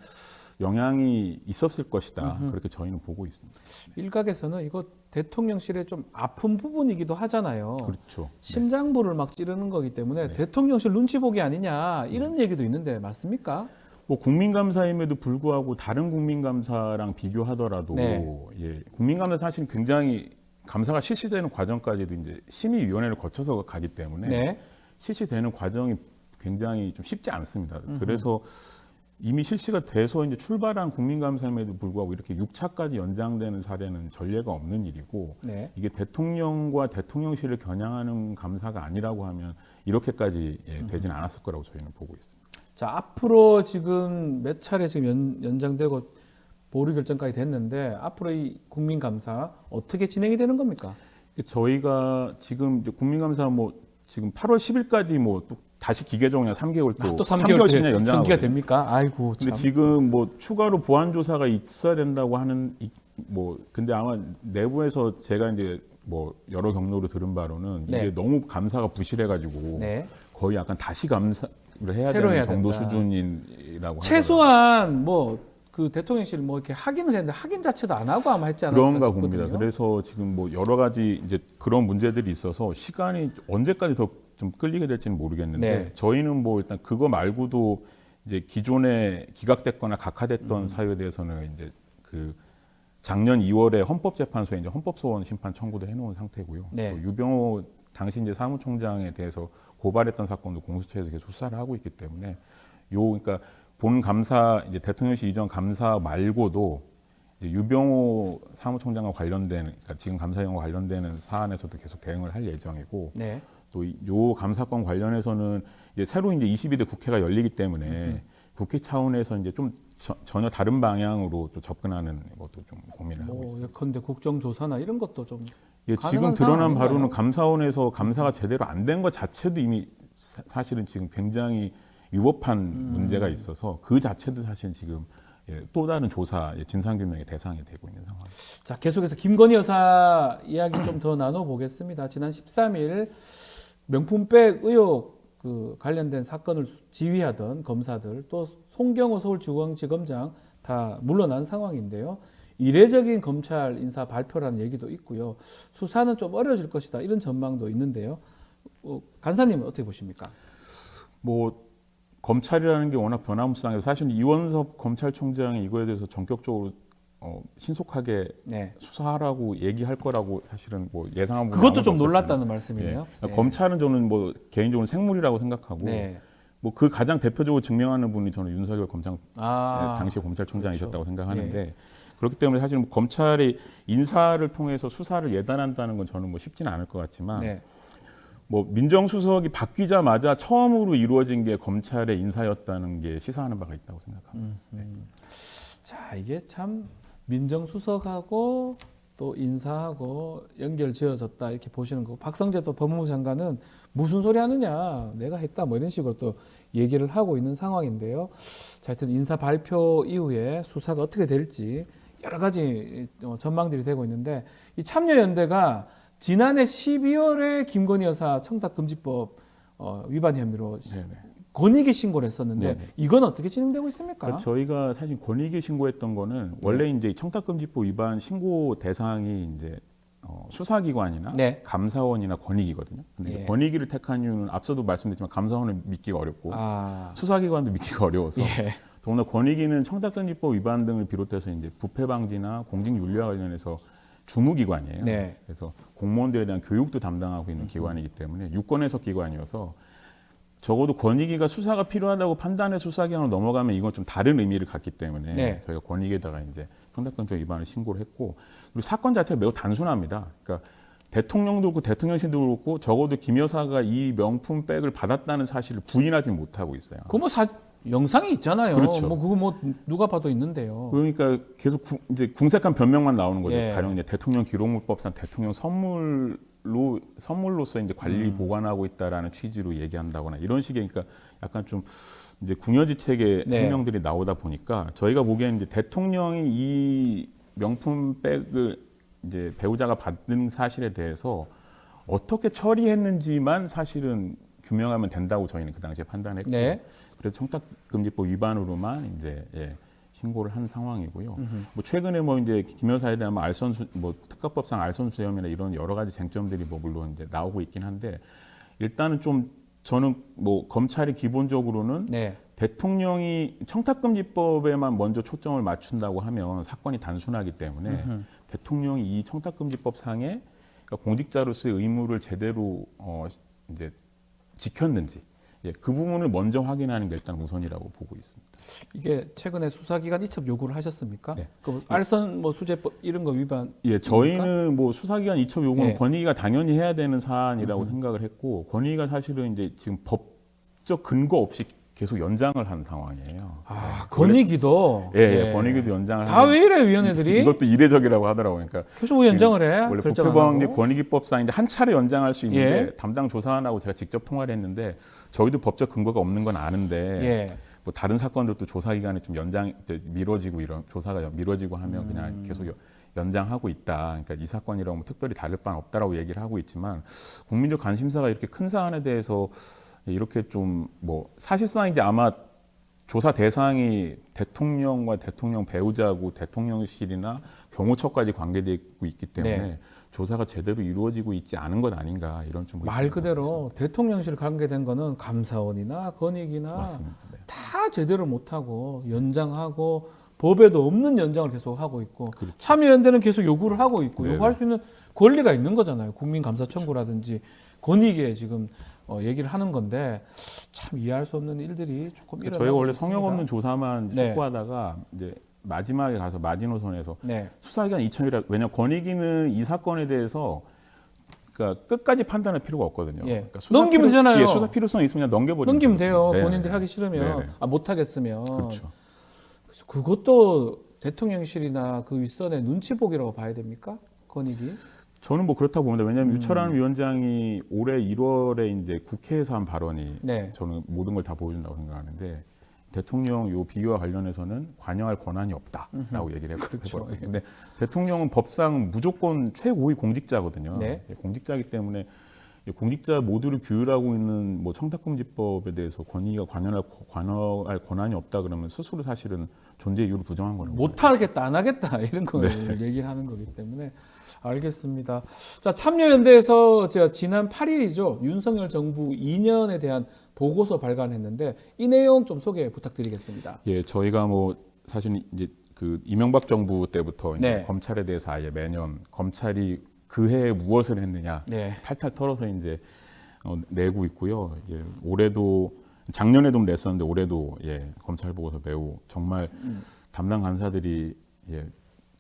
영향이 있었을 것이다 그렇게 저희는 보고 있습니다. 일각에서는 이거 대통령실의 좀 아픈 부분이기도 하잖아요. 그렇죠. 심장부를 막 찌르는 거기 때문에 네. 대통령실 눈치 보기 아니냐 이런 얘기도 있는데 맞습니까? 뭐 국민감사임에도 불구하고 다른 국민감사랑 비교하더라도 네. 예, 국민감사 사실 굉장히 감사가 실시되는 과정까지도 이제 심의위원회를 거쳐서 가기 때문에 네. 실시되는 과정이 굉장히 좀 쉽지 않습니다. 그래서 이미 실시가 돼서 이제 출발한 국민감사임에도 불구하고 이렇게 6차까지 연장되는 사례는 전례가 없는 일이고 네. 이게 대통령과 대통령실을 겨냥하는 감사가 아니라고 하면 이렇게까지 되지는 않았을 거라고 저희는 보고 있습니다. 자, 앞으로 지금 몇 차례 지금 연장되고 보류 결정까지 됐는데 앞으로 이 국민감사 어떻게 진행이 되는 겁니까? 저희가 지금 이제 국민감사 뭐 지금 8월 10일까지 뭐 또 다시 기계정량 3개월 또 3개월 지나 연장하고 연기가 됩니까? 아이고 참. 근데 지금 뭐 추가로 보완 조사가 있어야 된다고 하는 뭐 근데 아마 내부에서 제가 이제 뭐 여러 경로로 들은 바로는 네. 이게 너무 감사가 부실해가지고 네. 거의 약간 다시 감사를 해야 새로 되는 해야 정도 된다. 수준이라고 최소한 뭐 그 대통령실 뭐 이렇게 확인을 했는데 확인 자체도 안 하고 아마 했지 않았을까 그런가 싶거든요. 봅니다. 그래서 지금 뭐 여러 가지 이제 그런 문제들이 있어서 시간이 언제까지 더 좀 끌리게 될지는 모르겠는데 네. 저희는 뭐 일단 그거 말고도 이제 기존에 기각됐거나 각하됐던 사유에 대해서는 이제 그 작년 2월에 헌법재판소에 이제 헌법소원 심판 청구도 해놓은 상태고요. 네. 또 유병호 당시 이제 사무총장에 대해서 고발했던 사건도 공수처에서 계속 수사를 하고 있기 때문에 그러니까 본 감사 이제 대통령실 이전 감사 말고도 이제 유병호 사무총장과 관련된 그러니까 지금 감사형과 관련되는 사안에서도 계속 대응을 할 예정이고 네. 또 요 감사권 관련해서는 이제 새로 이제 22대 국회가 열리기 때문에 국회 차원에서 이제 좀 전혀 다른 방향으로 또 접근하는 것도 좀 고민을 하고 뭐 있습니다. 예컨대 국정조사나 이런 것도 좀 예, 가능한 지금 상황 드러난 아닌가요? 바로는 감사원에서 감사가 제대로 안 된 것 자체도 이미 사실은 지금 굉장히 위법한 문제가 있어서 그 자체도 사실 지금 또 다른 조사, 진상규명의 대상이 되고 있는 상황입니다. 자, 계속해서 김건희 여사 이야기 좀 더 나눠보겠습니다. 지난 13일 명품백 의혹 그 관련된 사건을 지휘하던 검사들 또 송경호 서울중앙지검장 다 물러난 상황인데요. 이례적인 검찰 인사 발표라는 얘기도 있고요. 수사는 좀 어려워질 것이다 이런 전망도 있는데요. 간사님은 어떻게 보십니까? 뭐 검찰이라는 게 워낙 변화무쌍해서 사실 이원섭 검찰총장이 이거에 대해서 전격적으로 신속하게 네. 수사하라고 얘기할 거라고 사실은 뭐 예상한 부분이 그것도 아무도 좀 없었지만, 놀랐다는 말씀이네요. 예. 검찰은 저는 뭐 개인적으로 생물이라고 생각하고 네. 뭐 그 가장 대표적으로 증명하는 분이 저는 윤석열 아, 당시 검찰총장이셨다고 그렇죠. 생각하는데 그렇기 때문에 사실 뭐 검찰이 인사를 통해서 수사를 예단한다는 건 저는 뭐 쉽지는 않을 것 같지만 네. 뭐 민정수석이 바뀌자마자 처음으로 이루어진 게 검찰의 인사였다는 게 시사하는 바가 있다고 생각합니다. 자, 이게 참 민정수석하고 또 인사하고 연결 지어졌다 이렇게 보시는 거고 박성재 또 법무부 장관은 무슨 소리 하느냐 내가 했다 뭐 이런 식으로 또 얘기를 하고 있는 상황인데요. 자, 하여튼 인사 발표 이후에 수사가 어떻게 될지 여러 가지 전망들이 되고 있는데 이 참여연대가 지난해 12월에 김건희 여사 청탁금지법 위반 혐의로 네네. 권익위 신고를 했었는데 네네. 이건 어떻게 진행되고 있습니까? 그러니까 저희가 사실 권익위 신고했던 거는 원래 이제 청탁금지법 위반 신고 대상이 이제 수사기관이나 네. 감사원이나 권익위거든요. 근데 이제 예. 권익위를 택한 이유는 앞서도 말씀드렸지만 감사원은 믿기가 어렵고 아, 수사기관도 믿기가 어려워서 예. 더구나 권익위는 청탁금지법 위반 등을 비롯해서 이제 부패 방지나 공직윤리와 관련해서 주무기관이에요. 네. 그래서 공무원들에 대한 교육도 담당하고 있는 기관이기 때문에 유권 해석 기관이어서 적어도 권익위가 수사가 필요하다고 판단해 수사기관으로 넘어가면 이건 좀 다른 의미를 갖기 때문에 네. 저희가 권익위에다가 이제 청탁금지 위반을 신고를 했고 그리고 사건 자체가 매우 단순합니다. 그러니까 대통령도 그렇고 대통령실도 그렇고 적어도 김 여사가 이 명품백을 받았다는 사실을 부인하지 못하고 있어요. 그거 영상이 있잖아요. 그렇죠. 그거 누가 봐도 있는데요. 그러니까 계속 이제 궁색한 변명만 나오는 거죠. 예. 가령 이제 대통령 기록물법상 대통령 선물로서 이제 관리 보관하고 있다라는 취지로 얘기한다거나 이런 식의 그러니까 약간 좀 이제 궁여지책의 네. 해명들이 나오다 보니까 저희가 보기에는 이제 대통령이 이 명품백을 이제 배우자가 받은 사실에 대해서 어떻게 처리했는지만 사실은 규명하면 된다고 저희는 그 당시에 판단했고 네. 그래서 청탁금지법 위반으로만 이제 신고를 한 상황이고요. 뭐 최근에 뭐 이제 김 여사에 대한 뭐 특가법상 알선수염이나 이런 여러 가지 쟁점들이 뭐 물론 이제 나오고 있긴 한데 일단은 좀 저는 뭐 검찰이 기본적으로는 네. 대통령이 청탁금지법에만 먼저 초점을 맞춘다고 하면 사건이 단순하기 때문에 대통령이 이 청탁금지법 상에 그러니까 공직자로서의 의무를 제대로 이제 지켰는지 그 부분을 먼저 확인하는 게 일단 우선이라고 보고 있습니다. 이게 최근에 수사기관 이첩 요구를 하셨습니까? 네. 그 알선 수재법 이런 거 위반. 예, 저희는 뭐 수사기관 이첩 요구는 예. 권익위가 당연히 해야 되는 사안이라고 생각을 했고 권익위가 사실은 이제 지금 법적 근거 없이 계속 연장을 한 상황이에요. 권익위도. 예, 권익위도 연장을 다 왜 이래 위원회들이? 이것도 이례적이라고 하더라고요. 그러니까 계속 왜 연장을 해? 원래 결정 안 국회법원이 하고. 권익위법상 이제 한 차례 연장할 수 있는데 예. 담당 조사관하고 제가 직접 통화를 했는데 저희도 법적 근거가 없는 건 아는데 예. 뭐 다른 사건들도 조사 기간이 좀 미뤄지고 이런 조사가 미뤄지고 하면 그냥 계속 연장하고 있다. 그러니까 이 사건이랑 뭐 특별히 다를 바는 없다라고 얘기를 하고 있지만 국민적 관심사가 이렇게 큰 사안에 대해서 이렇게 좀 뭐 사실상 이제 아마 조사 대상이 대통령과 대통령 배우자고 대통령실이나 경호처까지 관계되고 있기 때문에 네. 조사가 제대로 이루어지고 있지 않은 것 아닌가 이런 좀 말 그대로 대통령실 관계된 거는 감사원이나 권익이나 맞습니다. 네. 다 제대로 못하고 연장하고 법에도 없는 연장을 계속 하고 있고 그렇죠. 참여연대는 계속 요구를 하고 있고 네네. 요구할 수 있는 권리가 있는 거잖아요. 국민감사청구라든지 권익위에 지금 얘기를 하는 건데 참 이해할 수 없는 일들이 조금 일어나고 저희가 원래 있습니다. 성역 없는 조사만 네. 촉구하다가 이제 마지막에 가서 마지노선에서 네. 수사기간 2천이라 왜냐 권익위는 이 사건에 대해서 그러니까 끝까지 판단할 필요가 없거든요. 예. 그러니까 넘기면 되잖아요. 예, 수사 필요성이 있으면 그냥 넘겨버리면 넘기면 돼요. 네. 본인들이 하기 싫으면 네. 못 하겠으면 그렇죠. 그래서 그것도 대통령실이나 그 윗선의 눈치 보기라고 봐야 됩니까? 권익위? 저는 뭐 그렇다고 봅니다. 왜냐하면 유철한 위원장이 올해 1월에 이제 국회에서 한 발언이 네. 저는 모든 걸 다 보여준다고 생각하는데 대통령 요 비위와 관련해서는 관여할 권한이 없다라고 얘기를 그렇죠. 해버렸거든요. 근데 대통령은 법상 무조건 최고위 공직자거든요. 네. 공직자이기 때문에 공직자 모두를 규율하고 있는 뭐 청탁금지법에 대해서 권위가 관여할 권한이 없다 그러면 스스로 사실은 존재 이유를 부정한 거라고. 못 하겠다, 안 하겠다 이런 걸 네. 얘기를 하는 거기 때문에 알겠습니다. 자, 참여연대에서 제가 지난 8일이죠. 윤석열 정부 2년에 대한 보고서 발간했는데 이 내용 좀 소개 부탁드리겠습니다. 예, 저희가 뭐 사실 이제 그 이명박 정부 때부터 이제 네. 검찰에 대해서 아예 매년 검찰이 그 해에 무엇을 했느냐 네. 탈탈 털어서 이제 내고 있고요. 예, 올해도 작년에도 냈었는데 올해도 검찰 보고서 매우 정말 담당 간사들이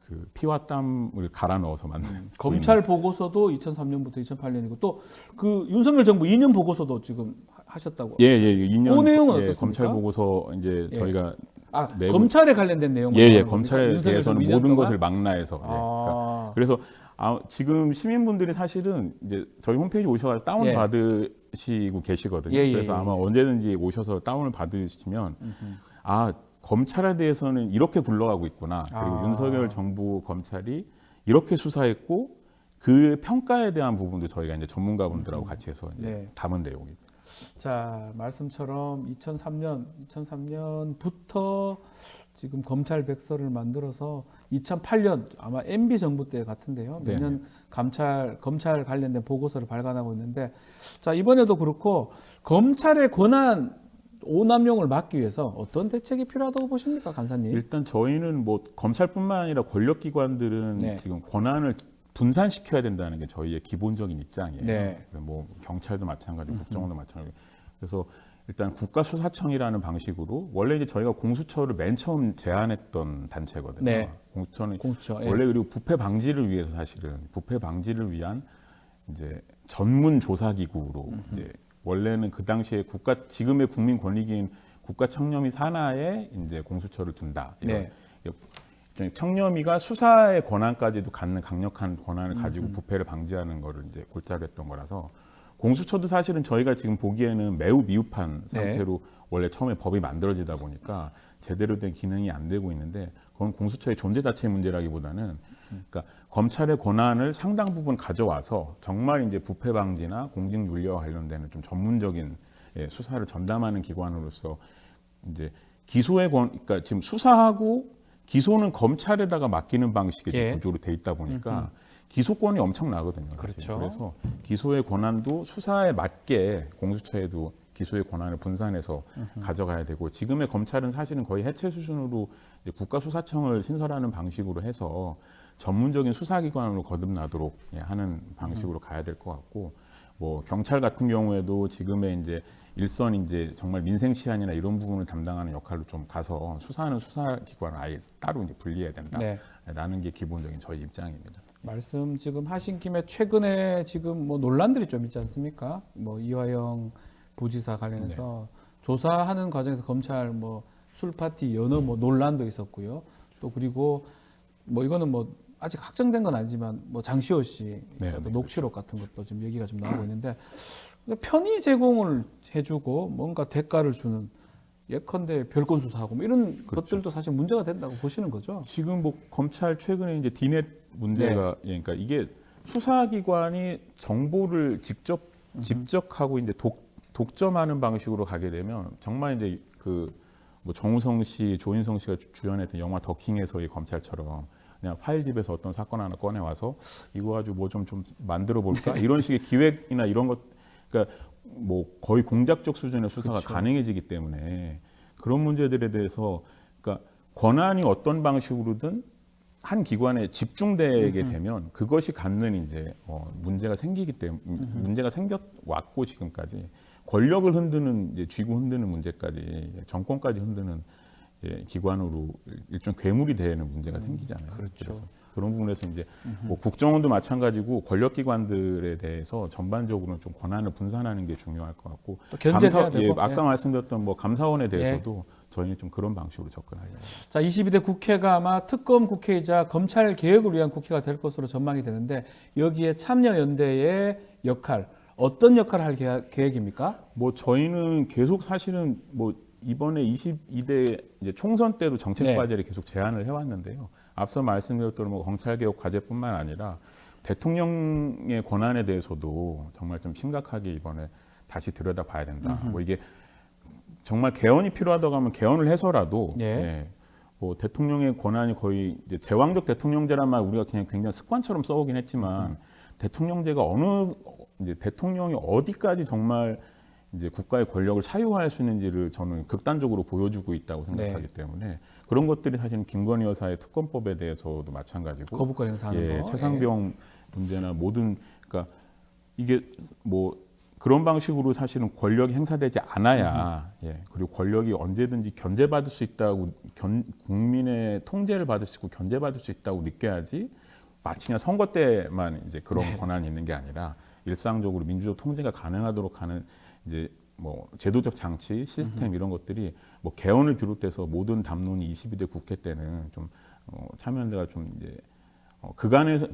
그 피와 땀을 갈아 넣어서 만든 검찰 보고서도 2003년부터 2008년이고 또 그 윤석열 정부 2년 보고서도 지금 하셨다고. 예, 2년 그 내용은 어떻습니까? 검찰 보고서 이제 예. 저희가 내부... 검찰에 관련된 내용. 검찰에 대해서는 모든 것을 망라해서. 그래서 지금 시민분들이 사실은 이제 저희 홈페이지 오셔서 다운 받으시고 계시거든요. 그래서 아마 언제든지 오셔서 다운을 받으시면 검찰에 대해서는 이렇게 굴러가고 있구나. 그리고 윤석열 정부 검찰이 이렇게 수사했고 그 평가에 대한 부분도 저희가 이제 전문가분들하고 같이 해서 이제 담은 내용입니다. 자, 말씀처럼 2003년부터 지금 검찰 백서를 만들어서 2008년 아마 MB 정부 때 같은데요. 매년 검찰 관련된 보고서를 발간하고 있는데 자, 이번에도 그렇고 검찰의 권한 오남용을 막기 위해서 어떤 대책이 필요하다고 보십니까, 간사님? 일단 저희는 뭐 검찰뿐만 아니라 권력기관들은 지금 권한을 분산시켜야 된다는 게 저희의 기본적인 입장이에요. 뭐 경찰도 마찬가지고 국정원도 마찬가지고. 그래서 일단 국가수사청이라는 방식으로 원래 이제 저희가 공수처를 맨 처음 제안했던 단체거든요. 네. 공수처는 공수처, 예. 원래 그리고 부패 방지를 위해서 사실은 부패 방지를 위한 이제 전문 조사 기구로 이제 원래는 그 당시에 지금의 국민 권익위인 국가청렴위 산하에 이제 공수처를 둔다. 이런 청렴위가 수사의 권한까지도 갖는 강력한 권한을 가지고 부패를 방지하는 거를 이제 골자로 했던 거라서 공수처도 사실은 저희가 지금 보기에는 매우 미흡한 상태로 원래 처음에 법이 만들어지다 보니까 제대로 된 기능이 안 되고 있는데 그건 공수처의 존재 자체의 문제라기보다는 그러니까 검찰의 권한을 상당 부분 가져와서 정말 이제 부패 방지나 공직 윤리와 관련되는 좀 전문적인 수사를 전담하는 기관으로서 이제 그러니까 지금 수사하고 기소는 검찰에다가 맡기는 방식의 예. 구조로 돼 있다 보니까 기소권이 엄청나거든요. 사실. 그렇죠. 그래서 기소의 권한도 수사에 맞게 공수처에도 기소의 권한을 분산해서 가져가야 되고 지금의 검찰은 사실은 거의 해체 수준으로 이제 국가수사청을 신설하는 방식으로 해서 전문적인 수사기관으로 거듭나도록 하는 방식으로 가야 될 것 같고 뭐 경찰 같은 경우에도 지금의 이제 일선 이제 정말 민생 시안이나 이런 부분을 담당하는 역할로 좀 가서 수사하는 수사기관을 아예 따로 이제 분리해야 된다라는 게 기본적인 저희 입장입니다. 말씀 지금 하신 김에 최근에 지금 뭐 논란들이 좀 있지 않습니까? 뭐 이화영 부지사 관련해서 조사하는 과정에서 검찰 뭐 술파티 연어 뭐 논란도 있었고요. 또 그리고 뭐 이거는 뭐 아직 확정된 건 아니지만 뭐 장시호 씨 녹취록 같은 것도 지금 얘기가 좀 나오고 있는데 편의 제공을 해주고 뭔가 대가를 주는 예컨대 별건 수사하고 뭐 이런 것들도 사실 문제가 된다고 보시는 거죠? 지금 뭐 검찰 최근에 이제 디넷 문제가 그러니까 이게 수사기관이 정보를 직접 집적하고 이제 독점하는 방식으로 가게 되면 정말 이제 그 뭐 정우성 씨, 조인성 씨가 주연했던 영화 더킹에서의 검찰처럼 그냥 파일집에서 어떤 사건 하나 꺼내 와서 이거 가지고 뭐 좀 만들어 볼까 이런 식의 기획이나 이런 것 그러니까 뭐 거의 공작적 수준의 수사가 가능해지기 때문에 그런 문제들에 대해서 그러니까 권한이 어떤 방식으로든 한 기관에 집중되게 되면 그것이 갖는 이제 문제가 생기기 때문에 문제가 생겨왔고 지금까지 권력을 흔드는 이제 쥐고 흔드는 문제까지 정권까지 흔드는 기관으로 일종 괴물이 되는 문제가 생기잖아요. 그렇죠. 그런 부분에서 이제 뭐 국정원도 마찬가지고 권력기관들에 대해서 전반적으로는 좀 권한을 분산하는 게 중요할 것 같고 또 견제해야 되고. 아까 말씀드렸던 뭐 감사원에 대해서도 저희는 좀 그런 방식으로 접근하려고 합니다. 자, 22대 국회가 아마 특검 국회이자 검찰 개혁을 위한 국회가 될 것으로 전망이 되는데 여기에 참여연대의 역할 어떤 역할을 할 계획입니까? 뭐 저희는 계속 사실은 뭐 이번에 22대 이제 총선 때도 정책 과제를 계속 제안을 해왔는데요. 앞서 말씀드렸던 뭐 검찰개혁 과제뿐만 아니라 대통령의 권한에 대해서도 정말 좀 심각하게 이번에 다시 들여다봐야 된다. 뭐 이게 정말 개헌이 필요하다고 하면 개헌을 해서라도 뭐 대통령의 권한이 거의 이제 제왕적 대통령제란 말 우리가 그냥 굉장히 습관처럼 써오긴 했지만 대통령제가 이제 대통령이 어디까지 정말 이제 국가의 권력을 사유할 수 있는지를 저는 극단적으로 보여주고 있다고 생각하기 때문에 그런 것들이 사실은 김건희 여사의 특검법에 대해서도 마찬가지고 거부권 행사하는 거. 최상병 문제나 모든 그러니까 이게 뭐 그런 방식으로 사실은 권력이 행사되지 않아야 그리고 권력이 언제든지 견제받을 수 있다고 국민의 통제를 받을 수 있고 견제받을 수 있다고 느껴야지 마치 그냥 선거 때만 이제 그런 권한이 있는 게 아니라 일상적으로 민주적 통제가 가능하도록 하는 이제 뭐 제도적 장치, 시스템 이런 것들이 뭐 개헌을 비롯해서 모든 담론이 22대 국회 때는 좀 참여연대가 좀 이제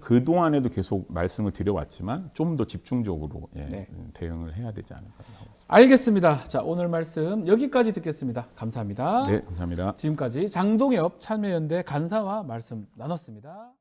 그 동안에도 계속 말씀을 드려왔지만 좀 더 집중적으로 대응을 해야 되지 않을까 생각합니다. 알겠습니다. 자, 오늘 말씀 여기까지 듣겠습니다. 감사합니다. 네, 감사합니다. 지금까지 장동엽 참여연대 간사와 말씀 나눴습니다.